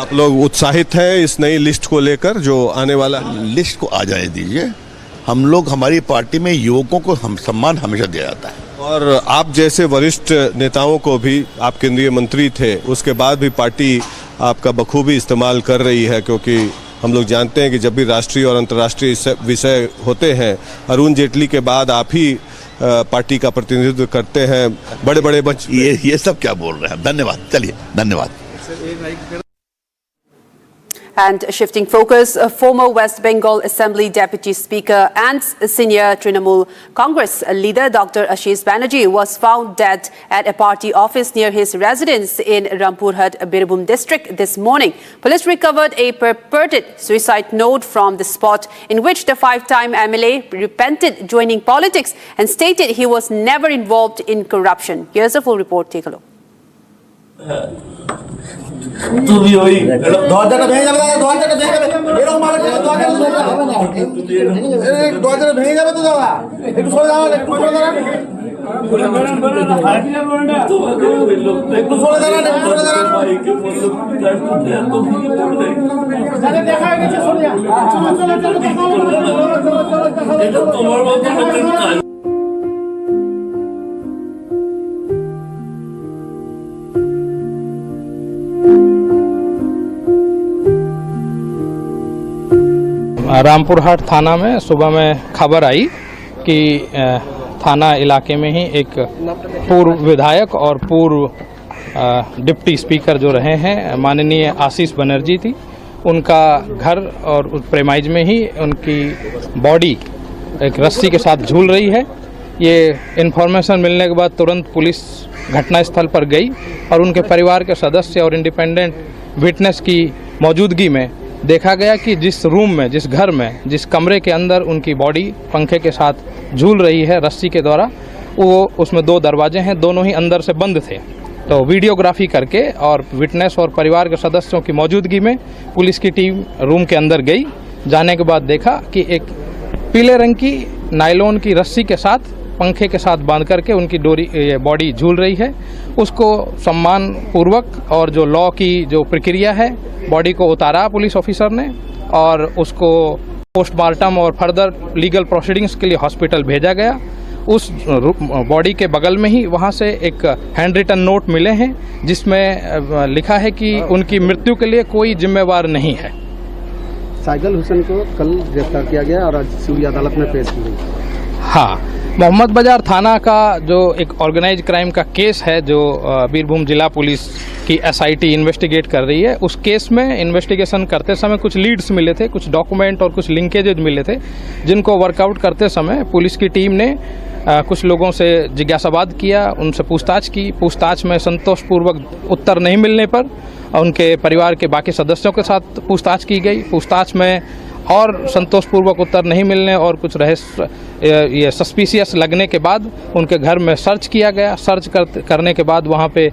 S6: आप लोग उत्साहित हैं इस नई लिस्ट को लेकर जो आने वाला
S9: लिस्ट को आ जाने दीजिए। हम लोग, हमारी पार्टी में युवकों को सम्मान हमेशा दिया जाता है,
S6: और आप जैसे वरिष्ठ नेताओं को भी, आप केंद्रीय मंत्री थे, उसके बाद भी पार्टी आपका बखूबी इस्तेमाल कर रही है, क्योंकि हम लोग जानते हैं कि जब भी राष्ट्रीय और अंतर्राष्ट्रीय विषय होते हैं, अरुण जेटली के बाद आप ही पार्टी का प्रतिनिधित्व करते हैं बड़े बड़े मंच।
S9: ये सब क्या बोल रहे हैं? धन्यवाद, चलिए धन्यवाद।
S23: And shifting focus, former West Bengal Assembly Deputy Speaker and senior Trinamool Congress leader Dr. Ashish Banerjee was found dead at a party office near his residence in Rampurhat, Birbhum district this morning. Police recovered a purported suicide note from the spot, in which the five-time MLA repented joining politics and stated he was never involved in corruption. Here's a full report. Take a look.
S8: तू भी वही द्वारका भेज जावे द्वारका भेज जावे ये लोग मार द्वारका भेज जावे तो जावा एक छोड़ जाओ एक छोड़ जाओ देखा है कि छोड़ दिया चलो
S10: रामपुरहाट थाना में सुबह में खबर आई कि
S4: थाना इलाके में ही एक पूर्व विधायक और पूर्व डिप्टी स्पीकर जो रहे हैं माननीय आशीष बनर्जी थी, उनका घर और प्रेमाइज में ही उनकी बॉडी एक रस्सी के साथ झूल रही है। ये इन्फॉर्मेशन मिलने के बाद तुरंत पुलिस घटनास्थल पर गई और उनके परिवार के सदस्य और इंडिपेंडेंट विटनेस की मौजूदगी में देखा गया कि जिस रूम में, जिस घर में, जिस कमरे के अंदर उनकी बॉडी पंखे के साथ झूल रही है रस्सी के द्वारा, वो उसमें 2 दरवाजे हैं, दोनों ही अंदर से बंद थे। तो वीडियोग्राफी करके और विटनेस और परिवार के सदस्यों की मौजूदगी में पुलिस की टीम रूम के अंदर गई। जाने के बाद देखा कि एक पीले रंग की नायलॉन की रस्सी के साथ पंखे के साथ बांध करके उनकी बॉडी झूल रही है। उसको सम्मान पूर्वक और जो लॉ की जो प्रक्रिया है, बॉडी को उतारा पुलिस ऑफिसर ने और उसको पोस्टमार्टम और फर्दर लीगल प्रोसीडिंग्स के लिए हॉस्पिटल भेजा गया। उस बॉडी के बगल में ही वहाँ से एक हैंड रिटन नोट मिले हैं जिसमें लिखा है कि उनकी मृत्यु के लिए कोई जिम्मेवार नहीं है।
S10: साइकिल हुसैन को कल गिरफ्तार किया गया और आज सिविल अदालत में पेश की गई।
S4: हाँ, मोहम्मद बाजार थाना का जो एक ऑर्गेनाइज क्राइम का केस है जो बीरभूम जिला पुलिस की एसआईटी इन्वेस्टिगेट कर रही है, उस केस में इन्वेस्टिगेशन करते समय कुछ लीड्स मिले थे, कुछ डॉक्यूमेंट और कुछ लिंकेजेज मिले थे, जिनको वर्कआउट करते समय पुलिस की टीम ने कुछ लोगों से जिज्ञासाबाद किया, उनसे पूछताछ की। पूछताछ में संतोषपूर्वक उत्तर नहीं मिलने पर उनके परिवार के बाकी सदस्यों के साथ पूछताछ की गई। पूछताछ में और संतोषपूर्वक उत्तर नहीं मिलने और कुछ रहस्य ये सस्पिशियस लगने के बाद उनके घर में सर्च किया गया। सर्च करने के बाद वहाँ पे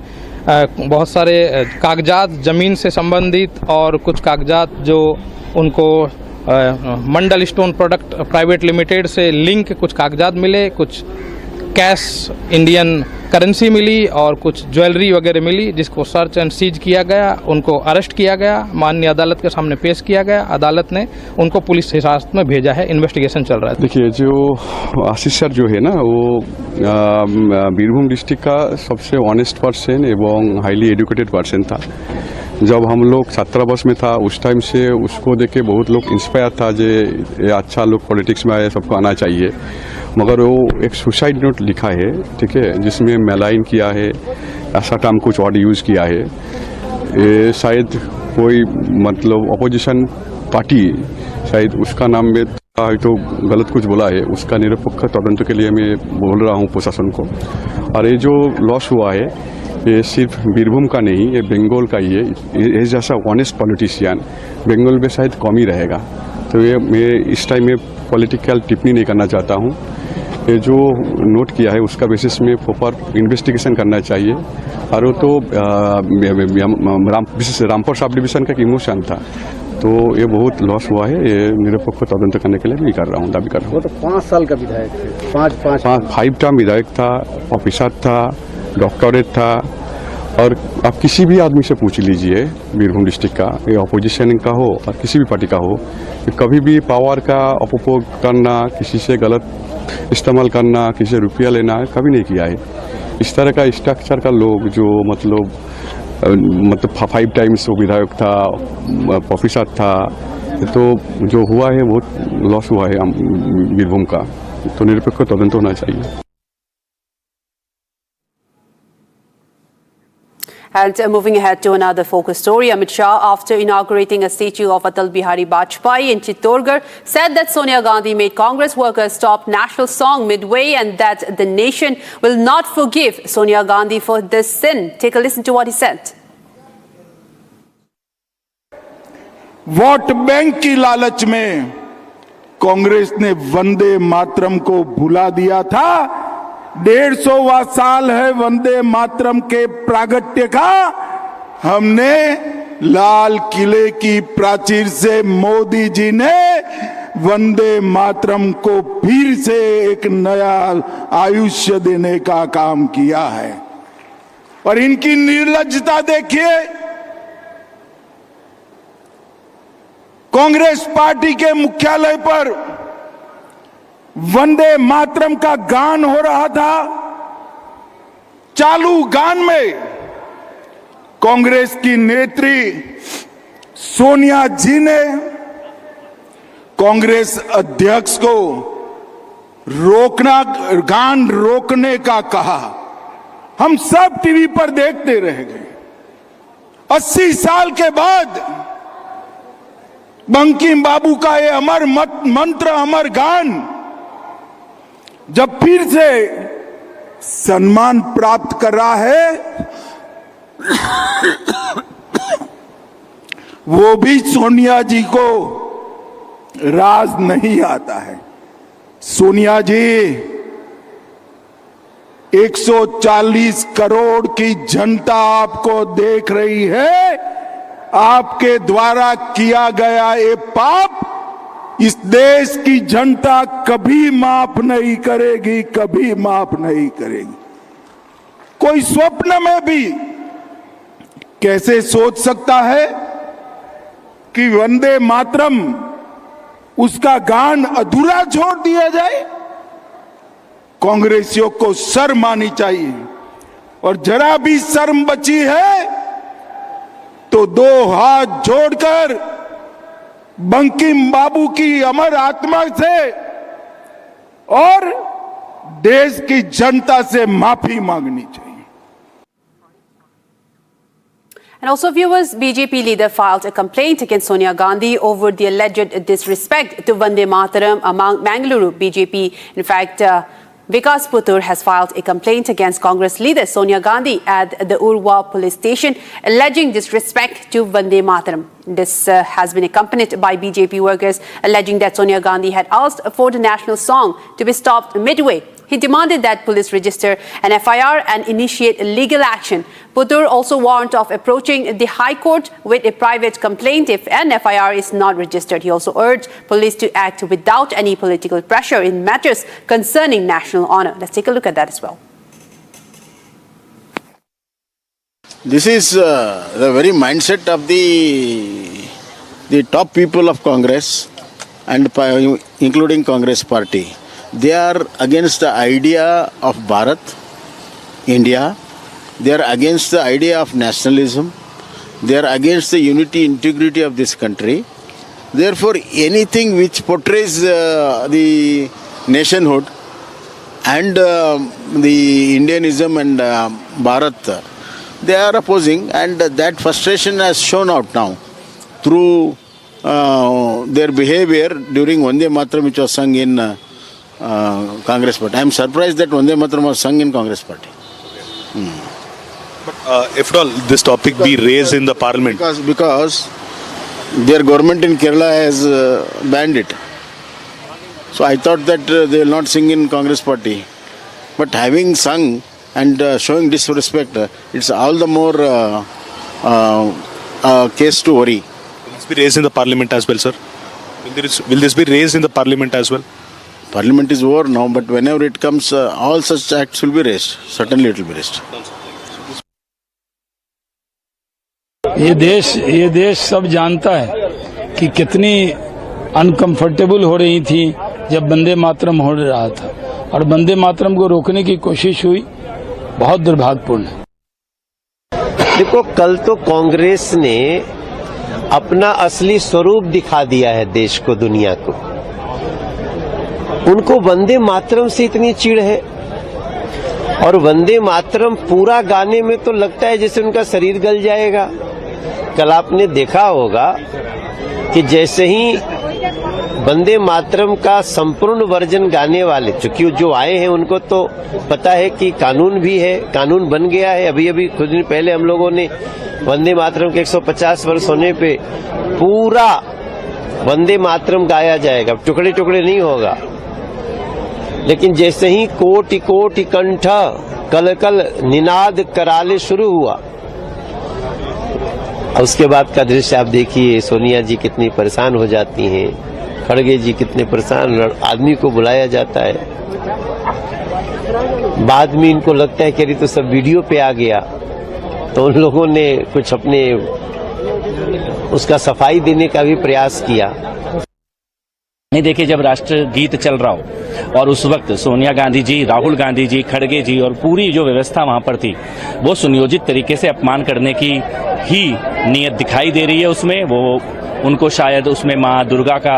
S4: बहुत सारे कागजात ज़मीन से संबंधित और कुछ कागजात जो उनको मंडल स्टोन प्रोडक्ट प्राइवेट लिमिटेड से लिंक कुछ कागजात मिले, कुछ कैश इंडियन करेंसी मिली और कुछ ज्वेलरी वगैरह मिली, जिसको सर्च एंड सीज किया गया। उनको अरेस्ट किया गया, माननीय अदालत के सामने पेश किया गया। अदालत ने उनको पुलिस हिरासत में भेजा है, इन्वेस्टिगेशन चल रहा है।
S15: देखिए, जो आशीष सर जो है ना, वो बीरभूम डिस्ट्रिक्ट का सबसे ऑनेस्ट पर्सन एवं हाईली एजुकेटेड पर्सन था। जब हम लोग छात्रावास में था उस टाइम से उसको देख के बहुत लोग इंस्पायर था जे अच्छा लोग पॉलिटिक्स में आए, सबको आना चाहिए। मगर वो एक सुसाइड नोट लिखा है, ठीक है, जिसमें मेलाइन किया है, ऐसा टर्म कुछ और यूज़ किया है। ये शायद कोई मतलब अपोजिशन पार्टी शायद उसका नाम में तो गलत कुछ बोला है, उसका निरपेक्ष तदंत के लिए मैं बोल रहा हूँ प्रशासन को। और ये जो लॉस हुआ है ये सिर्फ बीरभूम का नहीं, ये बंगाल का ही है। ये जैसा ऑनेस्ट पॉलिटिशियन बंगाल में शायद कम ही रहेगा। तो ये मैं इस टाइम में पॉलिटिकल टिप्पणी नहीं करना चाहता हूँ। ये जो नोट किया है उसका बेसिस में प्रॉपर इन्वेस्टिगेशन करना चाहिए। और वो तो रामपुर सब डिवीजन का एक इमोशन था, तो ये बहुत लॉस हुआ है। ये निरपेक्ष तदंत करने के लिए मैं कर रहा हूँ, दावी कर रहा हूँ।
S10: वो तो 5 साल का विधायक थे,
S15: 5 टर्म विधायक था, ऑफिसर था, डॉक्टरेट था। और आप किसी भी आदमी से पूछ लीजिए बीरभूम डिस्ट्रिक्ट का, ये अपोजिशन का हो और किसी भी पार्टी का हो, कि कभी भी पावर का अपयोग करना, किसी से गलत इस्तेमाल करना, किसी से रुपया लेना कभी नहीं किया है। इस तरह का स्ट्रक्चर का लोग जो मतलब 5 टाइम्स वो विधायक था, ऑफिसर था, तो जो हुआ है बहुत लॉस हुआ है बीरभूम का। तो निरपेक्ष तदंत होना चाहिए।
S23: And moving ahead to another focus story, Amit Shah, after inaugurating a statue of Atal Bihari Vajpayee in Chittorgarh, said that Sonia Gandhi made Congress workers stop national song midway and that the nation will not forgive Sonia Gandhi for this sin. Take a listen to what he said.
S1: Vote bank की लालच में कांग्रेस ने वंदे मातरम को भुला दिया था। 150वां साल है वंदे मातरम के प्रागट्य का। हमने लाल किले की प्राचीर से मोदी जी ने वंदे मातरम को फिर से एक नया आयुष्य देने का काम किया है। और इनकी निर्लज्जता देखिए, कांग्रेस पार्टी के मुख्यालय पर वंदे मातरम का गान हो रहा था। चालू गान में कांग्रेस की नेत्री सोनिया जी ने कांग्रेस अध्यक्ष को गान रोकने का कहा, हम सब टीवी पर देखते रह गए। 80 साल के बाद बंकिम बाबू का ये अमर मंत्र, अमर गान जब फिर से सम्मान प्राप्त कर रहा है, वो भी सोनिया जी को राज नहीं आता है। सोनिया जी, 140 करोड़ की जनता आपको देख रही है। आपके द्वारा किया गया ये पाप इस देश की जनता कभी माफ नहीं करेगी, कभी माफ नहीं करेगी। कोई स्वप्न में भी कैसे सोच सकता है कि वंदे मातरम उसका गान अधूरा छोड़ दिया जाए? कांग्रेसियों को शर्म आनी चाहिए, और जरा भी शर्म बची है तो दो हाथ जोड़कर बंकिम बाबू की अमर आत्मा से और देश की जनता से माफी मांगनी चाहिए।
S23: And also, viewers, BJP leader filed a complaint against Sonia Gandhi over the alleged disrespect to Vande Mataram among Mangaluru BJP. In fact, Vikas Puttur has filed a complaint against Congress leader Sonia Gandhi at the Urwa police station, alleging disrespect to Vande Mataram. This has been accompanied by BJP workers alleging that Sonia Gandhi had asked for the national song to be stopped midway. He demanded that police register an FIR and initiate legal action. Puttur also warned of approaching the High Court with a private complaint if an FIR is not registered. He also urged police to act without any political pressure in matters concerning national honor. Let's take a look at that as well.
S2: This is the very mindset of the top people of Congress and including Congress party. They are against the idea of Bharat, India. They are against the idea of nationalism. They are against the unity, integrity of this country. Therefore, anything which portrays the nationhood and the Indianism and Bharat, they are opposing, and that frustration has shown out now through their behavior during Vande Mataram, which was sung in Congress party. I am surprised that Vande Mataram was sung in Congress party.
S13: But if at all this topic be raised in the parliament,
S2: because their government in Kerala has banned it, so I thought that they will not sing in Congress party. But having sung and showing disrespect, it's all the more case to worry.
S13: Will this be raised in the parliament as well, sir? Will this be raised in the parliament as well?
S2: Parliament is over now, but whenever it comes, all such acts will be raised. Certainly it will be raised.
S20: ये देश सब जानता है कि कितनी uncomfortable हो रही थी जब वंदे मातरम हो रहा था, और वंदे मातरम को रोकने की कोशिश हुई, बहुत दुर्भाग्यपूर्ण है।
S22: देखो, कल तो कांग्रेस ने अपना असली स्वरूप दिखा दिया है देश को, दुनिया को। उनको वंदे मातरम से इतनी चिढ़ है, और वंदे मातरम पूरा गाने में तो लगता है जैसे उनका शरीर गल जाएगा। कल आपने देखा होगा कि जैसे ही वंदे मातरम का संपूर्ण वर्जन गाने वाले, चूंकि जो आए हैं उनको तो पता है कि कानून भी है, कानून बन गया है। अभी अभी कुछ दिन पहले हम लोगों ने वंदे मातरम के 150 वर्ष होने पे पूरा वंदे मातरम गाया जाएगा, टुकड़े टुकड़े नहीं होगा। लेकिन जैसे ही कोटि कोटि कंठ कल कल निनाद कराले शुरू हुआ, उसके बाद का दृश्य आप देखिए। सोनिया जी कितनी परेशान हो जाती हैं, खड़गे जी कितने परेशान, आदमी को बुलाया जाता है, बाद में इनको लगता है कि अरे तो सब वीडियो पे आ गया, तो उन लोगों ने कुछ अपने उसका सफाई देने का भी प्रयास किया।
S24: नहीं, देखिए, जब राष्ट्र गीत चल रहा हो और उस वक्त सोनिया गांधी जी, राहुल गांधी जी, खड़गे जी और पूरी जो व्यवस्था वहां पर थी, वो सुनियोजित तरीके से अपमान करने की ही नीयत दिखाई दे रही है। उसमें वो उनको शायद उसमें माँ दुर्गा का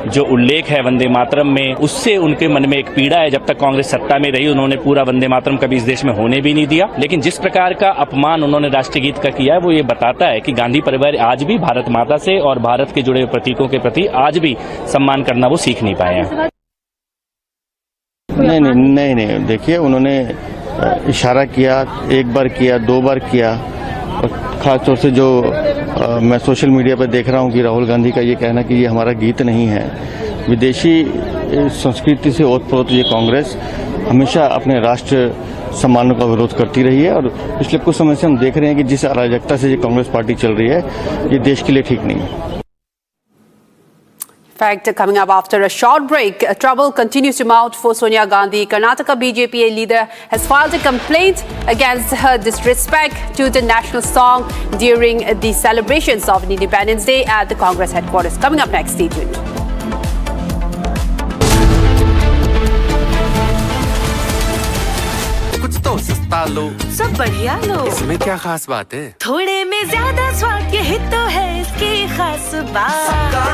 S24: जो उल्लेख है वंदे मातरम में, उससे उनके मन में एक पीड़ा है। जब तक कांग्रेस सत्ता में रही उन्होंने पूरा वंदे मातरम कभी इस देश में होने भी नहीं दिया। लेकिन जिस प्रकार का अपमान उन्होंने राष्ट्रीय गीत का किया है वो ये बताता है कि गांधी परिवार आज भी भारत माता से और भारत के जुड़े हुए प्रतीकों के प्रति आज भी सम्मान करना वो सीख नहीं पाए हैं।
S2: नहीं, देखिए उन्होंने इशारा किया, एक बार किया, 2 बार किया, और ख़ास तौर से जो मैं सोशल मीडिया पर देख रहा हूँ कि राहुल गांधी का ये कहना कि ये हमारा गीत नहीं है। विदेशी संस्कृति से ओतप्रोत ये कांग्रेस हमेशा अपने राष्ट्र सम्मानों का विरोध करती रही है, और पिछले कुछ समय से हम देख रहे हैं कि जिस अराजकता से ये कांग्रेस पार्टी चल रही है ये देश के लिए ठीक नहीं है।
S23: Fact, coming up after a short break, trouble continues to mount for Sonia Gandhi. Karnataka BJP leader has filed a complaint against her disrespect to the national song during the celebrations of Independence Day at the Congress headquarters. Coming up next, stay tuned.
S3: कुछ तो सस्ता लो,
S18: सब बढ़िया लो।
S3: इसमें क्या खास बात है?
S18: थोड़े में ज्यादा स्वाद, यही तो है इसकी खास बात।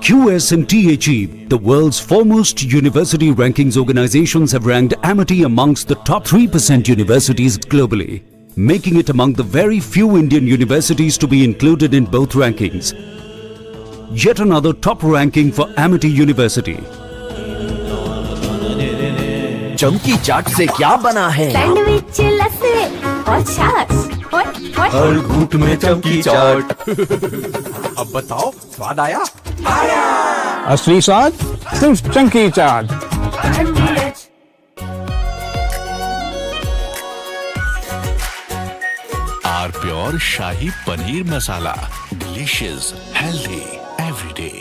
S7: QS&THE, the world's foremost university rankings organizations, have ranked Amity amongst the top 3% universities globally, making it among the very few Indian universities to be included in both rankings. Yet another top ranking for Amity University.
S8: चमकी चाट से क्या बना है?
S18: Sandwich, लस्सी और छाछ।
S8: हर घूंट में चमकी चाट। अब बताओ स्वाद आया?
S12: असली स्वाद सिर्फ चमकी चाट।
S17: R pure Shahi Paneer Masala, delicious, healthy everyday.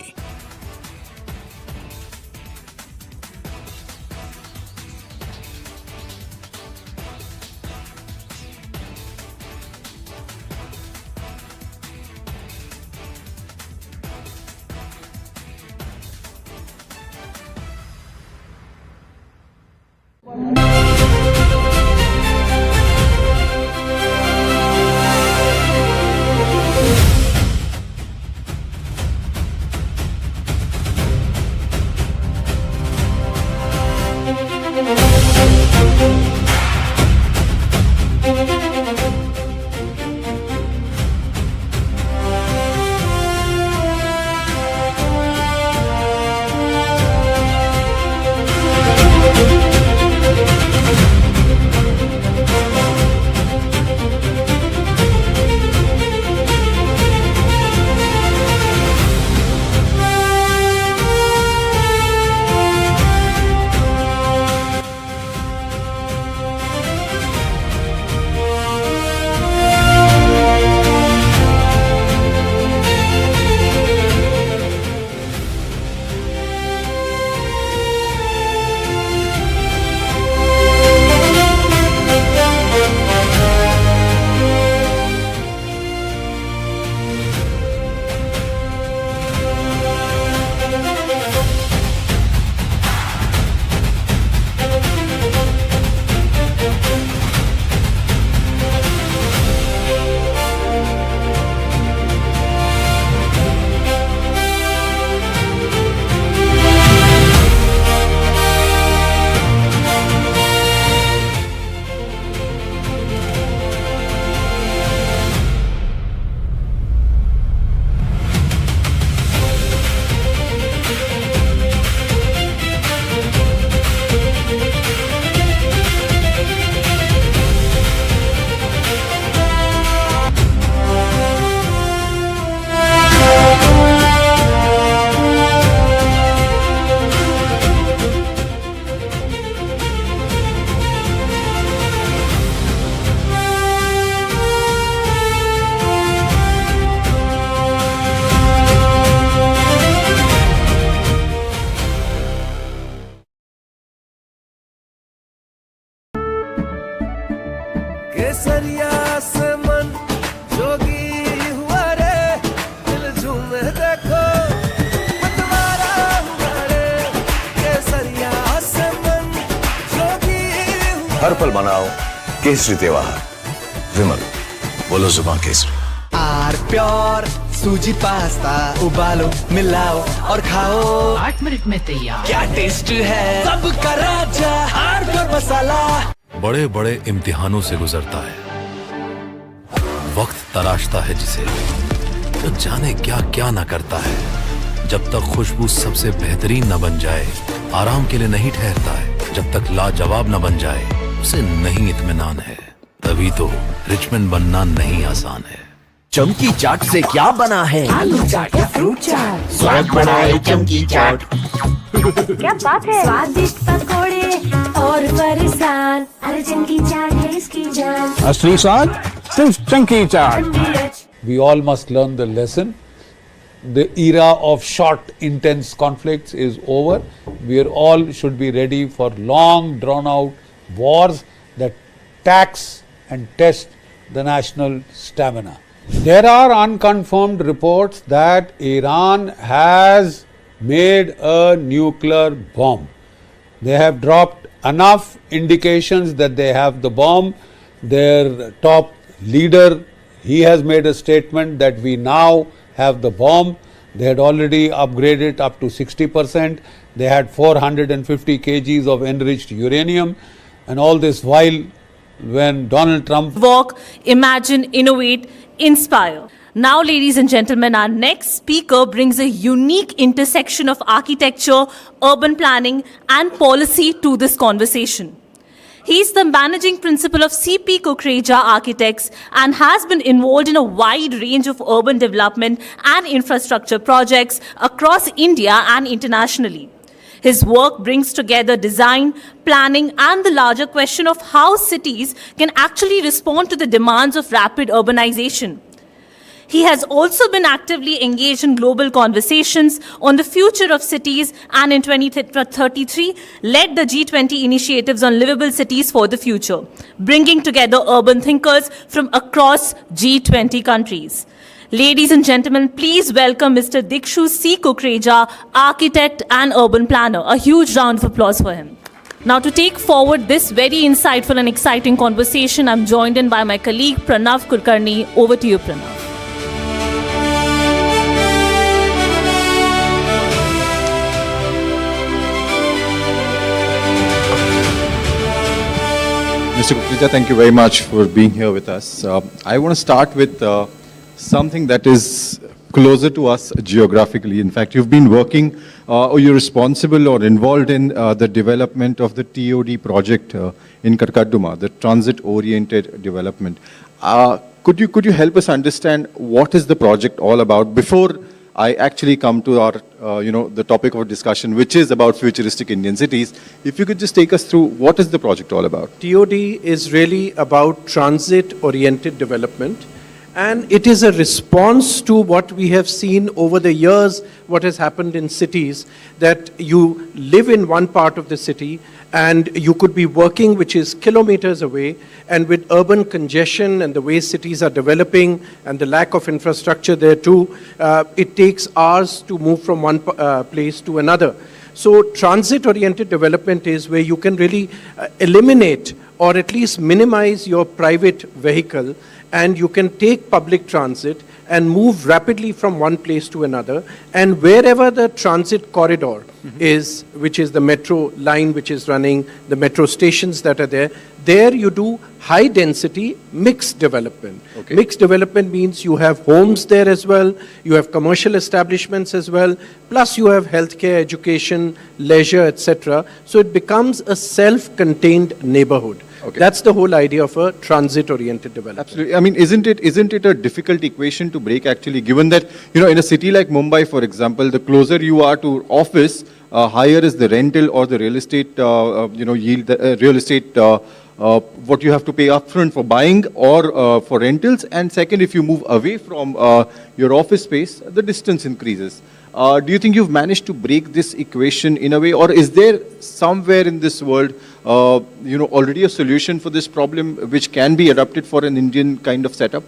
S19: केसरिया से मन जोगी हुआ रे, दिल झूमे देखो मतवारा हुआ रे। केसरिया से मन जोगी हुआ।
S16: हर पल मनाओ केसरी त्योहार। विमल, बोलो जुबान केसरी।
S19: आर प्योर सूजी पास्ता उबालो मिलाओ और खाओ 8 मिनट में तैयार क्या टेस्ट है सबका राजा आर प्योर मसाला
S17: बड़े बड़े इम्तिहानों से गुजरता है, वक्त तराशता है जिसे, तो जाने क्या क्या न करता है। जब तक खुशबू सबसे बेहतरीन न बन जाए, आराम के लिए नहीं ठहरता है। जब तक लाजवाब न बन जाए, उसे नहीं इत्मीनान है। तभी तो रिचमैन बनना नहीं आसान है।
S8: चमकी चाट से क्या बना है?
S18: आलू चाट या फ्रूट चाट,
S8: स्वाद बनाए चमकी चाट।
S18: क्या बात है? स्वादिष्ट पकोड़े और फरसान, अरे चमकी चाट है इसकी जान।
S12: असली स्वाद सिर्फ चंकी चाट।
S5: We all must learn the lesson. The era of short, intense conflicts is over. We are all should be ready for long, drawn-out wars that tax and test the national stamina. There are unconfirmed reports that Iran has made a nuclear bomb. They have dropped enough indications that they have the bomb. Their top leader, he has made a statement that we now have the bomb. They had already upgraded up to 60%. They had 450 kgs of enriched uranium. And all this while when Donald Trump...
S11: Work, imagine, innovate, inspire. Now, ladies and gentlemen, our next speaker brings a unique intersection of architecture, urban planning and policy to this conversation. He is the managing principal of CP Kukreja Architects and has been involved in a wide range of urban development and infrastructure projects across India and internationally. His work brings together design, planning, and the larger question of how cities can actually respond to the demands of rapid urbanization. He has also been actively engaged in global conversations on the future of cities and in 2033 led the G20 initiatives on livable cities for the future, bringing together urban thinkers from across G20 countries. Ladies and gentlemen, please welcome Mr. Dikshu C. Kukreja, architect and urban planner. A huge round of applause for him. Now, to take forward this very insightful and exciting conversation, I'm joined in by my colleague Pranav Kulkarni. Over to you, Pranav.
S14: Mr. Kukreja, thank you very much for being here with us. I want to start with something that is closer to us geographically. In fact, you've been working, or you're responsible or involved in the development of the TOD project in Karkaduma, the transit-oriented development. Could you help us understand what is the project all about before I actually come to our, the topic of discussion, which is about futuristic Indian cities. If you could just take us through what is the project all about?
S21: TOD is really about transit-oriented development, and it is a response to what we have seen over the years, what has happened in cities, that you live in one part of the city and you could be working which is kilometers away, and with urban congestion and the way cities are developing and the lack of infrastructure there too, it takes hours to move from one place to another. So transit-oriented development is where you can really eliminate or at least minimize your private vehicle, and you can take public transit and move rapidly from one place to another. And wherever the transit corridor is, which is the metro line which is running, the metro stations that are there, there you do high density mixed development. Okay. Mixed development means you have homes there as well, you have commercial establishments as well, plus you have healthcare, education, leisure, etc. So it becomes a self-contained neighborhood. Okay. That's the whole idea of a transit-oriented development.
S14: Absolutely. I mean, isn't it a difficult equation to break actually, given that, in a city like Mumbai, for example, the closer you are to office, higher is the rental or the real estate, yield, real estate, what you have to pay upfront for buying or for rentals. And second, if you move away from your office space, the distance increases. Do you think you've managed to break this equation in a way, or is there somewhere in this world, already a solution for this problem which can be adapted for an Indian kind of setup?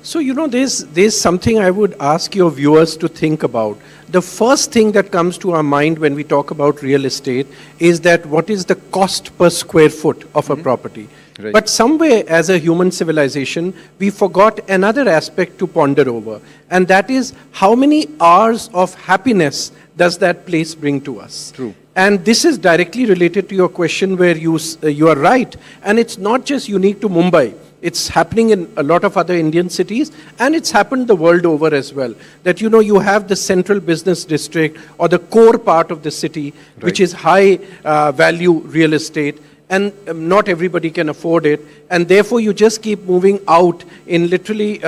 S21: So, there's something I would ask your viewers to think about. The first thing that comes to our mind when we talk about real estate is that what is the cost per square foot of a property? Right. But somewhere as a human civilization, we forgot another aspect to ponder over. And that is how many hours of happiness does that place bring to us?
S14: True.
S21: And this is directly related to your question where you are right. And it's not just unique to Mumbai. It's happening in a lot of other Indian cities, and it's happened the world over as well. That, you have the central business district or the core part of the city, which is high value real estate, and not everybody can afford it. And therefore, you just keep moving out in literally,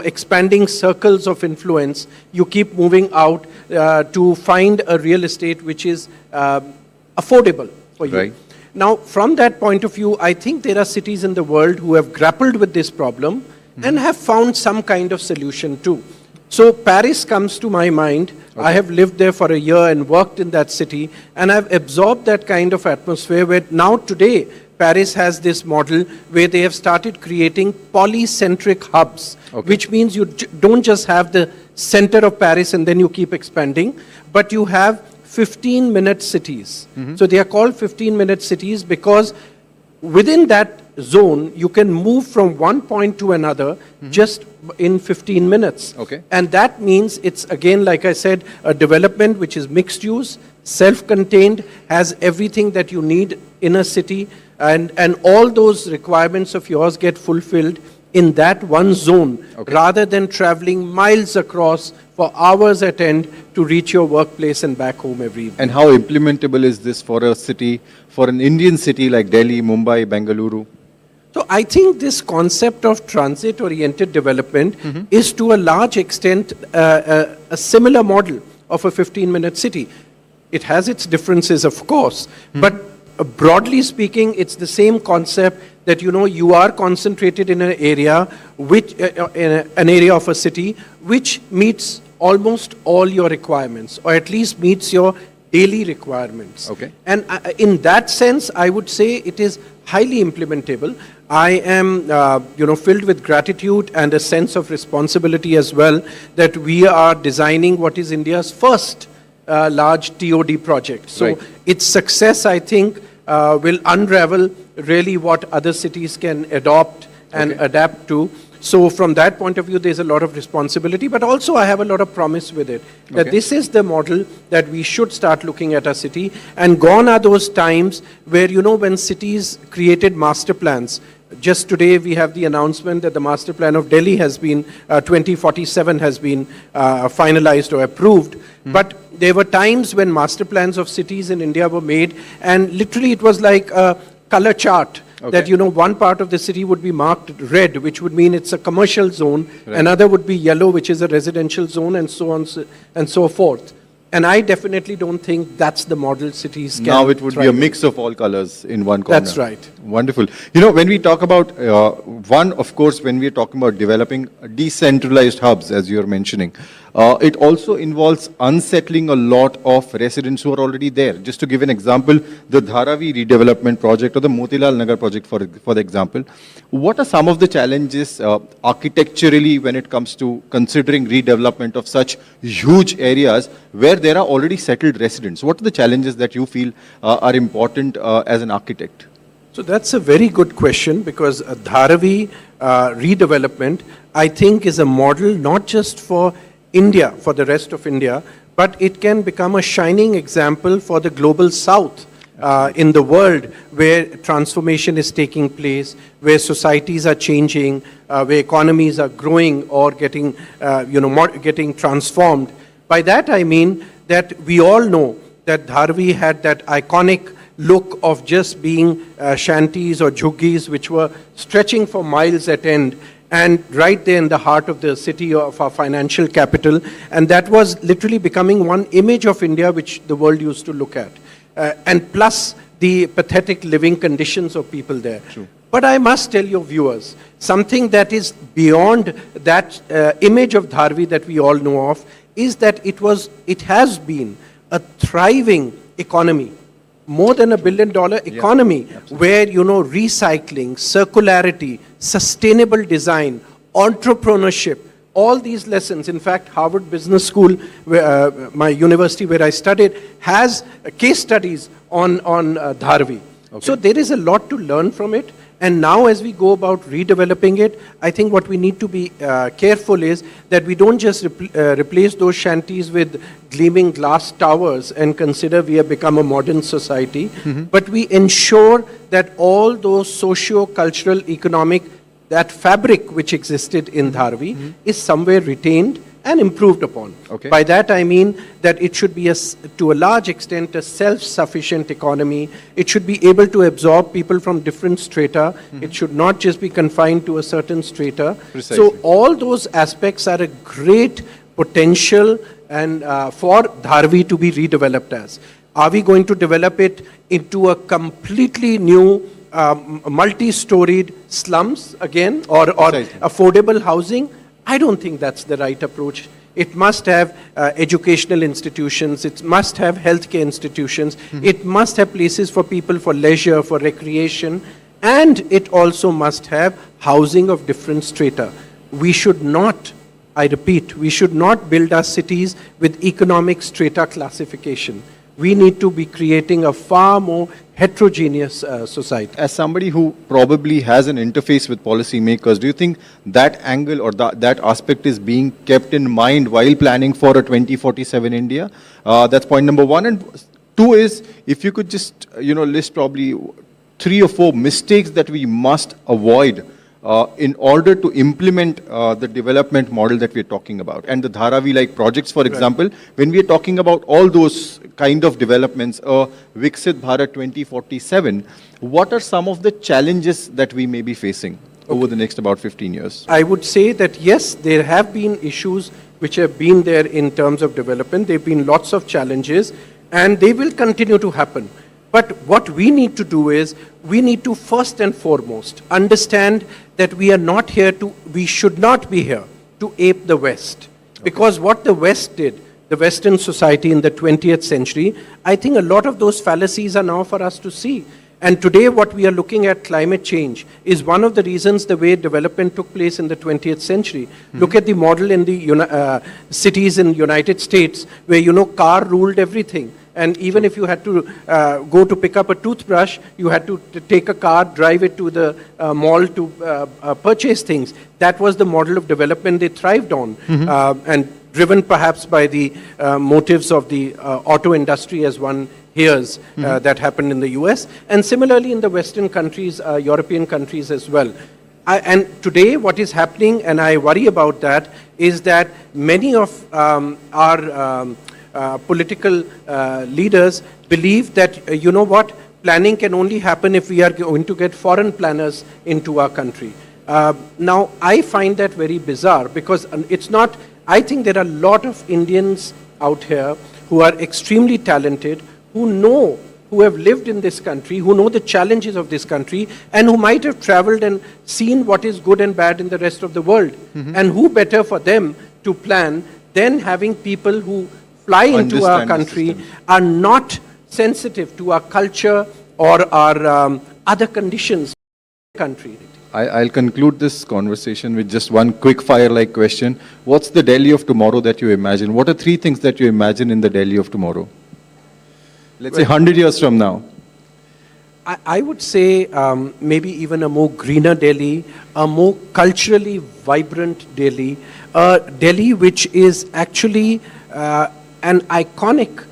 S21: expanding circles of influence. You keep moving out to find a real estate which is affordable for you.
S14: Right.
S21: Now, from that point of view, I think there are cities in the world who have grappled with this problem and have found some kind of solution too. So Paris comes to my mind. I have lived there for a year and worked in that city, and I've absorbed that kind of atmosphere where now today Paris has this model where they have started creating polycentric hubs, which means you don't just have the center of Paris and then you keep expanding, but you have 15-minute cities. So they are called 15-minute cities because within that zone, you can move from one point to another just in 15 minutes.
S14: Okay.
S21: And that means it's, again, like I said, a development which is mixed use, self-contained, has everything that you need in a city, and all those requirements of yours get fulfilled in that one zone, rather than traveling miles across for hours at end to reach your workplace and back home every evening.
S14: And how implementable is this for a city, for an Indian city like Delhi, Mumbai, Bengaluru?
S21: So I think this concept of transit-oriented development is to a large extent a similar model of a 15-minute city. It has its differences, of course, but broadly speaking, it's the same concept that, you are concentrated in an area, which an area of a city, which meets almost all your requirements, or at least meets your daily requirements.
S14: Okay.
S21: And in that sense, I would say it is highly implementable. I am, filled with gratitude and a sense of responsibility as well that we are designing what is India's first large TOD project. So its success, I think, will unravel really what other cities can adopt and adapt to. So from that point of view, there's a lot of responsibility, but also I have a lot of promise with it, that this is the model that we should start looking at our city. And gone are those times where, when cities created master plans. Just today, we have the announcement that the master plan of Delhi has been, 2047 has been finalized or approved. But there were times when master plans of cities in India were made, and literally it was like a color chart. That, one part of the city would be marked red, which would mean it's a commercial zone. Another would be yellow, which is a residential zone, and so on and so forth. And I definitely don't think that's the model cities can.
S14: Now it would be a mix of all colors in one corner.
S21: That's right.
S14: Wonderful. When we talk about, of course, when we're talking about developing decentralized hubs, as you're mentioning, it also involves unsettling a lot of residents who are already there. Just to give an example, the Dharavi redevelopment project or the Motilal Nagar project, for the example, what are some of the challenges architecturally when it comes to considering redevelopment of such huge areas where there are already settled residents? What are the challenges that you feel are important as an architect?
S21: So that's a very good question, because Dharavi redevelopment, I think, is a model not just for India, for the rest of India, but it can become a shining example for the global south in the world, where transformation is taking place, where societies are changing, where economies are growing or getting, getting transformed. By that I mean that we all know that Dharavi had that iconic look of just being shanties or jhuggies which were stretching for miles at end, and right there in the heart of the city of our financial capital. And that was literally becoming one image of India which the world used to look at. And plus the pathetic living conditions of people there.
S14: True.
S21: But I must tell your viewers, something that is beyond that image of Dharavi that we all know of, is that it has been a thriving economy. More than $1 billion economy, where, recycling, circularity, sustainable design, entrepreneurship, all these lessons. In fact, Harvard Business School, where, my university where I studied, has case studies on Dharavi. So there is a lot to learn from it. And now as we go about redeveloping it, I think what we need to be careful is that we don't just replace those shanties with gleaming glass towers and consider we have become a modern society, but we ensure that all those socio-cultural, economic, that fabric which existed in Dharvi is somewhere retained and improved upon.
S14: Okay.
S21: By that I mean that it should be, to a large extent, a self-sufficient economy. It should be able to absorb people from different strata. It should not just be confined to a certain strata.
S14: Precisely.
S21: So all those aspects are a great potential and for Dharvi to be redeveloped as. Are we going to develop it into a completely new multi-storied slums again, or affordable housing? I don't think that's the right approach. It must have educational institutions, it must have healthcare institutions, it must have places for people for leisure, for recreation, and it also must have housing of different strata. We should not, I repeat, we should not build our cities with economic strata classification. We need to be creating a far more heterogeneous society.
S14: As somebody who probably has an interface with policymakers, do you think that angle or that aspect is being kept in mind while planning for a 2047 India? That's point number one. And two is, if you could just list probably 3 or 4 mistakes that we must avoid in order to implement the development model that we're talking about. And the Dharavi-like projects, for example, when we're talking about all those kind of developments, Viksit Bharat 2047, what are some of the challenges that we may be facing over the next about 15 years?
S21: I would say that yes, there have been issues which have been there in terms of development. There have been lots of challenges, and they will continue to happen. But what we need to do is, we need to first and foremost understand that we are not here to, we should not be here to ape the West. Because what the West did, the Western society in the 20th century, I think a lot of those fallacies are now for us to see. And today what we are looking at, climate change, is one of the reasons the way development took place in the 20th century. Look at the model in the cities in the United States where, car ruled everything. And even if you had to go to pick up a toothbrush, you had to take a car, drive it to the mall to purchase things. That was the model of development they thrived on. And driven perhaps by the motives of the auto industry, as one hears that happened in the US. And similarly in the Western countries, European countries as well. And today what is happening, and I worry about that, is that many of our political leaders believe that, planning can only happen if we are going to get foreign planners into our country. Now, I find that very bizarre because it's not, I think there are a lot of Indians out here who are extremely talented, who have lived in this country, who know the challenges of this country, and who might have traveled and seen what is good and bad in the rest of the world. And who better for them to plan than having people who fly into our country, are not sensitive to our culture or our other conditions in the country.
S14: I'll conclude this conversation with just one quick fire-like question. What's the Delhi of tomorrow that you imagine? What are 3 things that you imagine in the Delhi of tomorrow? Let's say 100 years from now.
S21: I would say maybe even a more greener Delhi, a more culturally vibrant Delhi, a Delhi which is actually an iconic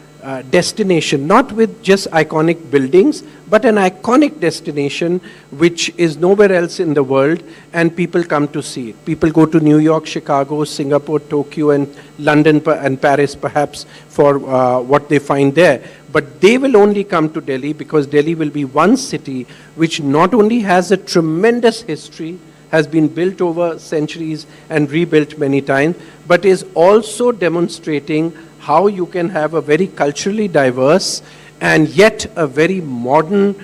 S21: destination, not with just iconic buildings, but an iconic destination which is nowhere else in the world, and people come to see it. People go to New York, Chicago, Singapore, Tokyo, and London and Paris perhaps for what they find there. But they will only come to Delhi because Delhi will be one city which not only has a tremendous history, has been built over centuries and rebuilt many times, but is also demonstrating how you can have a very culturally diverse and yet a very modern,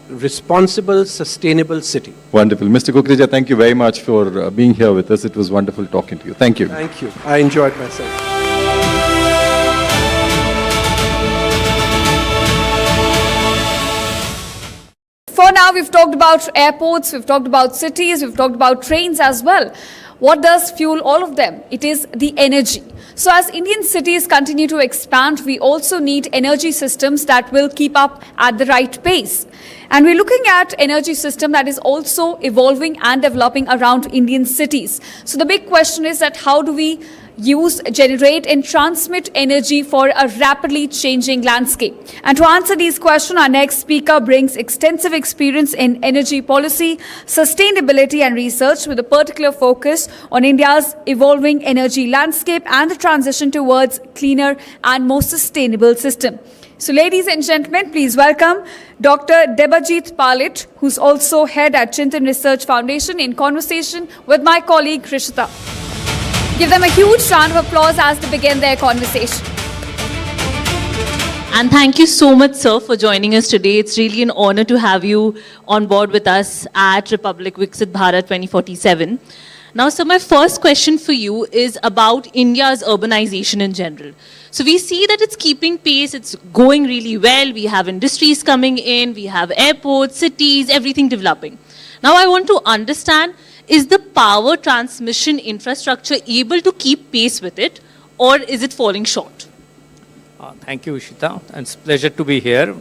S21: responsible, sustainable city.
S14: Wonderful. Mr. Kukreja, thank you very much for being here with us. It was wonderful talking to you. Thank you.
S21: Thank you. I enjoyed myself.
S4: For now, we've talked about airports, we've talked about cities, we've talked about trains as well. What does fuel all of them? It is the energy. So as Indian cities continue to expand, we also need energy systems that will keep up at the right pace. And we're looking at energy system that is also evolving and developing around Indian cities. So the big question is that how do we use, generate and transmit energy for a rapidly changing landscape? And to answer these questions, our next speaker brings extensive experience in energy policy, sustainability and research with a particular focus on India's evolving energy landscape and the transition towards cleaner and more sustainable system. So ladies and gentlemen, please welcome Dr. Debajit Palit, who's also head at Chintan Research Foundation, in conversation with my colleague Rishita. Give them a huge round of applause as they begin their conversation.
S11: And thank you so much, sir, for joining us today. It's really an honor to have you on board with us at Republic Viksit Bharat 2047. Now, sir, my first question for you is about India's urbanization in general. So we see that it's keeping pace, it's going really well. We have industries coming in, we have airports, cities, everything developing. Now, I want to understand, is the power transmission infrastructure able to keep pace with it, or is it falling short?
S6: Thank you, Ishita. It's a pleasure to be here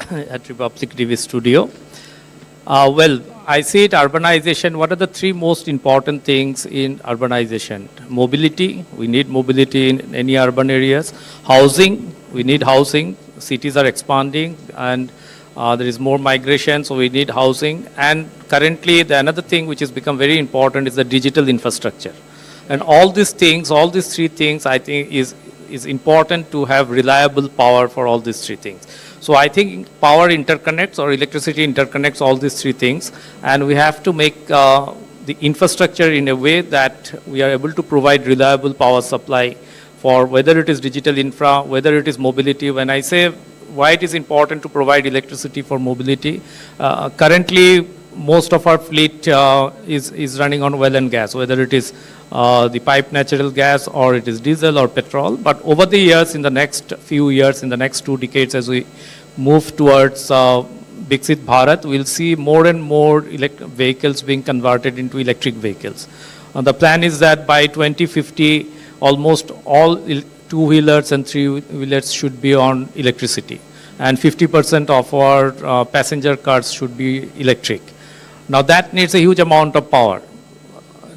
S6: at Republic TV studio. Well, I see it urbanization. What are the three most important things in urbanization? Mobility. We need mobility in any urban areas. Housing. We need housing. Cities are expanding and there is more migration, so we need housing. And currently, the another thing which has become very important is the digital infrastructure. And all these things, all these three things, I think is important to have reliable power for all these three things. So I think power interconnects or electricity interconnects all these three things, and we have to make the infrastructure in a way that we are able to provide reliable power supply for whether it is digital infra, whether it is mobility. When I say why it is important to provide electricity for mobility, currently most of our fleet is running on oil and gas, whether it is the pipe natural gas or it is diesel or petrol. But over the years, in the next few years, in the next 2 decades, as we move towards Viksit Bharat, we'll see more and more vehicles being converted into electric vehicles. The plan is that by 2050, almost all two-wheelers and three-wheelers should be on electricity, and 50% of our passenger cars should be electric. Now that needs a huge amount of power.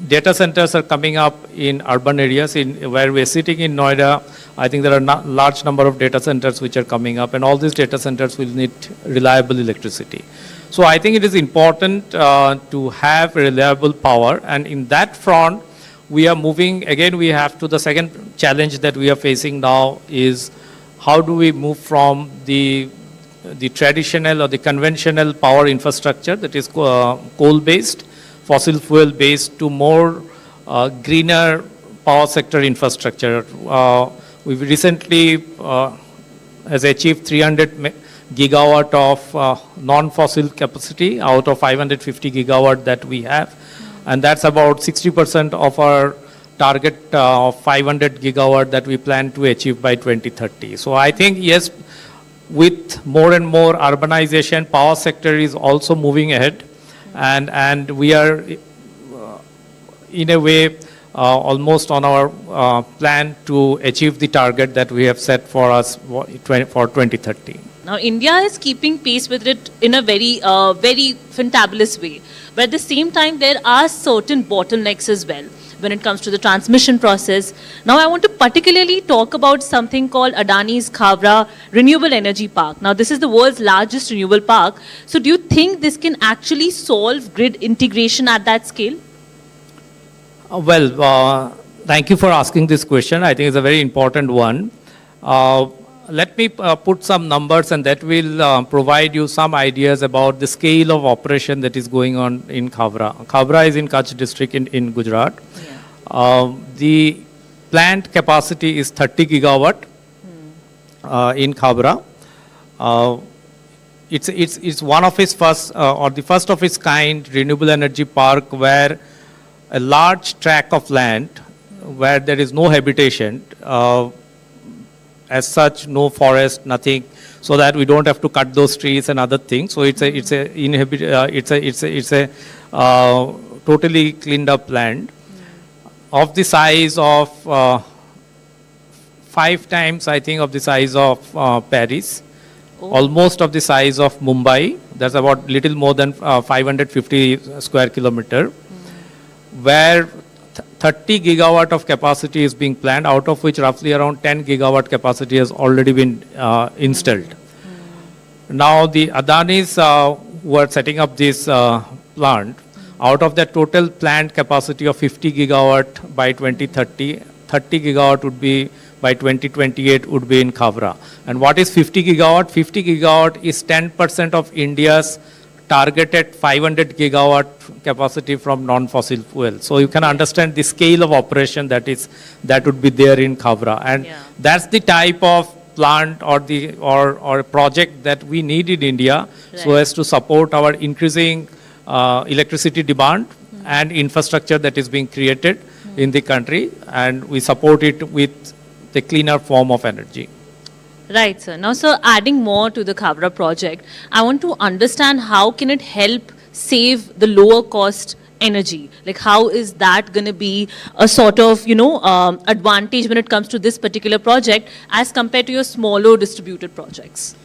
S6: Data centers are coming up in urban areas. Where we're sitting in Noida, I think there are large number of data centers which are coming up, and all these data centers will need reliable electricity. So I think it is important to have reliable power, and in that front, we are moving, again we have to the second challenge that we are facing now is how do we move from the traditional or the conventional power infrastructure that is coal-based, fossil fuel-based, to more greener power sector infrastructure. We've recently has achieved 300 gigawatt of non-fossil capacity out of 550 gigawatt that we have. And that's about 60% of our target of 500 gigawatt that we plan to achieve by 2030. So I think, yes, with more and more urbanization, power sector is also moving ahead. And we are, in a way, almost on our plan to achieve the target that we have set for us for 2030.
S11: Now, India is keeping pace with it in a very fantabulous way. But at the same time, there are certain bottlenecks as well when it comes to the transmission process. Now, I want to particularly talk about something called Adani's Khavda Renewable Energy Park. Now, this is the world's largest renewable park. So, do you think this can actually solve grid integration at that scale?
S6: Thank you for asking this question. I think it's a very important one. Let me put some numbers, and that will provide you some ideas about the scale of operation that is going on in Khavda. Khavda is in Kutch district in Gujarat. Yeah. The plant capacity is 30 gigawatt in Khavda. It's one of its first or the first of its kind renewable energy park where a large tract of land where there is no habitation. As such, no forest, nothing, so that we don't have to cut those trees and other things. So it's a totally cleaned up land of the size of 5 times, I think, of the size of Paris, almost of the size of Mumbai, That's about little more than 550 square kilometer, where 30 gigawatt of capacity is being planned, out of which roughly around 10 gigawatt capacity has already been installed. Now the Adanis who are setting up this plant, out of that total planned capacity of 50 gigawatt by 2030, 30 gigawatt would be by 2028 would be in Khavra. And what is 50 gigawatt? 50 gigawatt is 10% of India's targeted 500 gigawatt capacity from non-fossil fuel. So you can understand the scale of operation that would be there in Khavra. And that's the type of plant or project that we need in India so as to support our increasing electricity demand and infrastructure that is being created in the country, and we support it with the cleaner form of energy.
S11: Right, sir. Now, sir, adding more to the Khavra project, I want to understand how can it help save the lower cost energy? Like, how is that going to be a sort of, advantage when it comes to this particular project as compared to your smaller distributed projects?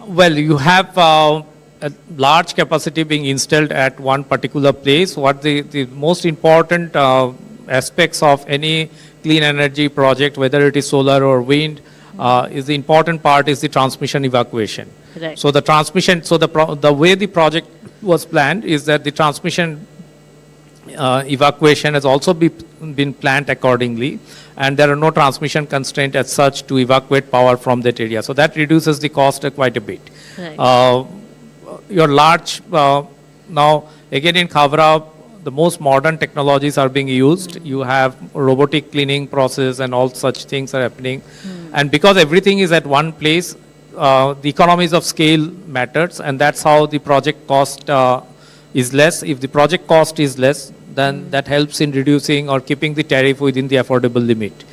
S6: Well, you have a large capacity being installed at one particular place. What the most important aspects of any clean energy project, whether it is solar or wind, is the important part is the transmission evacuation.
S11: Right.
S6: So the transmission, the way the project was planned is that the transmission evacuation has also been planned accordingly, and there are no transmission constraints as such to evacuate power from that area. So that reduces the cost quite a bit.
S11: Right.
S6: Your large, now again in Khavra, the most modern technologies are being used. You have robotic cleaning process and all such things are happening. And because everything is at one place, the economies of scale matters, and that's how the project cost is less. If the project cost is less, then that helps in reducing or keeping the tariff within the affordable limit.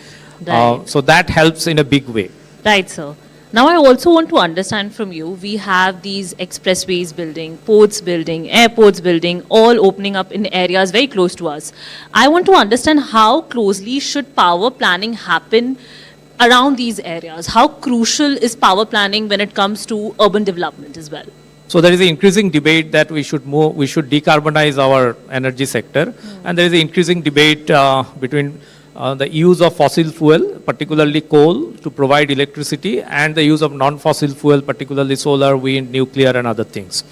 S11: Right.
S6: So that helps in a big way.
S11: Right, sir. Now, I also want to understand from you, we have these expressways building, ports building, airports building, all opening up in areas very close to us. I want to understand how closely should power planning happen around these areas? How crucial is power planning when it comes to urban development as well?
S6: So there is an increasing debate that we should decarbonize our energy sector, and there is an increasing debate between the use of fossil fuel, particularly coal, to provide electricity, and the use of non-fossil fuel, particularly solar, wind, nuclear, and other things.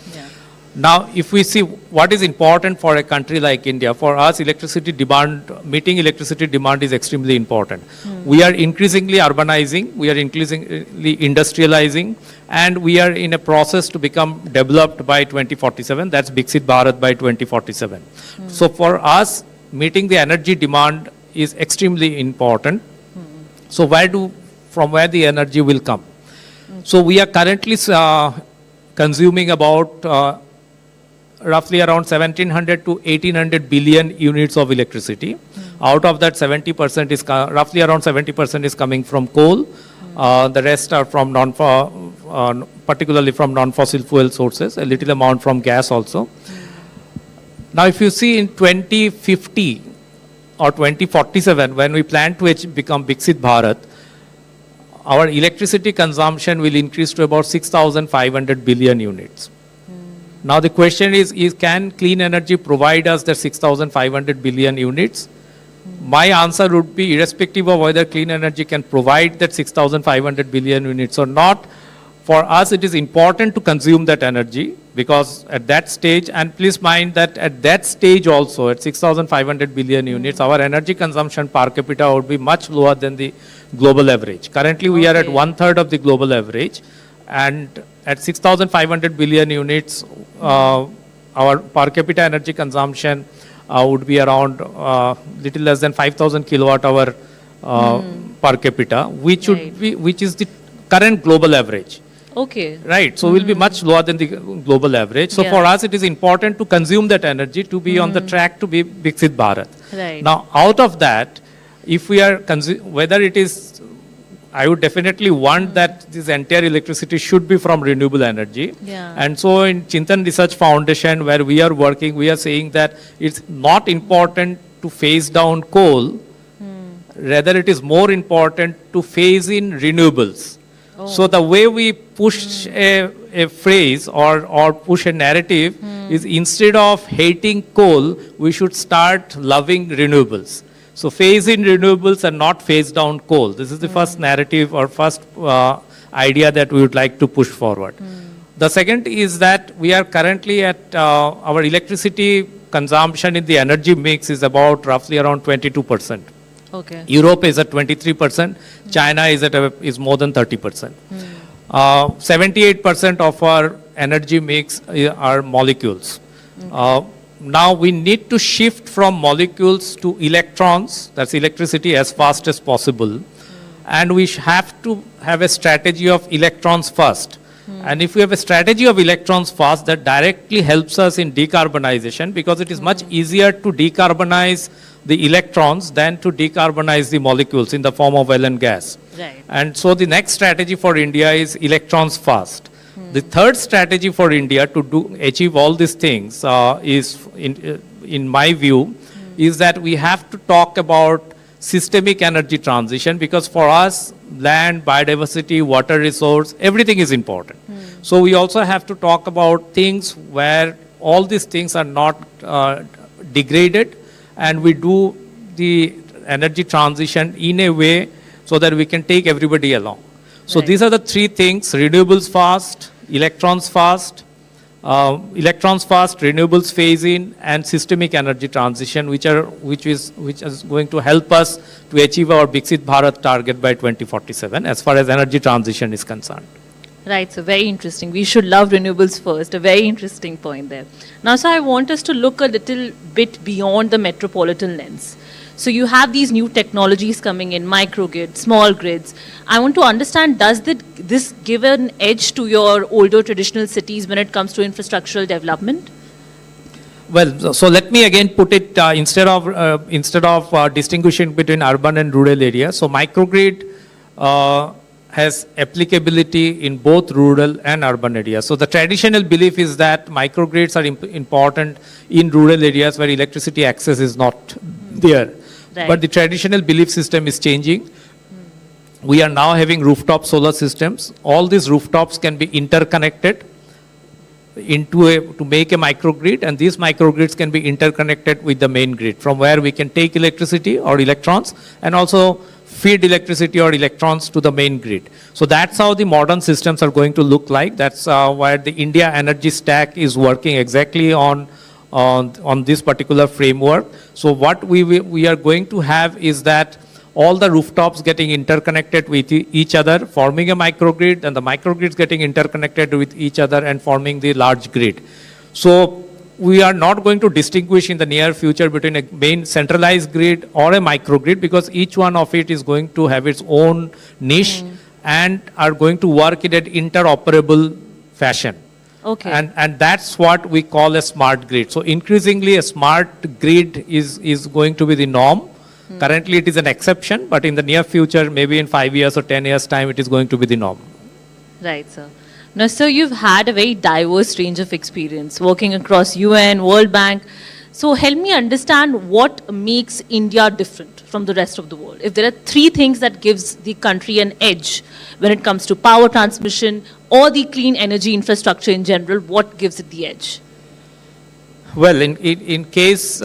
S6: Now, if we see what is important for a country like India, for us, meeting electricity demand is extremely important. We are increasingly urbanizing, we are increasingly industrializing, and we are in a process to become developed by 2047. That's Viksit Bharat by 2047. So for us, meeting the energy demand is extremely important. So from where the energy will come? So we are currently consuming about roughly around 1700 to 1800 billion units of electricity. Out of that, 70% is roughly around 70% is coming from coal. The rest are from particularly from non-fossil fuel sources. A little amount from gas also. Now, if you see in 2050 or 2047, when we plan to become Viksit Bharat, our electricity consumption will increase to about 6,500 billion units. Now the question is can clean energy provide us the 6,500 billion units? My answer would be, irrespective of whether clean energy can provide that 6,500 billion units or not, for us it is important to consume that energy, because at that stage, and please mind that at that stage also, at 6,500 billion units, our energy consumption per capita would be much lower than the global average. Currently we are at 1/3 of the global average, and at 6,500 billion units, our per capita energy consumption would be around little less than 5,000 kilowatt hour per capita, which is the current global average.
S11: Okay.
S6: Right. So we'll be much lower than the global average. So for us, it is important to consume that energy to be on the track to be Viksit Bharat.
S11: Right.
S6: Now, out of that, if we are whether it is, I would definitely want that this entire electricity should be from renewable energy.
S11: Yeah.
S6: And so in Chintan Research Foundation, where we are working, we are saying that it's not important to phase down coal, rather it is more important to phase in renewables. So the way we push a phrase or push a narrative is instead of hating coal, we should start loving renewables. So phase in renewables and not phase down coal. This is the first narrative or first idea that we would like to push forward. The second is that we are currently at our electricity consumption in the energy mix is about roughly around 22%.
S11: Okay.
S6: Europe is at 23%. China is more than 30%. 78% of our energy mix are molecules. Now we need to shift from molecules to electrons, that's electricity, as fast as possible. And we have to have a strategy of electrons first. And if we have a strategy of electrons fast, that directly helps us in decarbonization, because it is much easier to decarbonize the electrons than to decarbonize the molecules in the form of oil and gas.
S11: Right.
S6: And so the next strategy for India is electrons fast. The third strategy for India to achieve all these things is, in my view, is that we have to talk about systemic energy transition, because for us, land, biodiversity, water resource, everything is important. So we also have to talk about things where all these things are not degraded, and we do the energy transition in a way so that we can take everybody along. So these are the three things: renewables fast, electrons fast, renewables phase in, and systemic energy transition, which is going to help us to achieve our Viksit Bharat target by 2047 as far as energy transition is concerned.
S11: Right, so very interesting. We should love renewables first. A very interesting point there. Now, sir, I want us to look a little bit beyond the metropolitan lens. So you have these new technologies coming in, microgrid, small grids. I want to understand, does this give an edge to your older traditional cities when it comes to infrastructural development?
S6: Well, so let me again put it, instead of distinguishing between urban and rural areas, so microgrid has applicability in both rural and urban areas. So the traditional belief is that microgrids are important in rural areas where electricity access is not there.
S11: Right.
S6: But the traditional belief system is changing. We are now having rooftop solar systems. All these rooftops can be interconnected to make a microgrid, and these microgrids can be interconnected with the main grid, from where we can take electricity or electrons and also feed electricity or electrons to the main grid. So that's how the modern systems are going to look like. That's where the India energy stack is working exactly on this particular framework. So what we are going to have is that all the rooftops getting interconnected with each other, forming a microgrid, and the microgrids getting interconnected with each other and forming the large grid. So we are not going to distinguish in the near future between a main centralized grid or a microgrid, because each one of it is going to have its own niche and are going to work in an interoperable fashion.
S11: Okay.
S6: And that's what we call a smart grid. So increasingly a smart grid is going to be the norm. Currently it is an exception, but in the near future, maybe in 5 years or 10 years time, it is going to be the norm.
S11: Right, sir. Now, sir, you've had a very diverse range of experience working across UN, World Bank. So help me understand what makes India different from the rest of the world. If there are three things that gives the country an edge when it comes to power transmission or the clean energy infrastructure in general, what gives it the edge?
S6: Well, in case,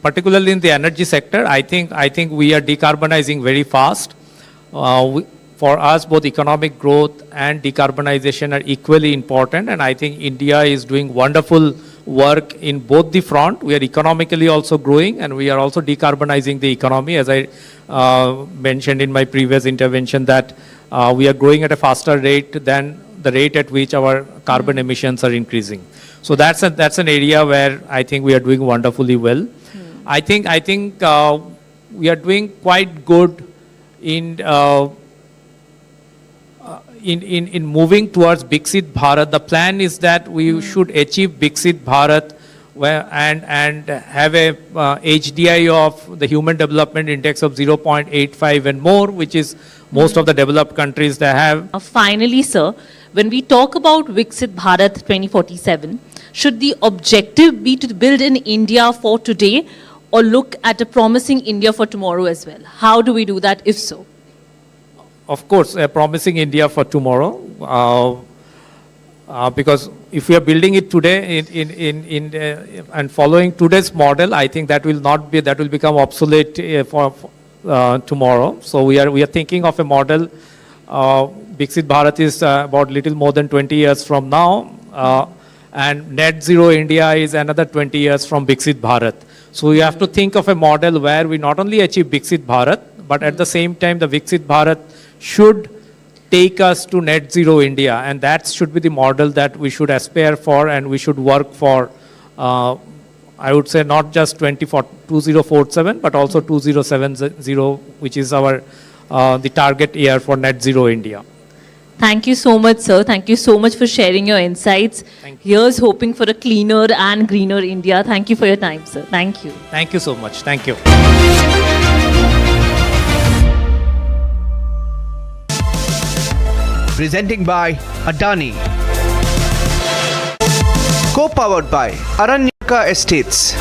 S6: particularly in the energy sector, I think we are decarbonizing very fast. For us, both economic growth and decarbonization are equally important, and I think India is doing wonderful work in both the front. We are economically also growing, and we are also decarbonizing the economy, as I mentioned in my previous intervention, that we are growing at a faster rate than the rate at which our carbon emissions are increasing. So that's an area where I think we are doing wonderfully well. I think we are doing quite good in moving towards Viksit Bharat. The plan is that we should achieve Viksit Bharat and have a HDI of the Human Development Index of 0.85 and more, which is most of the developed countries that have.
S11: Finally, sir, when we talk about Viksit Bharat 2047, should the objective be to build an India for today or look at a promising India for tomorrow as well? How do we do that, if so?
S6: of course, promising India for tomorrow. Because if we are building it today and following today's model, I think that will become obsolete for tomorrow. So we are thinking of a model. Viksit Bharat is about little more than 20 years from now, and Net Zero India is another 20 years from Viksit Bharat. So we have to think of a model where we not only achieve Viksit Bharat, but at the same time the Viksit Bharat should take us to Net Zero India, and that should be the model that we should aspire for and we should work for. I would say not just 2047, but also 2070, which is our the target year for Net Zero India.
S11: Thank you so much, sir. Thank you so much for sharing your insights. Here's hoping for a cleaner and greener India. Thank you for your time, sir. Thank you.
S6: Thank you so much. Thank you.
S1: Presenting by Adani. Co-powered by Aranyaka Estates.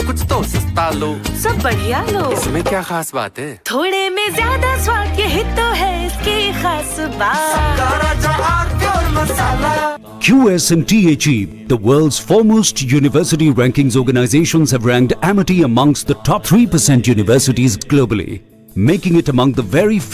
S3: कुछ तो सस्ता लो,
S18: सब बढ़िया लो,
S3: इसमें क्या खास बात है?
S18: थोड़े में ज्यादा स्वाद, यही तो है इसकी खास बात।
S7: QS and THE, the world's foremost university rankings organizations, have ranked Amity amongst the top 3% universities globally, making it among the very few